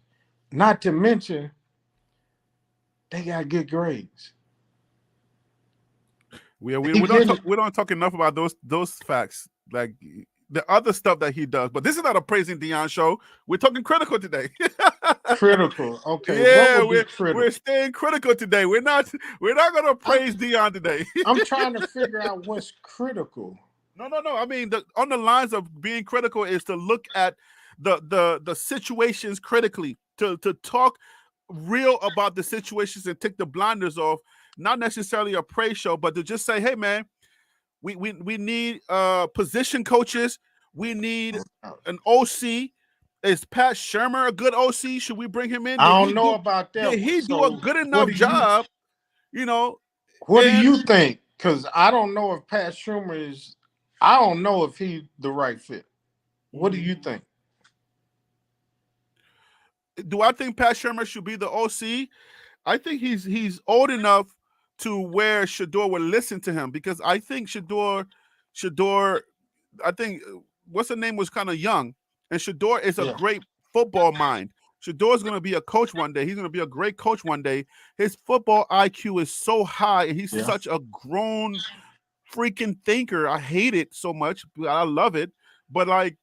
Not to mention they got good grades. He getting We don't talk enough about those facts. Like the other stuff that he does. But this is not a praising Dion show. We're talking critical today. critical. Okay, what Yeah, would be we're critical? staying critical today. We're not gonna praise Dion today. I'm trying to figure out what's critical. No. I mean, on the lines of being critical is to look at the situations critically, to talk real about the situations and take the blinders off. Not necessarily a praise show, but to just say, hey, man, we need position coaches. We need an OC. Is Pat Shermer a good OC? Should we bring him in? I don't know about that Did one. he do a So good what enough do you job? You know, what do and you think? Because I don't know if Pat Schumer is. I don't know if he's the right fit. What do mm-hmm. you think? Do I think Pat Shermer should be the OC? I think he's old enough to where Shador would listen to him, because I think Shador, I think what's her name was kind of young, and Shador is a Yeah. great football mind. Shador's going to be a coach one day. He's going to be a great coach one day. His football IQ is so high, and he's Yeah. such a grown freaking thinker. I hate it so much, but I love it. But like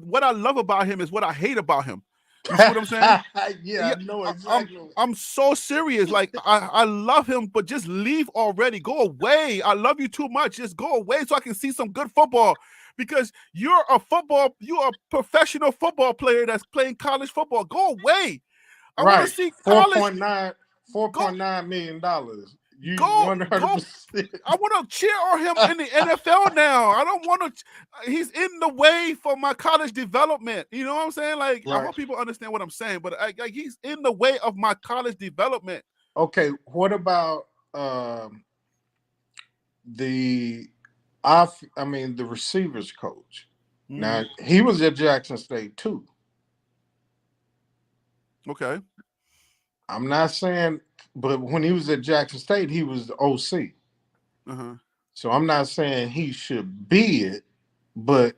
what I love about him is what I hate about him. You see what I'm saying? Yeah, Yeah, I know I'm exactly. I'm so serious. Like I love him, but just leave already. Go away. I love you too much. Just go away so I can see some good football. Because you're a professional football player that's playing college football. Go away. I want to Right. see college. 4.9 Go $4.9 million. You go go 100%. I want to cheer on him in the NFL now. I don't want to. He's in the way for my college development. You know what I'm saying? Like, I Right. hope people understand what I'm saying. But like he's in the way of my college development. Okay. What about the the receivers coach? Mm-hmm. Now he was at Jackson State too. Okay. I'm not saying, but when he was at Jackson State, he was the OC. Uh-huh. So I'm not saying he should be it, but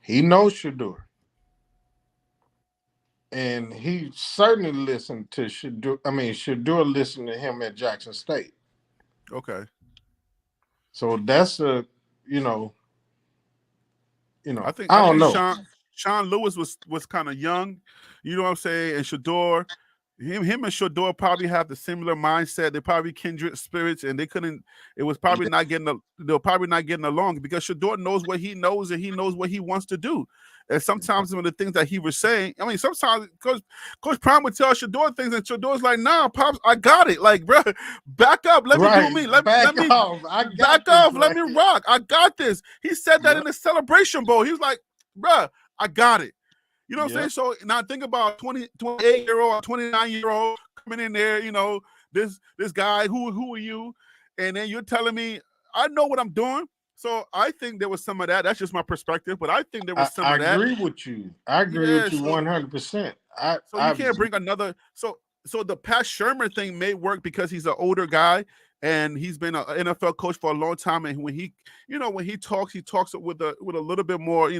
he knows Shador. And he certainly listened to Shador. I mean, Shador listened to him at Jackson State. Okay. So that's you know, I think I I don't think know. Sean Lewis was kind of young, you know what I'm saying? And Shador, him and Shador probably have the similar mindset. They're probably kindred spirits, and they couldn't. It was probably not getting. They were probably not getting along because Shador knows what he knows, and he knows what he wants to do. And sometimes some of the things that he was saying, I mean, sometimes Coach Prime would tell Shador things, and Shador's like, "Nah, pops, I got it. Like, bro, back up. Let me do Right. me. Let Back me off. I got back this off. Let right. me rock. I got this." He said that Yep. in the Celebration Bowl. He was like, "Bruh, I got it." You know what I'm saying? Yep. So now think about 28-year-old, 29-year-old coming in there, this guy, who are you? And then you're telling me, I know what I'm doing. So I think there was some of that. That's just my perspective, but I think there was some I of that. agree with you. I agree Yeah, with you so 100%. so you can't bring another. So the Pat Shermer thing may work because he's an older guy and he's been an NFL coach for a long time. And when he talks with a little bit more,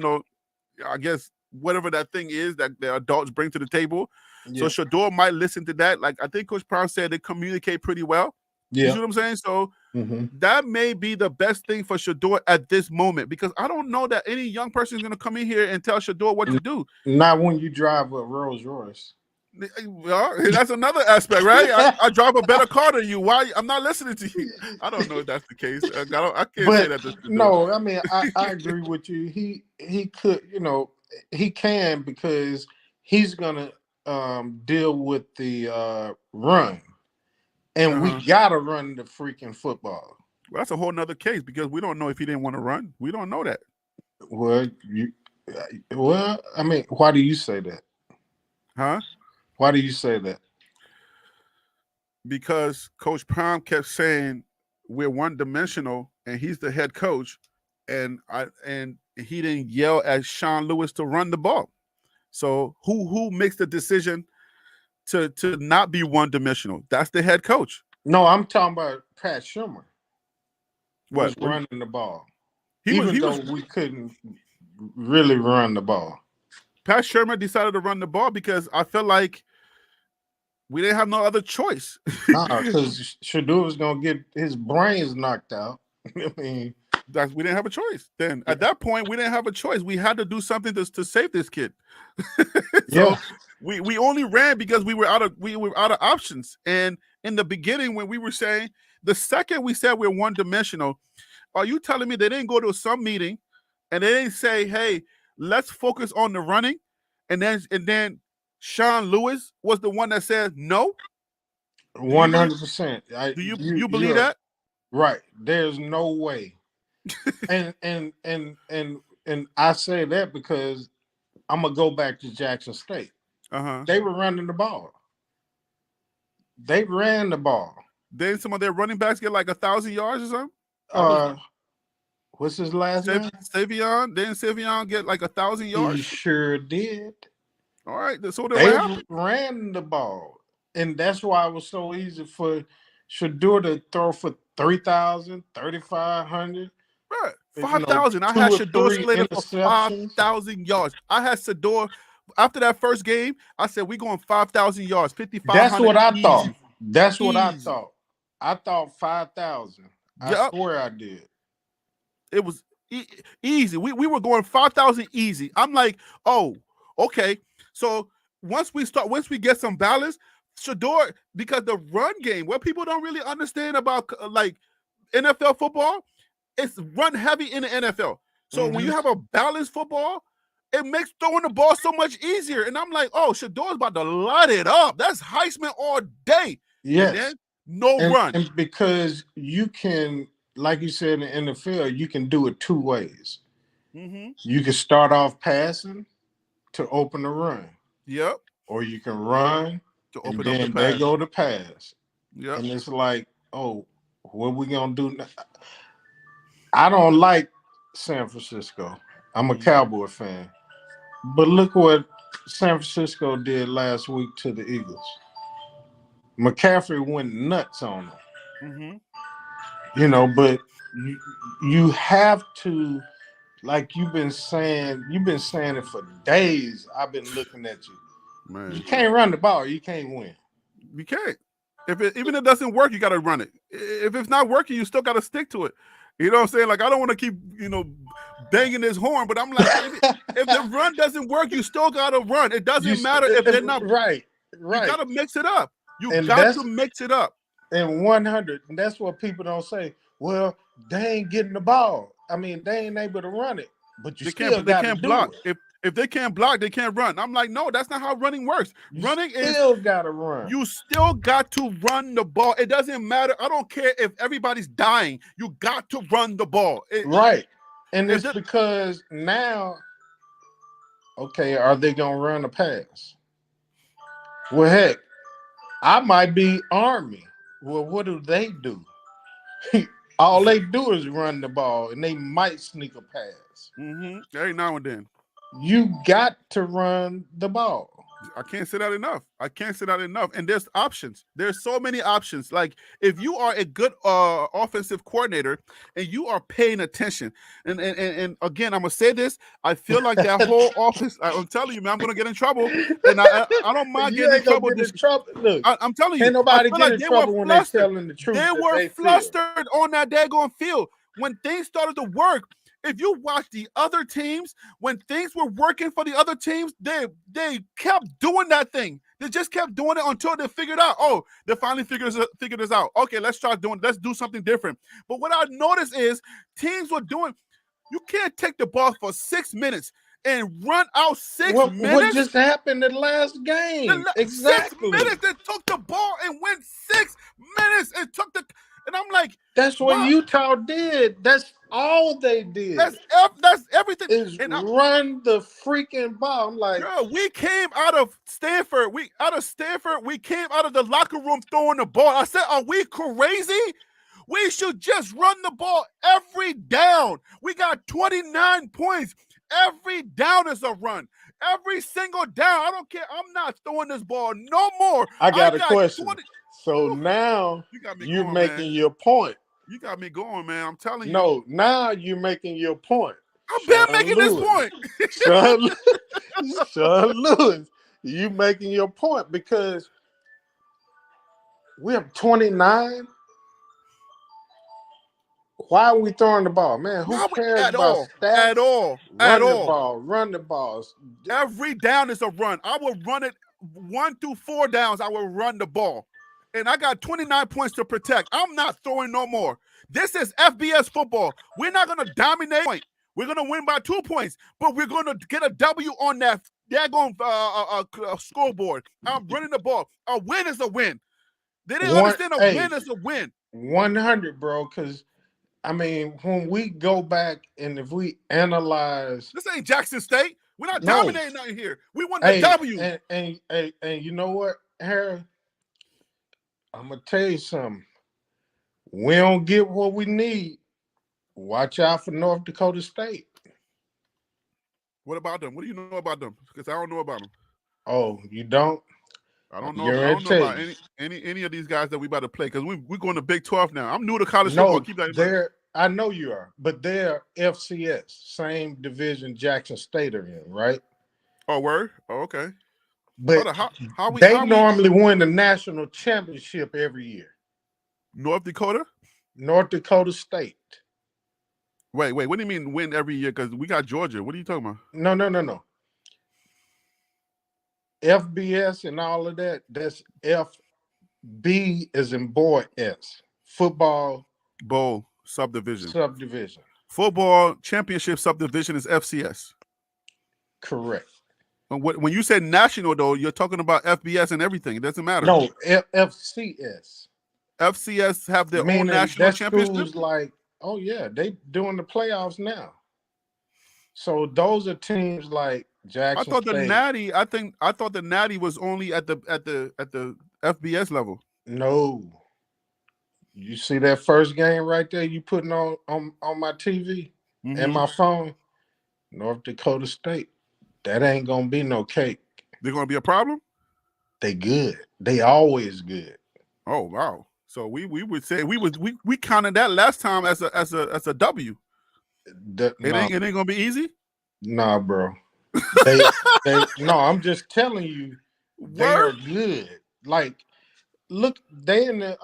I guess whatever that thing is that the adults bring to the table. So Yeah. Shador might listen to that. Like I think Coach Brown said, they communicate pretty well. You Yeah. see what I'm saying? So Mm-hmm. that may be the best thing for Shador at this moment because I don't know that any young person is going to come in here and tell Shador what to do. Not when you drive a Rolls Royce. Well, that's another aspect, right? I drive a better car than you. Why? I'm not listening to you. I don't know if that's the case. I can't say But that to Shador. no, I mean, I agree with you. He could, he can because he's gonna deal with the run, and we Uh-huh. gotta run the freaking football. Well, that's a whole nother case because we don't know if he didn't want to run. We don't know that. Well, I mean, why do you say that? Huh? Why do you say that? Because Coach Prime kept saying we're one dimensional and he's the head coach, and he didn't yell at Sean Lewis to run the ball. So who makes the decision to not be one dimensional? That's the head coach. No, I'm talking about Pat Schumer What? was running the ball, He was even he though was we couldn't really run the ball. Pat Shermer decided to run the ball because I felt like we didn't have no other choice. Nah, because Shador was gonna get his brains knocked out. I mean, We didn't have a choice. Then at that point, we didn't have a choice. We had to do something to save this kid. yeah. So we only ran because we were out of options. And in the beginning, when we were saying the second we said we're one dimensional, are you telling me they didn't go to some meeting and they didn't say, "Hey, let's focus on the running," and then Sean Lewis was the one that said no? Do you believe? 100%. Do you You you believe you're that? right. There's no way. And I say that because I'm gonna go back to Jackson State. Uh huh. They were running the ball. They ran the ball. Didn't some of their running backs get like 1,000 yards or something? I was Uh, what's his last name? Savion. Didn't Savion get like 1,000 He yards? sure did. All right. So then what They happened? ran the ball, and that's why it was so easy for Shador to throw for 3,000, 3,500. Right. You know, 5,000. I had two or Shador three slated for interceptions. 5,000 yards. I had Shador after that first game. I said we going 5,000 yards, That's 5,500 what I thought. easy, That's what I easy. thought. I thought 5,000. I Yep. swear I did. It was easy. We were going 5,000 easy. I'm like, oh, okay. So once we get some balance, Shador, because the run game, what people don't really understand about like NFL football, it's run heavy in the NFL. So when you Mm-hmm. have a balanced football, it makes throwing the ball so much easier. And I'm like, oh, Shador's about to light it up. That's Heisman all day. And Yes. then no run. And because you can, like you said in the NFL, you can do it two ways. Mm-hmm. You can start off passing to open the run, Yep. or you can run To and open up the then they pass. go to pass. Yep. And it's like, oh, what we gonna do now? I don't like San Francisco. I'm a Cowboy fan. But look what San Francisco did last week to the Eagles. McCaffrey went nuts on him. Mm-hmm. But you have to, like you've been saying it for days. I've been looking at you. You Man, can't run the ball, you can't win. you can't. Even if it doesn't work, you got to run it. If it's not working, you still got to stick to it. You know what I'm saying? Like I don't want to keep banging this horn, but I'm like, if the run doesn't work, you still got to run. It doesn't matter if they're not. Right. You got to mix it up. You And got to mix it up. And 100, and that's what people don't say. Well, they ain't getting the ball. I mean, they ain't able to run it, but you still got to do block. it. If they can't block, they can't run. I'm like, no, that's not how running works. Running is still got to run. You still got to run the ball. It doesn't matter. I don't care if everybody's dying. You got to run the ball. Right. And it's because now, okay, are they going to run a pass? Well, heck, I might be Army. Well, what do? All they do is run the ball, and they might sneak a pass. Mm-hmm. Every now and then. You got to run the ball. I can't say that enough. And there's options. There's so many options. Like if you are a good offensive coordinator and you are paying attention, and again, I'm gonna say this. I feel like that whole offense. I'm telling you, man, I'm gonna get in trouble, and I don't mind getting in trouble. Look, I'm telling you, ain't nobody get in trouble when they're telling the truth. They were flustered on that daggone field when things started to work. If you watch the other teams, when things were working for the other teams, they kept doing that thing. They just kept doing it until they figured out, oh, they finally figured this out. Okay, let's do something different. But what I noticed is teams were doing, you can't take the ball for 6 minutes and run out 6 minutes. What just happened in the last game? Exactly. 6 minutes, they took the ball and went 6 minutes and took the... And I'm like, that's what Utah did. That's all they did. That's everything. Is run the freaking ball. I'm like, girl, we came out of Stanford. We came out of the locker room throwing the ball. I said, are we crazy? We should just run the ball every down. We got 29 points. Every down is a run. Every single down. I don't care. I'm not throwing this ball no more. I got a question. So now you're making your point. You got me going, man. I'm telling you. No, now you're making your point. I've been making this point. Sean Lewis, you making your point because we have 29. Why are we throwing the ball, man? Who cares about stats? At all. Run the balls. Every down is a run. I will run it 1 through 4 downs. I will run the ball. And I got 29 points to protect. I'm not throwing no more. This is FBS football. We're not going to dominate. We're going to win by 2 points, but we're going to get a W on that daggone scoreboard. I'm running the ball. A win is a win. They didn't understand win is a win. 100, bro, because, I mean, when we go back and if we analyze. This ain't Jackson State. We're not dominating nothing here. We won the W. And you know what, Harry? I'm going to tell you something. We don't get what we need. Watch out for North Dakota State. What about them? What do you know about them? Because I don't know about them. Oh, you don't? I don't know about any of these guys that we about to play because we're going to Big 12 now. I'm new to college football. Keep that in mind. I know you are, but they're FCS, same division Jackson State are in, right? Oh, word? Oh, okay. But they normally win the national championship every year. North Dakota? North Dakota State. Wait. What do you mean win every year? Because we got Georgia. What are you talking about? No. FBS and all of that, that's FB as in boy S. Football. Bowl subdivision. Football championship subdivision is FCS. Correct. When you say national, though, you're talking about FBS and everything. It doesn't matter. No, FCS. FCS have their own national championship? Schools like, oh, yeah, they doing the playoffs now. So those are teams like Jackson State. I thought the Natty was only at the FBS level. No. You see that first game right there you putting on my TV and my phone? North Dakota State. That ain't gonna be no cake. They're gonna be a problem? They good. They always good. Oh wow! So we would say we counted that last time as a W. Nah, It ain't gonna be easy. nah, bro. They no. I'm just telling you, they Word. are good. Like, look, they in the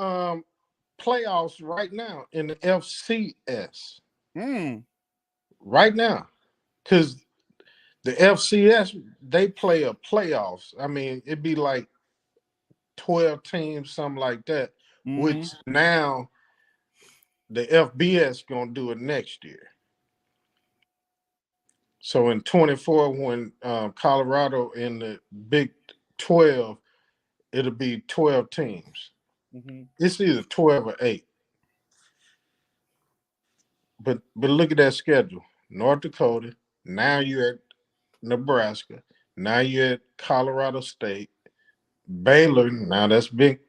playoffs right now in the FCS Mm. right now, because the FCS they play a playoffs. I mean, it'd be like 12 teams, something like that. Mm-hmm. Which now the FBS gonna do it next year. So in 24, when Colorado in the Big 12, it'll be 12 teams. Mm-hmm. It's either 12 or 8. But look at that schedule. North Dakota, now you're at Nebraska, now you're at Colorado State, Baylor, now that's Big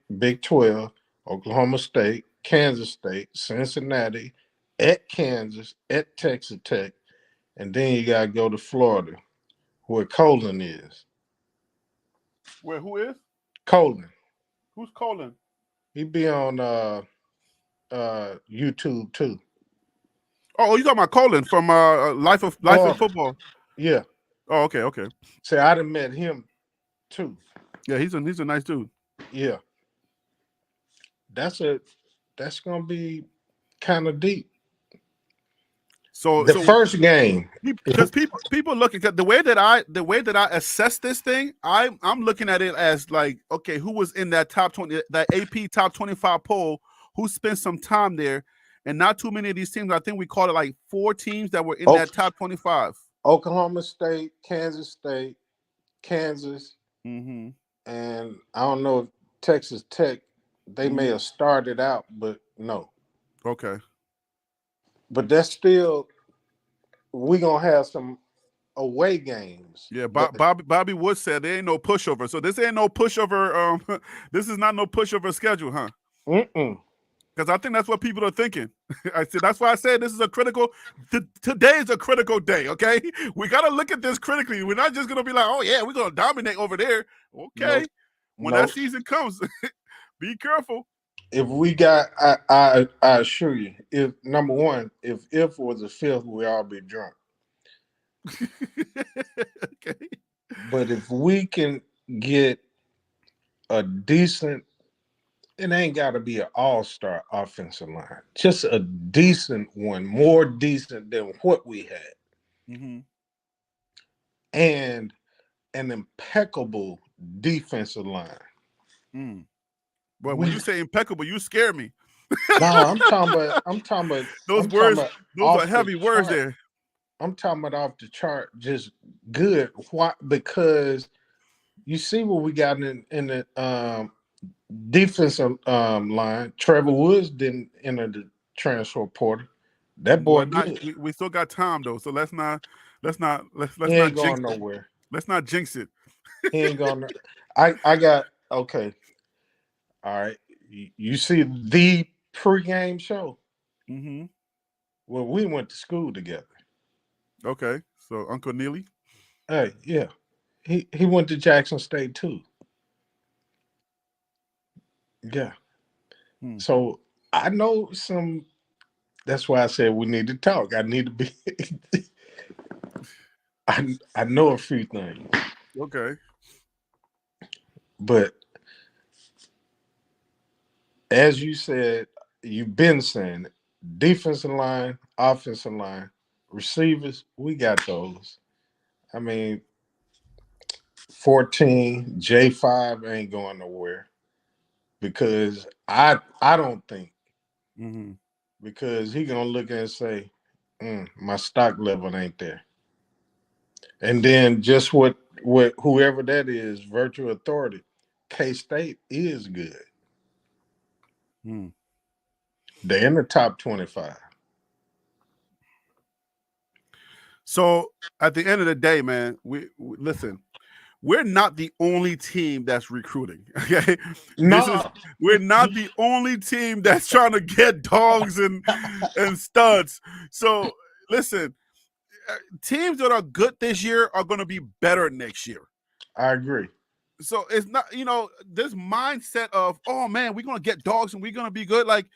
12, Oklahoma State, Kansas State, Cincinnati, at Kansas, at Texas Tech, and then you gotta go to Florida, where Colin is. Wait, who is? Colin. Who's calling? He be on YouTube too. Oh, you got my Colin from Life in Florida. Football. Yeah. Oh, okay, okay. See, I done met him too. Yeah, he's a nice dude. Yeah. That's gonna be kind of deep. So The first game. because people looking at the way that I assess this thing, I'm looking at it as like, okay, who was in that top 20, that AP top 25 poll, who spent some time there, and not too many of these teams. I think we called it like 4 teams that were in that top 25. Oklahoma State, Kansas State, Kansas, Mm-hmm. and I don't know if Texas Tech. They may have started out, but no. Okay. But that's still we gonna have some away games. Yeah, Bobby Wood said there ain't no pushover. So this ain't no pushover. This is not no pushover schedule, huh? Mm-mm. Because I think that's what people are thinking. I said that's why I said this is a critical. Today is a critical day. Okay, we got to look at this critically. We're not just gonna be like, oh yeah, we're gonna dominate over there. Okay, when that season comes, be careful. If we got, I assure you, if number one, if was a fifth, we all be drunk. Okay. But if we can get a decent, it ain't got to be an all-star offensive line, just a decent one, more decent than what we had, Mm-hmm. and an impeccable defensive line. Mm. But when you say impeccable, you scare me. No, I'm talking about. Those I'm talking words, about those off are heavy the words chart. there. I'm talking about off the chart, just good. Why? Because you see what we got in the defensive line. Trevor Woods didn't enter the transfer portal. That boy Well, not good. we still got time though, so let's not He not ain't jinx going it. nowhere. Let's not jinx it. He ain't going. I got okay. All right. You see the pregame show? Mm-hmm. Well, we went to school together. Okay, so Uncle Neely. Hey, yeah. He went to Jackson State too. Yeah. Hmm. So I know some. That's why I said we need to talk. I need to be. I know a few things, Okay. but as you said, you've been saying it. Defensive line, offensive line, receivers, we got those. I mean, 14, J5 ain't going nowhere because I don't think Mm-hmm. because he gonna look and say, my stock level ain't there. And then just what whoever that is, virtual authority, K State is good. Hmm. They're in the top 25. So at the end of the day, man, we listen. We're not the only team that's recruiting. Okay, No, we're not the only team that's trying to get dogs and studs. So listen, teams that are good this year are going to be better next year. I agree. So it's not, this mindset of, oh man, we're gonna get dogs and we're gonna be good. Like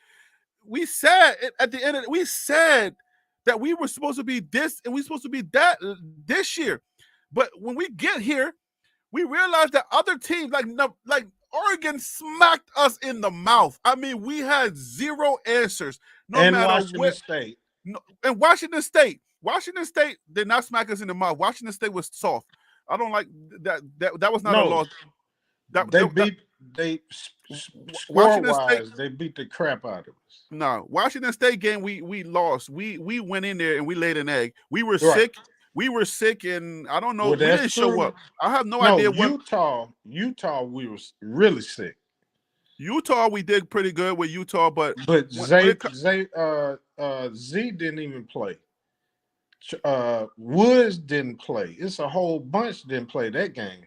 we said at the end of it, we said that we were supposed to be this and we're supposed to be that this year. But when we get here, we realized that other teams like Oregon smacked us in the mouth. I mean, we had zero answers, no And matter Washington what. State. No, and Washington State did not smack us in the mouth. Washington State was soft. I don't like that. That was not a loss. They score Washington State. wise, they beat the crap out of us. No, Washington State game we lost. We went in there and we laid an egg. We were sick. We were sick, and I don't know. Well, we didn't show up. I have no idea what. Utah, we were really sick. Utah, we did pretty good with Utah, but Z didn't even play. Woods didn't play. It's a whole bunch didn't play that game.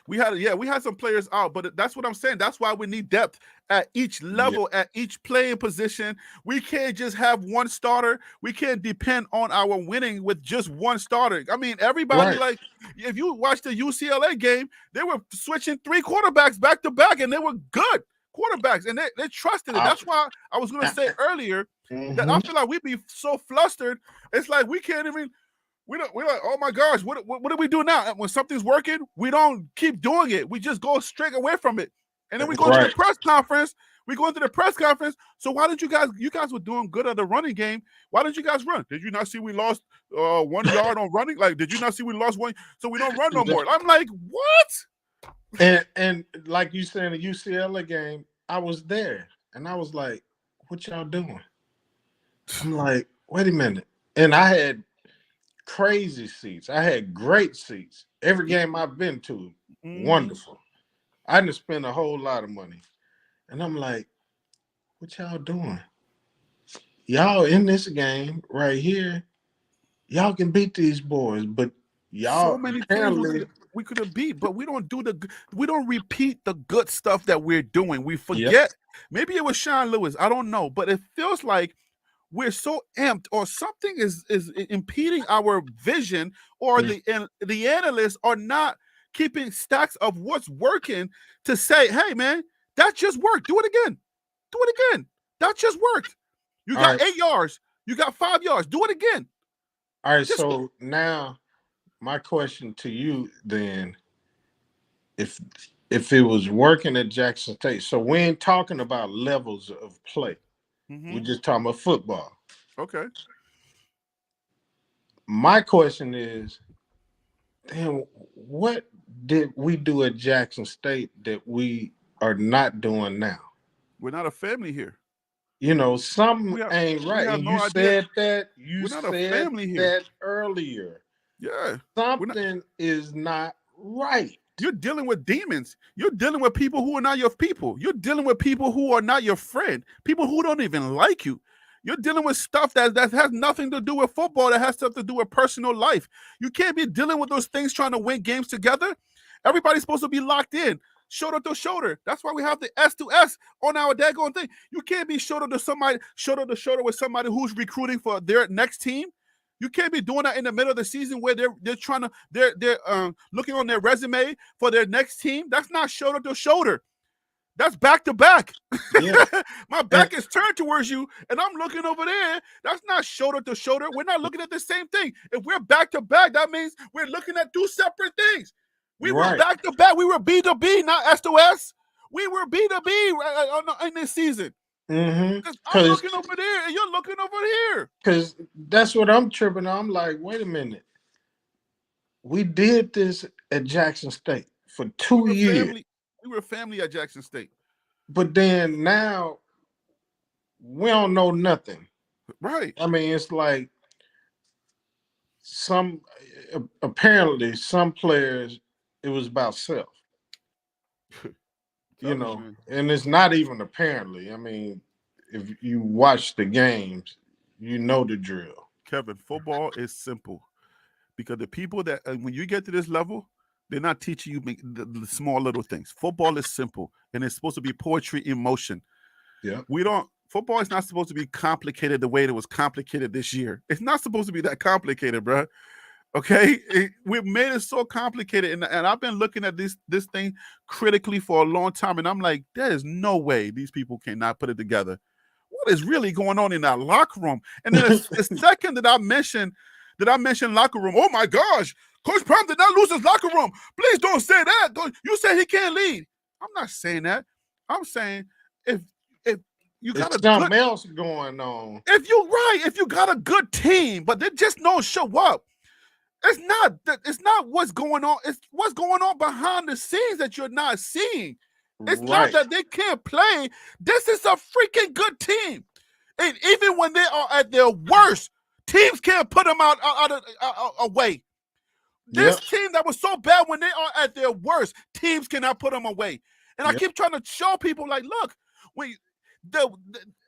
We had some players out, but that's what I'm saying. That's why we need depth at each level, at each playing position. We can't just have one starter. We can't depend on our winning with just one starter. I mean, everybody, like, if you watch the UCLA game, they were switching 3 quarterbacks back to back, and they were good quarterbacks, and they trusted it. That's why I was going to say earlier that I feel like we'd be so flustered. It's like we can't even. We're like, oh my gosh, what do we do now? When something's working, we don't keep doing it. We just go straight away from it. And then we go to the press conference. We go into the press conference. So why did you guys were doing good at the running game. Why didn't you guys run? Did you not see we lost 1 yard on running? Like, did you not see we lost 1? So we don't run no more. I'm like, what? And like you said in the UCLA game, I was there. And I was like, what y'all doing? I'm like, wait a minute. And I had crazy seats. I had great seats. Every game I've been to, wonderful. I didn't spend a whole lot of money. And I'm like, what y'all doing? Y'all in this game right here, y'all can beat these boys, but y'all so many things we could have beat, but we don't repeat the good stuff that we're doing. We forget. Yep. Maybe it was Sean Lewis. I don't know, but it feels like we're so amped, or something is impeding our vision, or the analysts are not keeping stacks of what's working to say, hey, man, that just worked. Do it again. Do it again. That just worked. You got 8 yards. You got 5 yards. Do it again. All right, so now my question to you then, if it was working at Jackson State, so we ain't talking about levels of play. We're just talking about football. Okay. My question is, damn, what did we do at Jackson State that we are not doing now? We're not a family here. Something ain't right. And you said that. You said that earlier. Yeah. Something is not right. You're dealing with demons. You're dealing with people who are not your people. You're dealing with people who are not your friend. People who don't even like you. You're dealing with stuff that has nothing to do with football, that has stuff to do with personal life. You can't be dealing with those things trying to win games together. Everybody's supposed to be locked in, shoulder to shoulder. That's why we have the S to S on our daggone thing. You can't be shoulder to shoulder with somebody who's recruiting for their next team. You can't be doing that in the middle of the season where they're trying to they're looking on their resume for their next team. That's not shoulder to shoulder. That's back to back. Yeah. My back is turned towards you, and I'm looking over there. That's not shoulder to shoulder. We're not looking at the same thing. If we're back to back, that means we're looking at 2 separate things. We were back to back. We were B to B, not S to S. We were B to B in this season. I'm looking over there, and you're looking over here. Because that's what I'm tripping on. I'm like, wait a minute. We did this at Jackson State for 2 years. We were family at Jackson State. But then now we don't know nothing. Right. I mean, it's like apparently some players, it was about self. And it's not even apparently. I mean, if you watch the games, you know the drill. Kevin, football is simple. Because the people that, when you get to this level, they're not teaching you the small little things. Football is simple, and it's supposed to be poetry in motion. Yeah. Football is not supposed to be complicated the way it was complicated this year. It's not supposed to be that complicated, bro. Okay, we've made it so complicated, and I've been looking at this thing critically for a long time, and I'm like, there is no way these people cannot put it together. What is really going on in that locker room? And then the second that I mentioned locker room, oh my gosh, Coach Prime did not lose his locker room. Please don't say that. You say he can't lead. I'm not saying that. I'm saying if you got It's a good, something else going on. if you got a good team, but they just don't show up. It's not what's going on. It's what's going on behind the scenes that you're not seeing. It's not Right. that they can't play. This is a freaking good team. And even when they are at their worst, teams can't put them out away. This Yep. team that was so bad when they are at their worst, teams cannot put them away. And I Yep. keep trying to show people, like, look,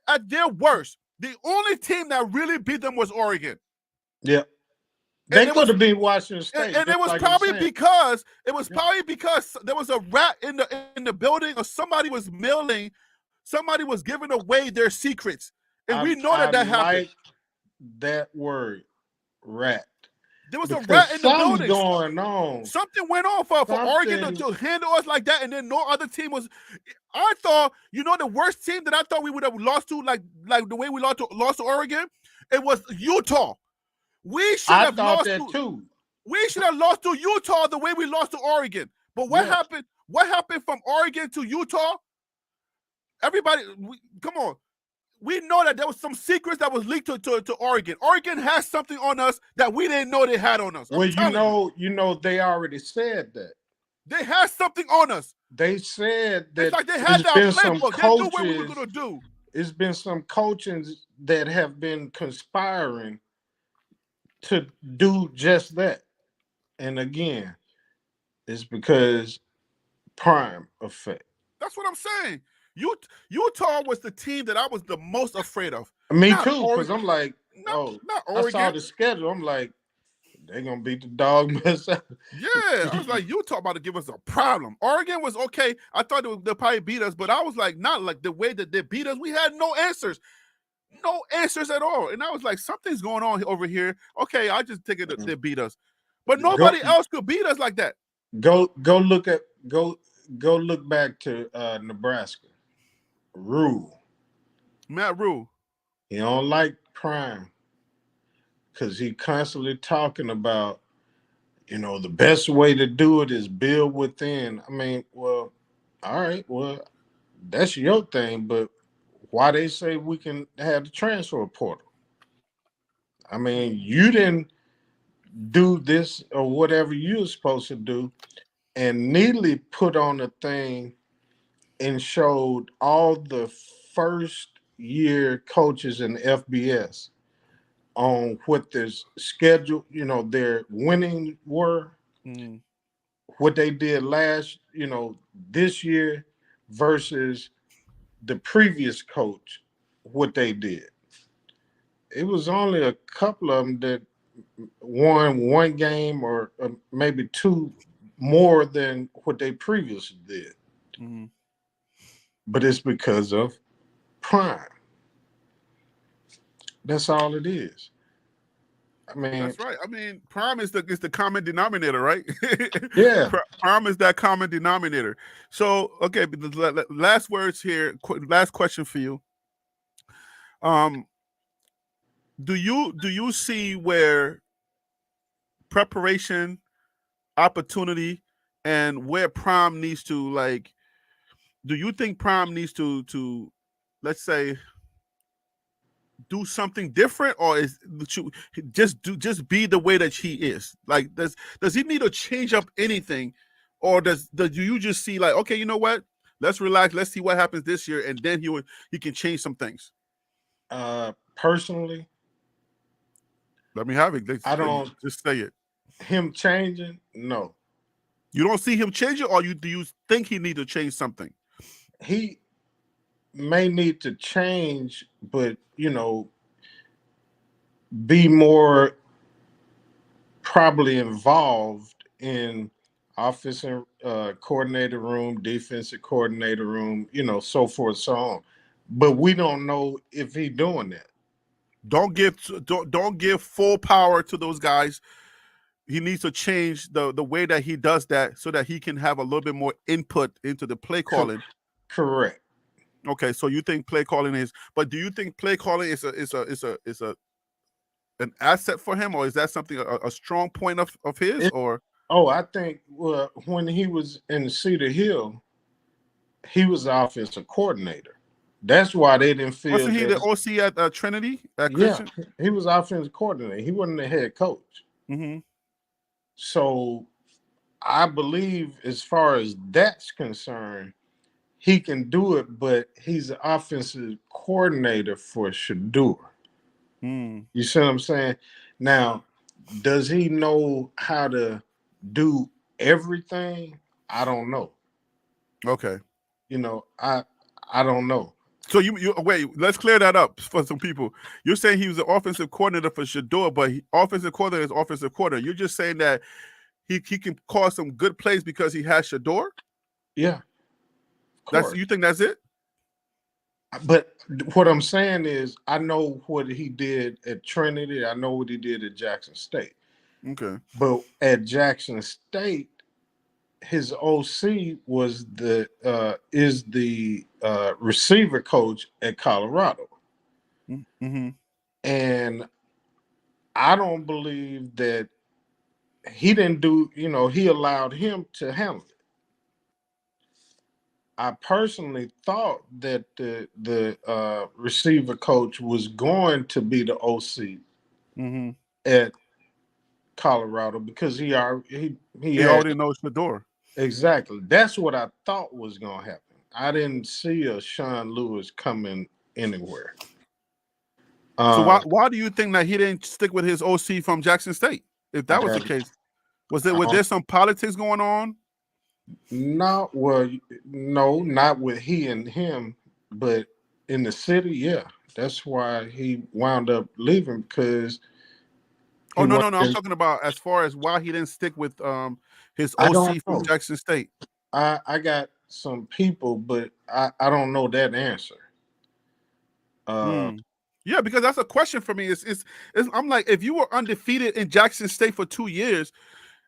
at their worst, the only team that really beat them was Oregon. Yep. And They it could was have been Washington State. and just it was like you're probably saying. because Yeah. there was a rat in the building, or somebody was giving away their secrets, and we know that happened. Like that word, rat. There was a Because rat in the something's building. going on. Something went on for Oregon to handle us like that, and then no other team was. I thought, the worst team that I thought we would have lost to, like the way we lost to Oregon, it was Utah. We should I have thought lost that too. We should have lost to Utah the way we lost to Oregon. But what Yeah. happened? What happened from Oregon to Utah? Everybody, come on. We know that there was some secrets that was leaked to Oregon. Oregon has something on us that we didn't know they had on us. Well, I'm telling you. They already said that. They had something on us. They said that It's like they had our playbook. They knew what we were going to do. It's been some coaches that have been conspiring to do just that. And again, it's because prime effect. That's what I'm saying. Utah was the team that I was the most afraid of. Me Not too, because Oregon. I'm like, not I Oregon. saw the schedule. I'm like, they're going to beat the dog mess out. Yeah, I was like, Utah about to give us a problem. Oregon was okay. I thought they'll probably beat us, but I was like, not like the way that they beat us. We had no answers. No answers at all. And I was like, something's going on over here. Okay, I just take it that they beat us. But nobody else could beat us like that. Go look back to Nebraska. Matt Rule. He don't like prime because he constantly talking about, the best way to do it is build within. I mean, well, all right, well, that's your thing, but why they say we can have the transfer portal? I mean, you didn't do this or whatever you were supposed to do, and neatly put on a thing and showed all the first year coaches in FBS on what their schedule, their winning were, what they did this year versus the previous coach, what they did. It was only a couple of them that won one game or maybe two more than what they previously did. Mm-hmm. But it's because of prime. That's all it is. I mean, that's right. I mean, prime is the common denominator, right? Yeah. Prime is that common denominator. So, okay, the last words here. Last question for you. Do you see where preparation, opportunity, and where prime needs to, like? Do you think prime needs to let's say, do something different, or is just be the way that he is? Like, does he need to change up anything, or do you just see, like, okay, you know what? Let's relax. Let's see what happens this year, and then he can change some things. Personally, let me have it. I don't just say it. Him changing? No. You don't see him changing, or do you think he need to change something? He may need to change, but be more probably involved in offensive coordinator room, defensive coordinator room, so forth, so on. But we don't know if he's doing that. Don't give full power to those guys. he needs to change the way that he does that so that he can have a little bit more input into the play calling. Correct. Okay, so you think play calling is, but do you think play calling is an asset for him, or is that something a strong point of his, or? I think when he was in Cedar Hill, he was the offensive coordinator. That's why they didn't feel Wasn't he the that. OC at Trinity at Yeah, Christian? he was offensive coordinator. He wasn't the head coach. Mm-hmm. So I believe, as far as that's concerned, he can do it, but he's the offensive coordinator for Shador. Mm. You see what I'm saying? Now, does he know how to do everything? I don't know. Okay. I don't know. So you wait. Let's clear that up for some people. You're saying he was the offensive coordinator for Shador, but offensive coordinator is offensive coordinator. You're just saying that he can call some good plays because he has Shador. Yeah, of That's, course. you think that's it? But what I'm saying is, I know what he did at Trinity. I know what he did at Jackson State. Okay. But at Jackson State, his OC was the receiver coach at Colorado, Mm-hmm. and I don't believe that he didn't do. He allowed him to handle it. I personally thought that the receiver coach was going to be the OC Mm-hmm. at Colorado because he He had already knows Shador. exactly. That's what I thought was going to happen. I didn't see a Sean Lewis coming anywhere. So Uh, why do you think that he didn't stick with his OC from Jackson State? If I that was the have case, was I there don't, some politics going on? not well, no, not with he and him, but in the city, yeah. That's why he wound up leaving because he Oh no, was. no, no. I'm talking about as far as why he didn't stick with his I don't OC from know. Jackson State. I got some people, but I don't know that answer. Uh, Mm. Yeah, because that's a question for me. I'm like, if you were undefeated in Jackson State for 2 years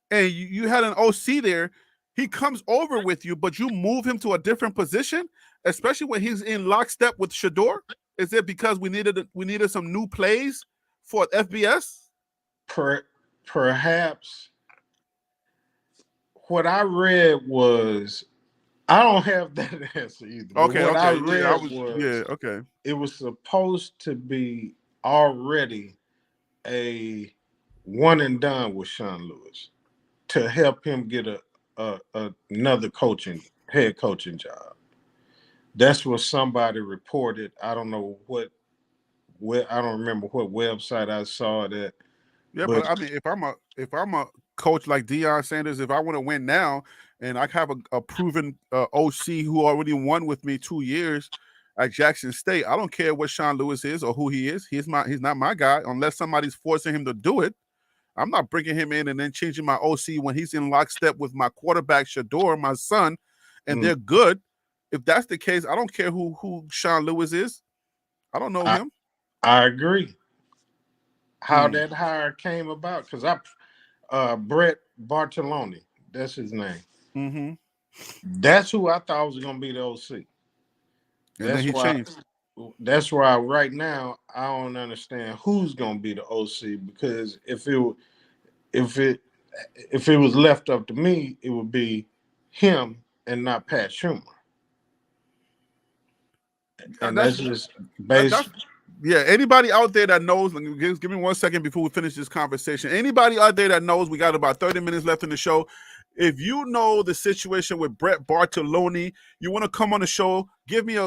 and you had an OC there, he comes over with you, but you move him to a different position, especially when he's in lockstep with Shador. Is it because we needed some new plays for FBS? perhaps what I read was I don't have that answer either, but Okay, what I okay, yeah, I read was, yeah, was okay. it was supposed to be already a one and done with Sean Lewis to help him get another head coaching job. That's what somebody reported. I don't know I don't remember what website I saw it at, Yeah, but but I mean, if I'm a coach like Deion Sanders, if I want to win now, and I have a proven OC who already won with me 2 years at Jackson State, I don't care what Sean Lewis is or who he is. He's not my guy unless somebody's forcing him to do it. I'm not bringing him in and then changing my OC when he's in lockstep with my quarterback Shador, my son, and they're good. If that's the case, I don't care who Sean Lewis is. I don't know I, him. I agree. How Mm. that hire came about, because Brett Bartoloni, that's his name. Mm-hmm. That's who I thought was going to be the OC. And then That's he why. changed. That's why right now I don't understand who's going to be the OC, because if it if it was left up to me, it would be him and not Pat Schumer. And That's that's just that's based. yeah. Anybody out there that knows, give me 1 second before we finish this conversation. Anybody out there that knows, we got about 30 minutes left in the show. If you know the situation with Brett Bartoloni, you want to come on the show, give me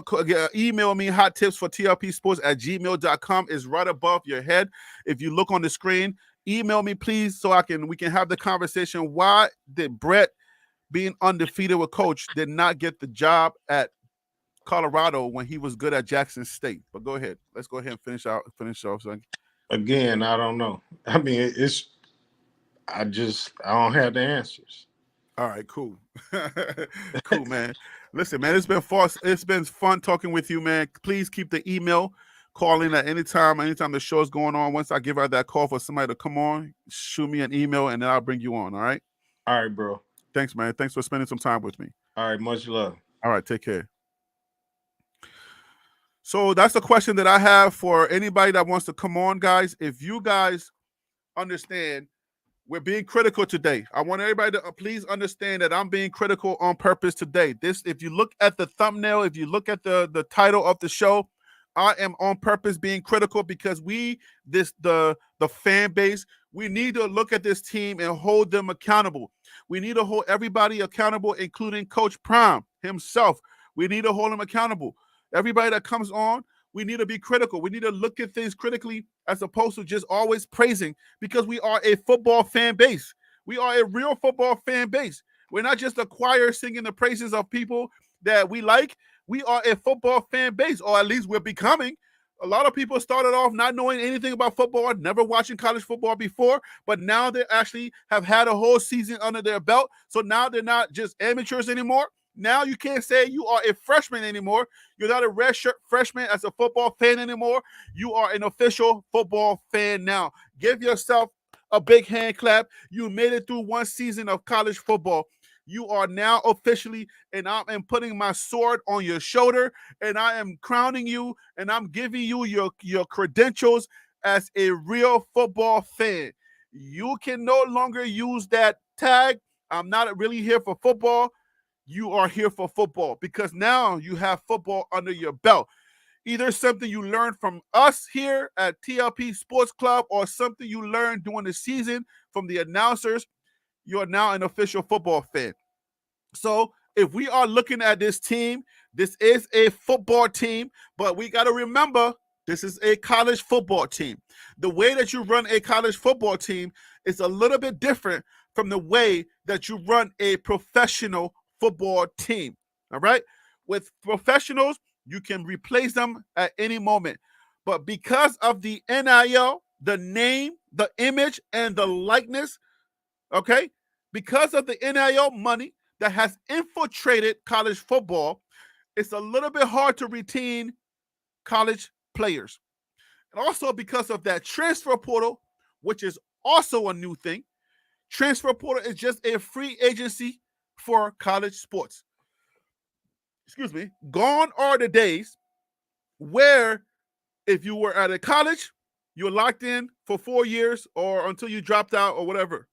email me hot tips for tlpsports@gmail.com is right above your head. If you look on the screen, email me please so we can have the conversation. Why did Brett, being undefeated with coach, did not get the job at Colorado when he was good at Jackson State? But go ahead. Let's go ahead and finish off. So. Again, I don't know. I mean, I don't have the answers. All right, cool. Cool, man. Listen, man, it's been fun talking with you, man. Please keep the email. call in at any time. Anytime the show is going on, once I give out that call for somebody to come on, shoot me an email and then I'll bring you on. All right. All right, bro. Thanks, man. Thanks for spending some time with me. All right, much love. All right, take care. So that's the question that I have for anybody that wants to come on, guys. If you guys understand, we're being critical today. I want everybody to please understand that I'm being critical on purpose today. This, if you look at the thumbnail, if you look at the title of the show, I am on purpose being critical because the fan base, we need to look at this team and hold them accountable. We need to hold everybody accountable, including Coach Prime himself. We need to hold him accountable. Everybody that comes on, we need to be critical. We need to look at things critically as opposed to just always praising, because we are a football fan base. We are a real football fan base. We're not just a choir singing the praises of people that we like. We are a football fan base, or at least we're becoming. A lot of people started off not knowing anything about football, never watching college football before, but now they actually have had a whole season under their belt. So now they're not just amateurs anymore. Now you can't say you are a freshman anymore. You're not a redshirt freshman as a football fan anymore. You are an official football fan now. Give yourself a big hand clap. You made it through one season of college football. You are now officially, and I am putting my sword on your shoulder, and I am crowning you, and I'm giving you your credentials as a real football fan. You can no longer use that tag. I'm not really here for football. You are here for football, because now you have football under your belt. Either something you learned from us here at TLP Sports Club or something you learned during the season from the announcers. You're now an official football fan. So if we are looking at this team, this is a football team, but we got to remember this is a college football team. The way that you run a college football team is a little bit different from the way that you run a professional football team. All right? With professionals, you can replace them at any moment. But because of the NIL, the name, the image, and the likeness, okay, because of the NIL money that has infiltrated college football, it's a little bit hard to retain college players. And also because of that transfer portal, which is also a new thing. Transfer portal is just a free agency for college sports. Excuse me. Gone are the days where if you were at a college, you were locked in for 4 years or until you dropped out or whatever.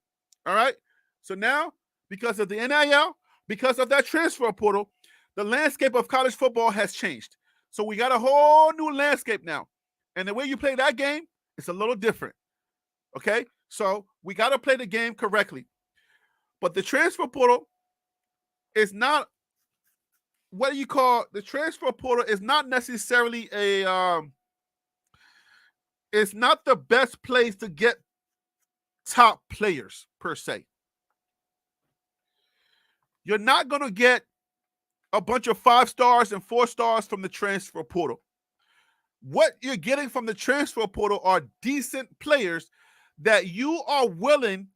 All right? So now, because of the NIL, because of that transfer portal, the landscape of college football has changed. So we got a whole new landscape now. And the way you play that game, it's a little different. Okay? So we got to play the game correctly. But the transfer portal is not, what do you call, the transfer portal is not necessarily it's not the best place to get top players per se. You're not going to get a bunch of 5 stars and 4 stars from the transfer portal. What you're getting from the transfer portal are decent players that you are willing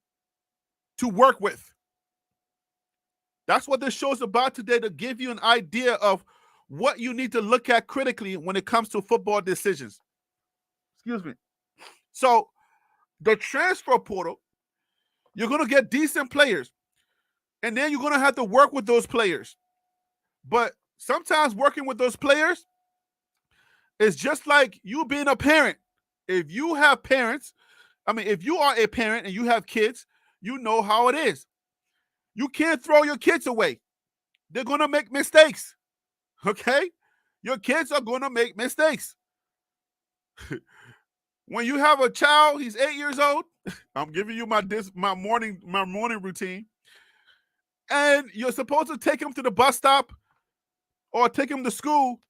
to work with. That's what this show is about today, to give you an idea of what you need to look at critically when it comes to football decisions. Excuse me. So the transfer portal, you're going to get decent players, and then you're going to have to work with those players. But sometimes working with those players is just like you being a parent. If you have parents, if you are a parent and you have kids, you know how it is. You can't throw your kids away. They're going to make mistakes. Okay? Your kids are going to make mistakes. When you have a child, he's 8 years old. I'm giving you my morning routine. And you're supposed to take him to the bus stop or take him to school,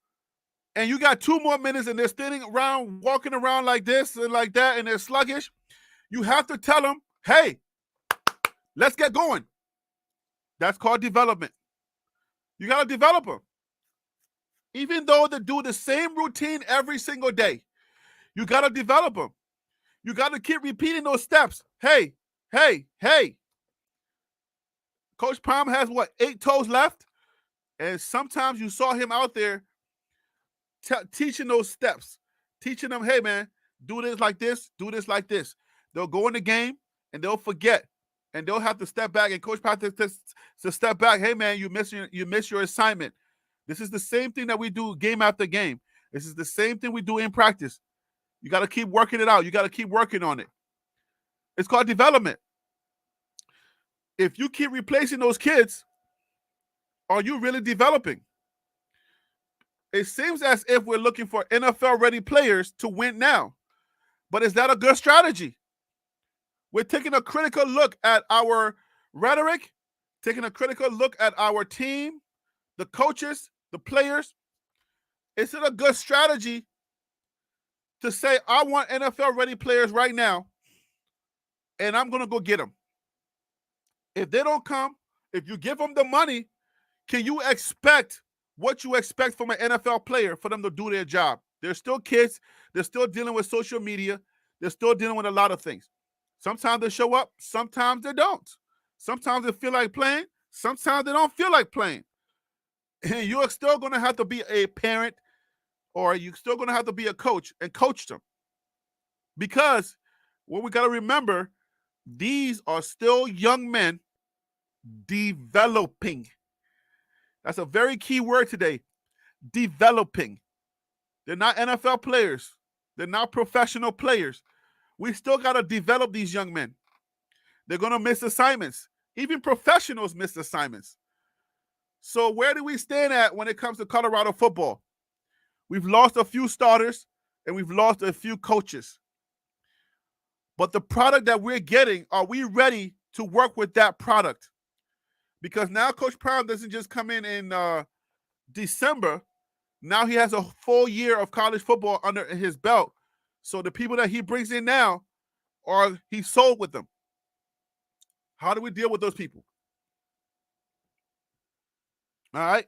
and you got 2 more minutes and they're standing around, walking around like this and like that, and they're sluggish. You have to tell them, hey, let's get going. That's called development. You got to develop them. Even though they do the same routine every single day, you got to develop them. You got to keep repeating those steps. Hey, hey, hey. Coach Prime has, 8 toes left? And sometimes you saw him out there teaching those steps, teaching them, hey man, do this like this, do this like this. They'll go in the game and they'll forget, and they'll have to step back. And coach Pat to step back. Hey man, you miss your assignment. This is the same thing that we do game after game. This is the same thing we do in practice. You got to keep working it out. You got to keep working on it. It's called development. If you keep replacing those kids, are you really developing? It seems as if we're looking for NFL-ready players to win now. But is that a good strategy? We're taking a critical look at our rhetoric, taking a critical look at our team, the coaches, the players. Is it a good strategy to say, I want NFL-ready players right now, and I'm going to go get them? If they don't come, if you give them the money, can you expect what you expect from an NFL player for them to do their job? They're still kids. They're still dealing with social media. They're still dealing with a lot of things. Sometimes they show up. Sometimes they don't. Sometimes they feel like playing. Sometimes they don't feel like playing. And you're still going to have to be a parent, or you're still going to have to be a coach and coach them. Because what we got to remember, these are still young men developing. That's a very key word today. Developing. They're not NFL players. They're not professional players. We still got to develop these young men. They're going to miss assignments. Even professionals miss assignments. So where do we stand at when it comes to Colorado football? We've lost a few starters and we've lost a few coaches. But the product that we're getting, are we ready to work with that product? Because now Coach Prime doesn't just come in December. Now he has a full year of college football under his belt. So the people that he brings in now, he's sold with them. How do we deal with those people? All right.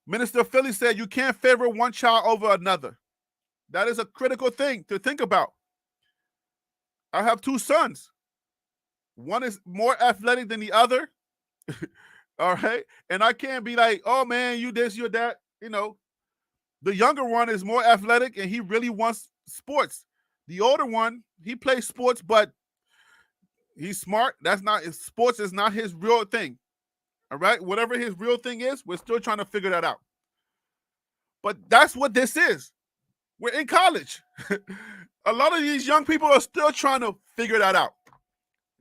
Minister Philly said you can't favor one child over another. That is a critical thing to think about. I have two sons. One is more athletic than the other. All right. And I can't be like, oh man, you this, you that. You know, the younger one is more athletic and he really wants sports. The older one, he plays sports, but he's smart. Sports is not his real thing. All right. Whatever his real thing is, we're still trying to figure that out. But that's what this is. We're in college. A lot of these young people are still trying to figure that out.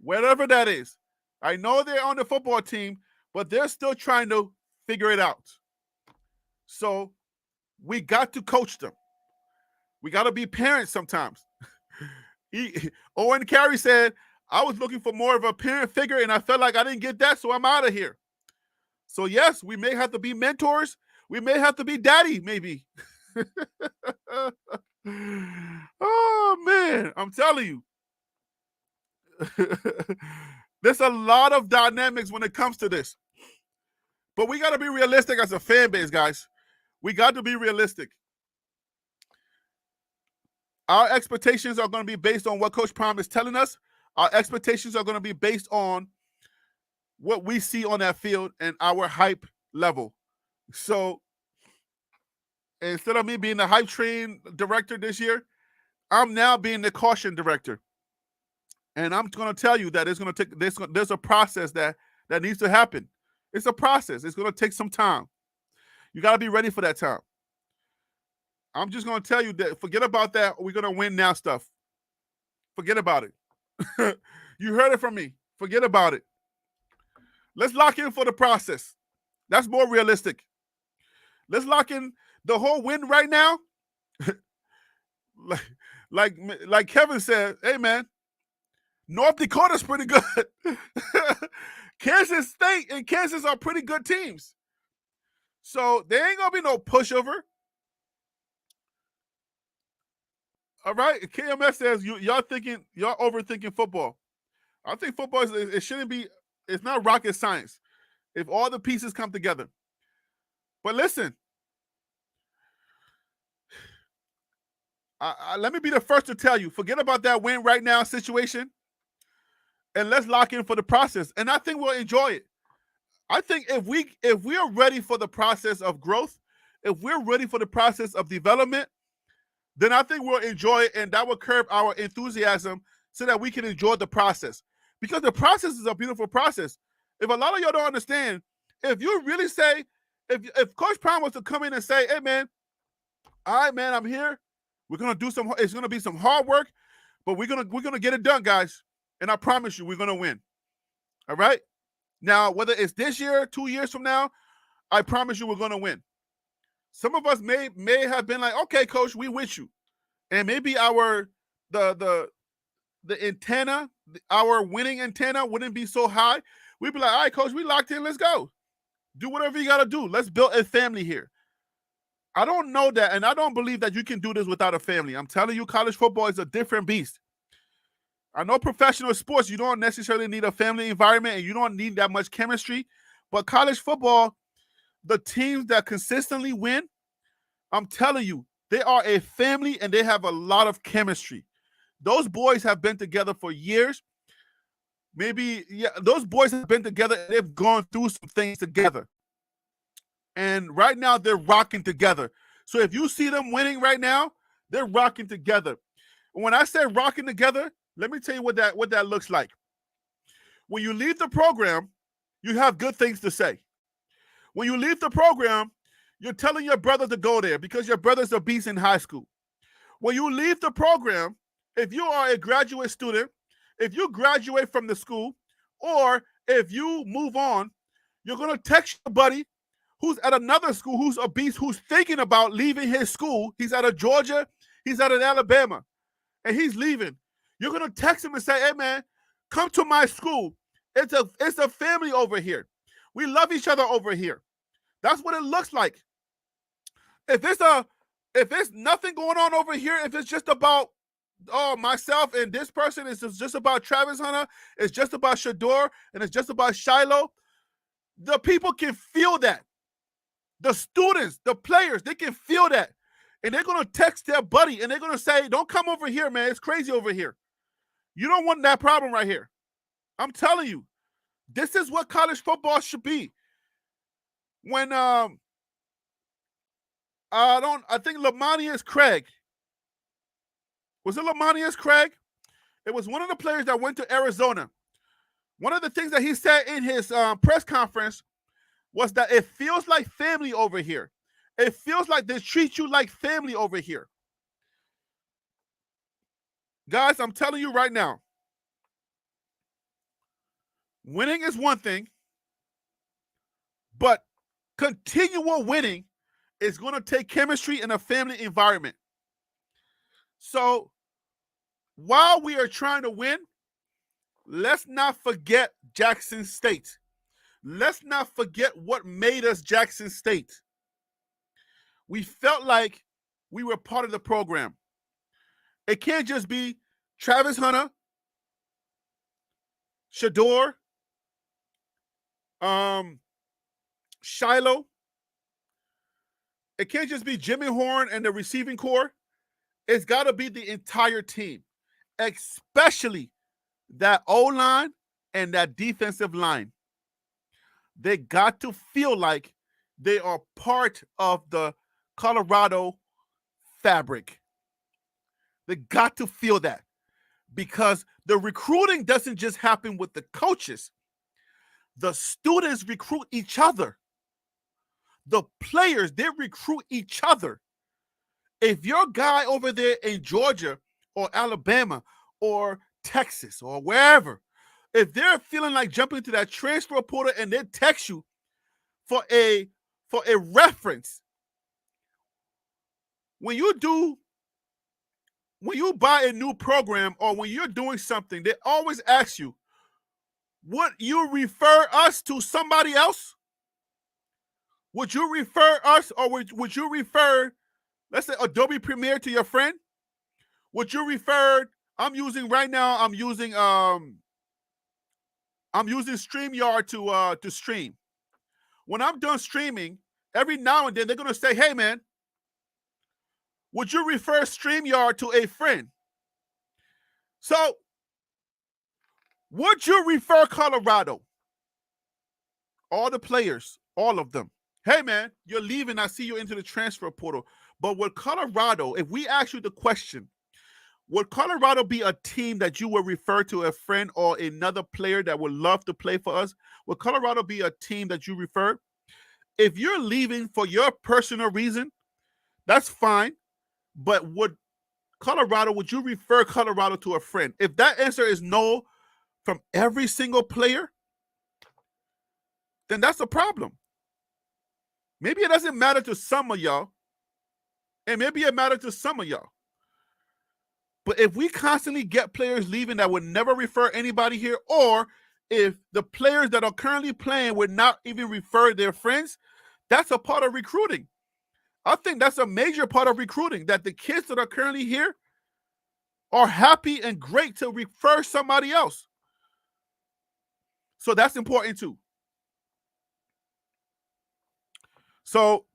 Whatever that is. I know they're on the football team, but they're still trying to figure it out. So we got to coach them. We got to be parents sometimes. Owen Carey said, I was looking for more of a parent figure and I felt like I didn't get that, so I'm out of here. So yes, we may have to be mentors. We may have to be daddy, maybe. Oh, man, I'm telling you. There's a lot of dynamics when it comes to this. But we got to be realistic as a fan base, guys. We got to be realistic. Our expectations are going to be based on what Coach Prime is telling us. Our expectations are going to be based on what we see on that field and our hype level. So instead of me being the hype train director this year, I'm now being the caution director. And I'm going to tell you that it's going to take there's a process that needs to happen. It's a process. It's going to take some time. You got to be ready for that time. I'm just going to tell you that forget about that. We're going to win now stuff. Forget about it. You heard it from me. Forget about it. Let's lock in for the process. That's more realistic. Let's lock in the whole win right now. like Kevin said, hey, man, North Dakota's pretty good. Kansas State and Kansas are pretty good teams. So there ain't going to be no pushover. All right. KMS says y'all overthinking football. I think football it shouldn't be, it's not rocket science if all the pieces come together. But listen, let me be the first to tell you, forget about that win right now situation and let's lock in for the process. And I think we'll enjoy it. I think if we are ready for the process of growth, if we're ready for the process of development, then I think we'll enjoy it, and that will curb our enthusiasm so that we can enjoy the process. Because the process is a beautiful process. If a lot of y'all don't understand, if you really say, if Coach Prime was to come in and say, hey man, all right, man, I'm here. We're gonna do some, it's gonna be some hard work, but we're gonna get it done, guys. And I promise you, we're gonna win. All right? Now, whether it's this year, 2 years from now, I promise you we're gonna win. Some of us may have been like, okay, coach, we with you. And maybe our the antenna, our winning antenna wouldn't be so high. We'd be like, all right, coach, we locked in. Let's go. Do whatever you got to do. Let's build a family here. I don't know that, and I don't believe that you can do this without a family. I'm telling you, college football is a different beast. I know professional sports, you don't necessarily need a family environment and you don't need that much chemistry. But college football, the teams that consistently win, I'm telling you, they are a family and they have a lot of chemistry. Those boys have been together for years. Maybe, yeah, those boys have been together and they've gone through some things together. And right now, they're rocking together. So if you see them winning right now, they're rocking together. When I say rocking together, let me tell you what that looks like. When you leave the program, you have good things to say. When you leave the program, you're telling your brother to go there because your brother's a beast in high school. When you leave the program, if you are a graduate student, if you graduate from the school, or if you move on, you're going to text your buddy who's at another school, who's a beast, who's thinking about leaving his school. He's out of Georgia, he's out of Alabama, and he's leaving. You're going to text him and say, hey, man, come to my school. It's a family over here. We love each other over here. That's what it looks like. If it's nothing going on over here, if it's just about myself and this person, is just about Travis Hunter, it's just about Shador, and it's just about Shiloh, the people can feel that. The students, the players, they can feel that. And they're going to text their buddy and they're going to say, don't come over here, man. It's crazy over here. You don't want that problem right here. I'm telling you, this is what college football should be. When I think Lamonius Craig. Was it Lamonius Craig? It was one of the players that went to Arizona. One of the things that he said in his press conference was that it feels like family over here. It feels like they treat you like family over here. Guys, I'm telling you right now, winning is one thing, but continual winning is going to take chemistry in a family environment. So while we are trying to win, let's not forget Jackson State. Let's not forget what made us Jackson State. We felt like we were part of the program. It can't just be Travis Hunter, Shador, Shiloh. It can't just be Jimmy Horn and the receiving corps. It's got to be the entire team, especially that O-line and that defensive line. They got to feel like they are part of the Colorado fabric. They got to feel that because the recruiting doesn't just happen with the coaches. The students recruit each other. The players, they recruit each other. If your guy over there in Georgia or Alabama or Texas or wherever, if they're feeling like jumping into that transfer portal and they text you for a reference, when you buy a new program or when you're doing something, they always ask you, would you refer us to somebody else? Would you refer us, or would you refer, let's say, Adobe Premiere to your friend? Would you refer, I'm using StreamYard to stream. When I'm done streaming, every now and then they're gonna say, hey man, would you refer StreamYard to a friend? So, would you refer Colorado? All the players, all of them. Hey, man, you're leaving. I see you into the transfer portal. But with Colorado, if we ask you the question, would Colorado be a team that you would refer to a friend or another player that would love to play for us? Would Colorado be a team that you refer? If you're leaving for your personal reason, that's fine. But would you refer Colorado to a friend? If that answer is no from every single player, then that's a problem. Maybe it doesn't matter to some of y'all, and maybe it matters to some of y'all. But if we constantly get players leaving that would never refer anybody here, or if the players that are currently playing would not even refer their friends, that's a part of recruiting. I think that's a major part of recruiting, that the kids that are currently here are happy and great to refer somebody else. So that's important too. So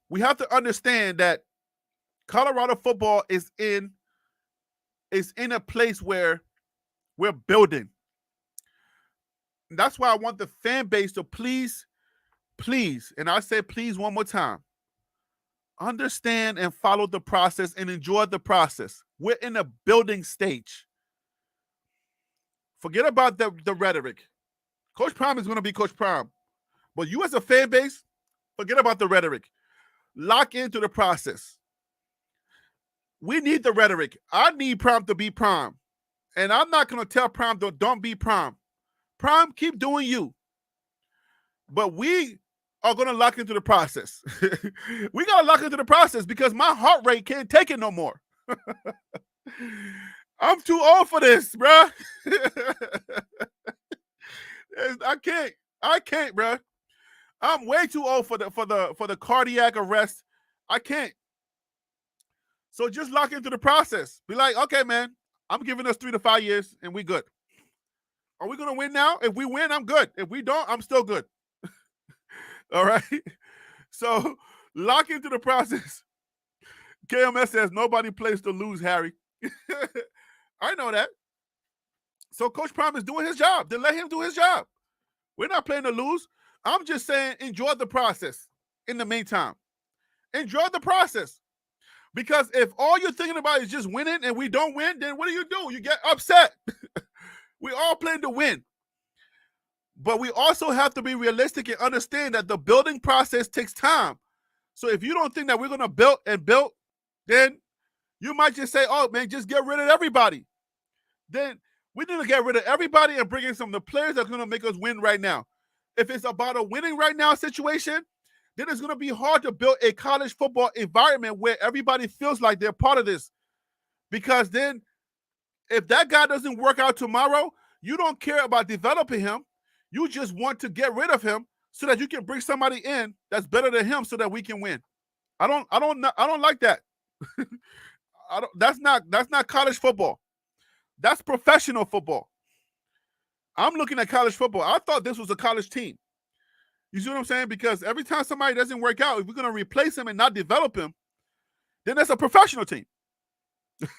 we have to understand that Colorado football is in a place where we're building. That's why I want the fan base to please, and I say please one more time, understand and follow the process and enjoy the process. We're in a building stage. Forget about the rhetoric. Coach Prime is going to be Coach Prime. But you as a fan base, forget about the rhetoric. Lock into the process. We need the rhetoric. I need Prime to be Prime. And I'm not going to tell Prime, don't be Prime. Prime, keep doing you. But we are going to lock into the process. We got to lock into the process because my heart rate can't take it no more. I'm too old for this, bro. I can't, bro. I'm way too old for the cardiac arrest. I can't. So just lock into the process. Be like, okay, man, I'm giving us 3 to 5 years and we good. Are we going to win now? If we win, I'm good. If we don't, I'm still good. All right? So lock into the process. KMS says nobody plays to lose, Harry. I know that. So Coach Prime is doing his job. Then let him do his job. We're not playing to lose. I'm just saying enjoy the process in the meantime. Enjoy the process. Because if all you're thinking about is just winning and we don't win, then what do? You get upset. We all plan to win. But we also have to be realistic and understand that the building process takes time. So if you don't think that we're going to build, then you might just say, oh, man, just get rid of everybody. Then we need to get rid of everybody and bring in some of the players that are going to make us win right now. If it's about a winning right now situation, then it's going to be hard to build a college football environment where everybody feels like they're part of this. Because then if that guy doesn't work out tomorrow, you don't care about developing him. You just want to get rid of him so that you can bring somebody in that's better than him so that we can win. I don't like that. That's not college football. That's professional football. I'm looking at college football. I thought this was a college team. You see what I'm saying? Because every time somebody doesn't work out, if we're going to replace him and not develop him, then that's a professional team.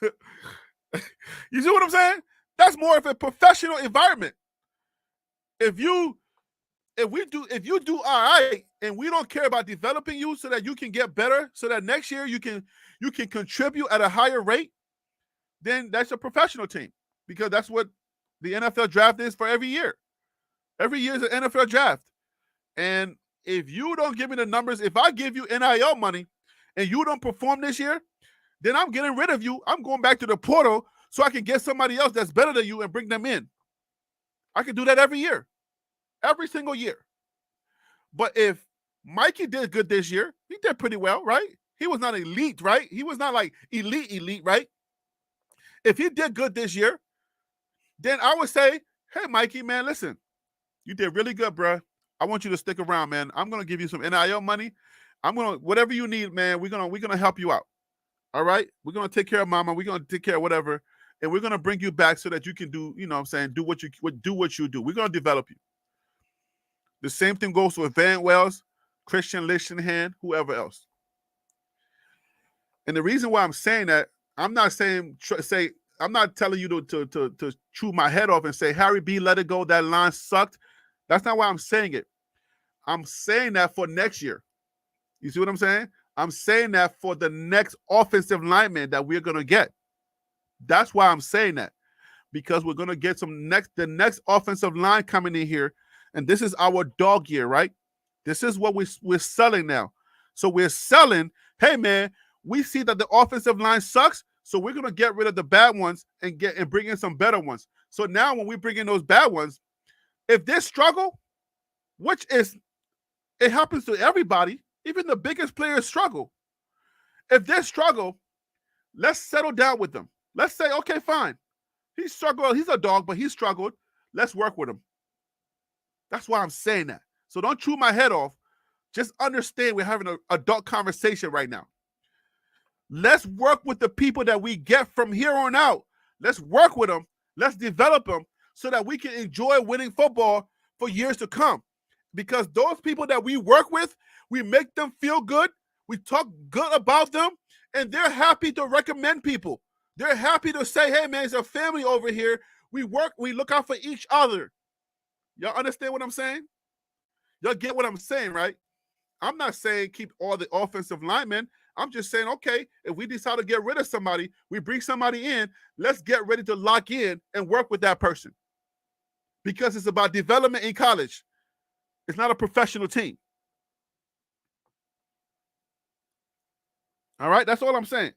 You see what I'm saying? That's more of a professional environment. If you do all right and we don't care about developing you so that you can get better, so that next year you can contribute at a higher rate, then that's a professional team, because that's what the NFL draft is for every year. Every year is an NFL draft. And if you don't give me the numbers, if I give you NIL money and you don't perform this year, then I'm getting rid of you. I'm going back to the portal so I can get somebody else that's better than you and bring them in. I can do that every year. Every single year. But if Mikey did good this year, he did pretty well, right? He was not elite, right? He was not like elite, right? If he did good this year, then I would say, hey, Mikey, man, listen, you did really good, bro. I want you to stick around, man. I'm going to give you some NIL money. Whatever you need, man, we're gonna help you out. All right? We're going to take care of mama. We're going to take care of whatever. And we're going to bring you back so that you can do, do what you do. We're going to develop you. The same thing goes with Van Wells, Christian Lichtenhan, whoever else. And the reason why I'm saying that, I'm not I'm not telling you to chew my head off and say, Harry B, let it go. That line sucked. That's not why I'm saying it. I'm saying that for next year. You see what I'm saying? I'm saying that for the next offensive lineman that we're going to get. That's why I'm saying that. Because we're going to get the next offensive line coming in here. And this is our dog year, right? This is what we're selling now. So we're selling, hey, man, we see that the offensive line sucks. So we're going to get rid of the bad ones and bring in some better ones. So now when we bring in those bad ones, if they struggle, which is, it happens to everybody, even the biggest players struggle. If they struggle, let's settle down with them. Let's say, okay, fine. He struggled. He's a dog, but he struggled. Let's work with him. That's why I'm saying that. So don't chew my head off. Just understand we're having an adult conversation right now. Let's work with the people that we get from here on out. Let's work with them. Let's develop them so that we can enjoy winning football for years to come. Because those people that we work with, we make them feel good. We talk good about them, and they're happy to recommend people. They're happy to say, hey, man, it's a family over here. We look out for each other. Y'all understand what I'm saying? Y'all get what I'm saying, right? I'm not saying keep all the offensive linemen. I'm just saying, okay, if we decide to get rid of somebody, we bring somebody in, let's get ready to lock in and work with that person. Because it's about development in college. It's not a professional team. All right, that's all I'm saying.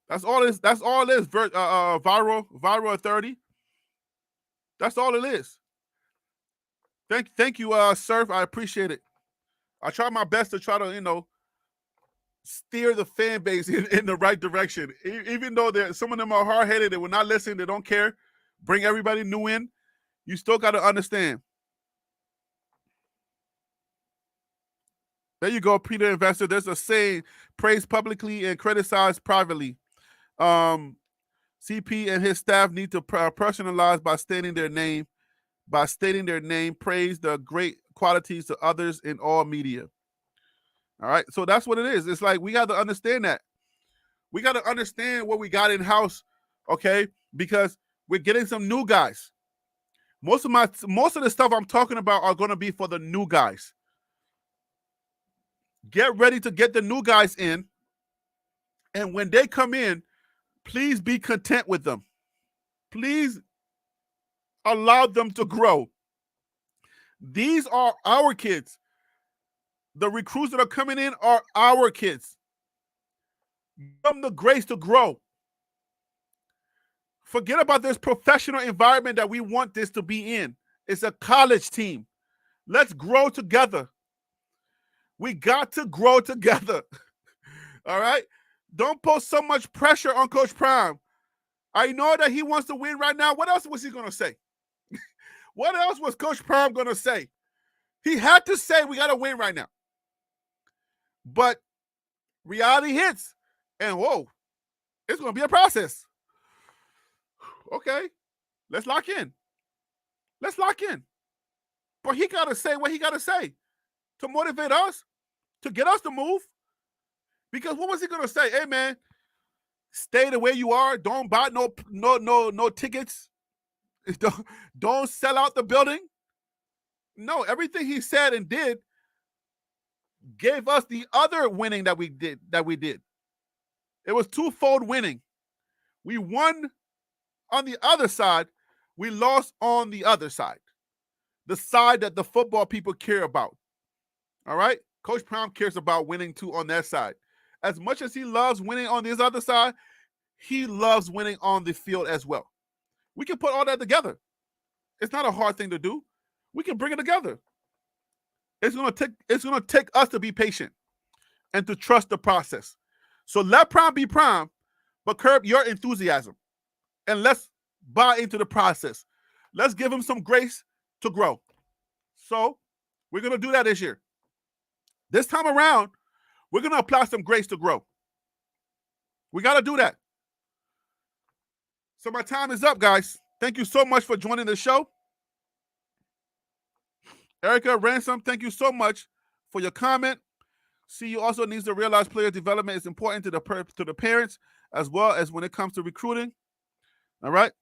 That's all it is. That's all it is. Viral authority. That's all it is. Thank you, Surf. I appreciate it. I try my best to try to, steer the fan base in the right direction. Even though some of them are hard-headed, they will not listen, they don't care. Bring everybody new in. You still got to understand. There you go, Peter Investor. There's a saying, praise publicly and criticize privately. CP and his staff need to personalize by stating their name. By stating their name, praise the great qualities to others in all media. All right, so that's what it is. It's like we got to understand that. We got to understand what we got in house, okay? Because we're getting some new guys. Most of the stuff I'm talking about are going to be for the new guys. Get ready to get the new guys in, and when they come in, please be content with them. Please allow them to grow. These are our kids. The recruits that are coming in are our kids. Give them the grace to grow. Forget about this professional environment that we want this to be in. It's a college team. Let's grow together. We got to grow together. All right? Don't put so much pressure on Coach Prime. I know that he wants to win right now. What else was he going to say? What else was Coach Prime going to say? He had to say we got to win right now. But reality hits, and whoa, it's going to be a process. Okay, let's lock in. Let's lock in. But he got to say what he got to say to motivate us, to get us to move. Because what was he going to say? Hey, man, stay the way you are. Don't buy no tickets. Don't sell out the building. No, everything he said and did gave us the other winning that we did. It was twofold winning. We won on the other side. We lost on the other side. The side that the football people care about. All right? Coach Prime cares about winning too on that side. As much as he loves winning on this other side, he loves winning on the field as well. We can put all that together. It's not a hard thing to do. We can bring it together. It's gonna take us to be patient and to trust the process. So let Prime be Prime, but curb your enthusiasm. And let's buy into the process. Let's give him some grace to grow. So we're gonna do that this year. This time around, we're gonna apply some grace to grow. We gotta do that. So my time is up, guys. Thank you so much for joining the show. Erica Ransom, thank you so much for your comment. CU also needs to realize player development is important to the parents as well as when it comes to recruiting. All right.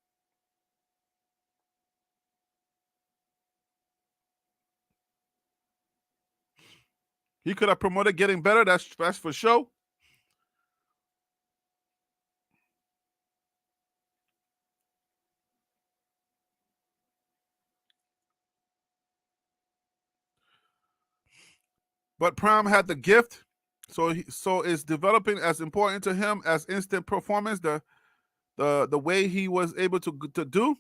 He could have promoted getting better. That's for sure. But Prime had the gift, so it's developing as important to him as instant performance. The way he was able to do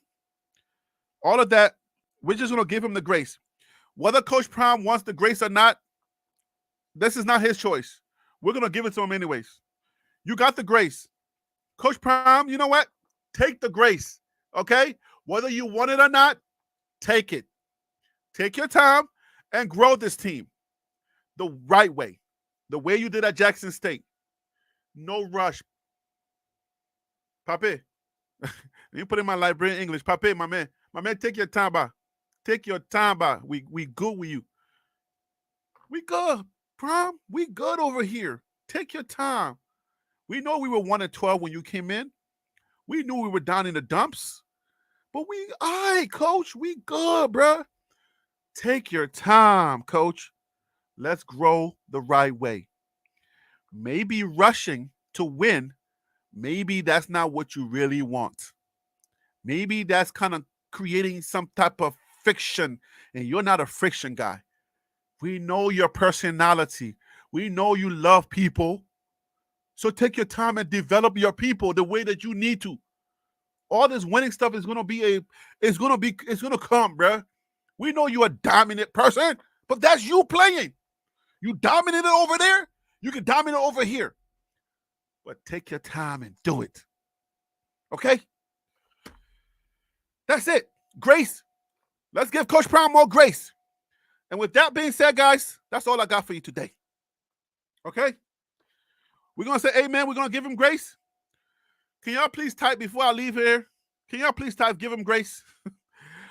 all of that. We're just gonna give him the grace. Whether Coach Prime wants the grace or not, this is not his choice. We're gonna give it to him anyways. You got the grace, Coach Prime. You know what? Take the grace, okay? Whether you want it or not, take it. Take your time and grow this team the right way, the way you did at Jackson State. No rush. Pape, you put in my library in English. Pape, my man, take your time, ba. Take your time, ba. We good with you. We good, Prom. We good over here. Take your time. We know we were 1-12 when you came in. We knew we were down in the dumps, but all right, Coach. We good, bruh. Take your time, Coach. Let's grow the right way. Maybe rushing to win, maybe that's not what you really want. Maybe that's kind of creating some type of friction, and you're not a friction guy. We know your personality. We know you love people. So take your time and develop your people the way that you need to. All this winning stuff is gonna come, bruh. We know you're a dominant person, but that's you playing. You dominate it over there, you can dominate over here. But take your time and do it. Okay? That's it. Grace. Let's give Coach Prime more grace. And with that being said, guys, that's all I got for you today. Okay? We're going to say amen. We're going to give him grace. Can y'all please type before I leave here? Can y'all please type give him grace?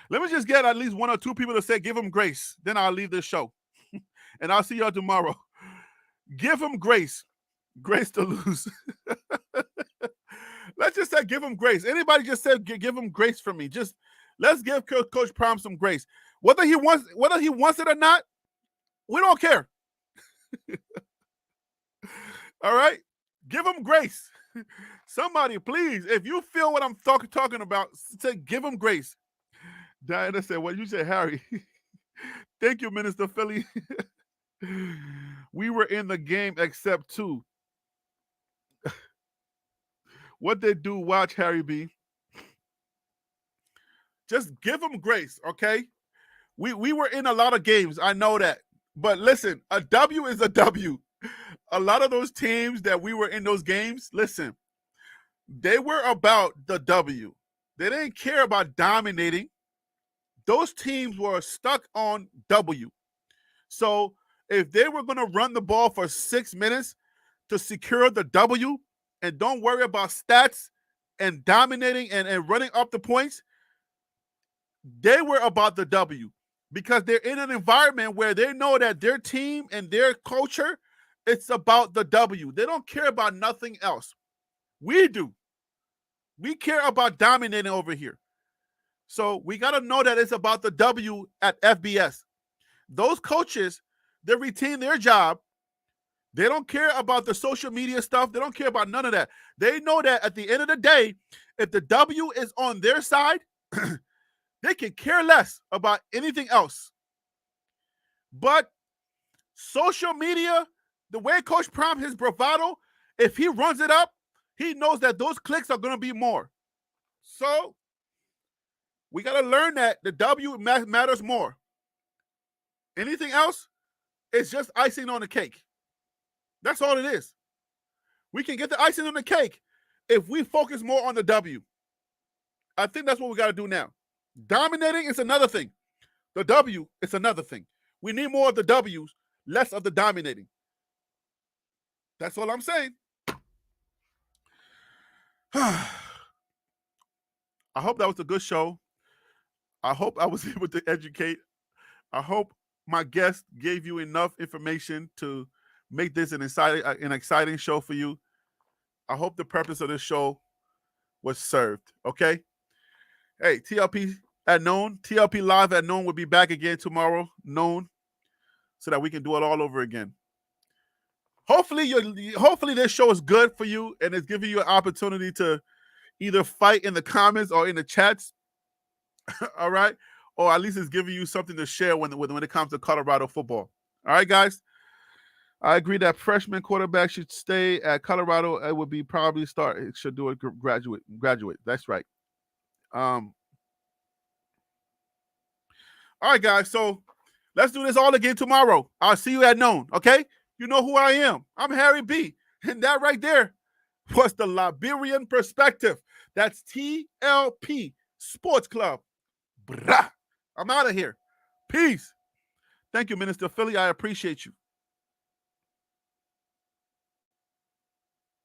Let me just get at least 1 or 2 people to say give him grace. Then I'll leave this show. And I'll see y'all tomorrow. Give him grace. Grace to lose. Let's just say give him grace. Anybody just said give him grace for me. Just let's give Coach Prime some grace. Whether he wants it or not, we don't care. All right? Give him grace. Somebody, please, if you feel what I'm talking about, say give him grace. Diana said, well, you said Harry. Thank you, Minister Philly. We were in the game except 2. What they do, watch Harry B. Just give them grace, okay? We were in a lot of games. I know that. But listen, a W is a W. A lot of those teams that we were in those games, listen, they were about the W. They didn't care about dominating. Those teams were stuck on W. So if they were going to run the ball for 6 minutes to secure the W and don't worry about stats and dominating and running up the points, they were about the W because they're in an environment where they know that their team and their culture, it's about the W. They don't care about nothing else. We do. We care about dominating over here. So we got to know that it's about the W at FBS. Those coaches, they retain their job. They don't care about the social media stuff. They don't care about none of that. They know that at the end of the day, if the W is on their side, they can care less about anything else. But social media, the way Coach Prime, his bravado, if he runs it up, he knows that those clicks are going to be more. So we got to learn that the W matters more. Anything else is just icing on the cake. That's all it is. We can get the icing on the cake if we focus more on the W. I think that's what we got to do now. Dominating is another thing. The W is another thing. We need more of the W's, less of the dominating. That's all I'm saying. I hope that was a good show. I hope I was able to educate. I hope my guest gave you enough information to make this an exciting show for you. I hope the purpose of this show was served. Okay? Hey, TLP at noon. TLP Live at noon will be back again tomorrow, noon, so that we can do it all over again. hopefully this show is good for you and it's giving you an opportunity to either fight in the comments or in the chats. All right, or at least it's giving you something to share when it comes to Colorado football. All right, guys. I agree that freshman quarterback should stay at Colorado. It would be probably start. It should do a graduate. That's right. All right, guys. So let's do this all again tomorrow. I'll see you at noon. Okay. You know who I am. I'm Harry B. And that right there was the Liberian Perspective. That's TLP Sports Club. Brah. I'm out of here. Peace. Thank you, Minister Philly. I appreciate you.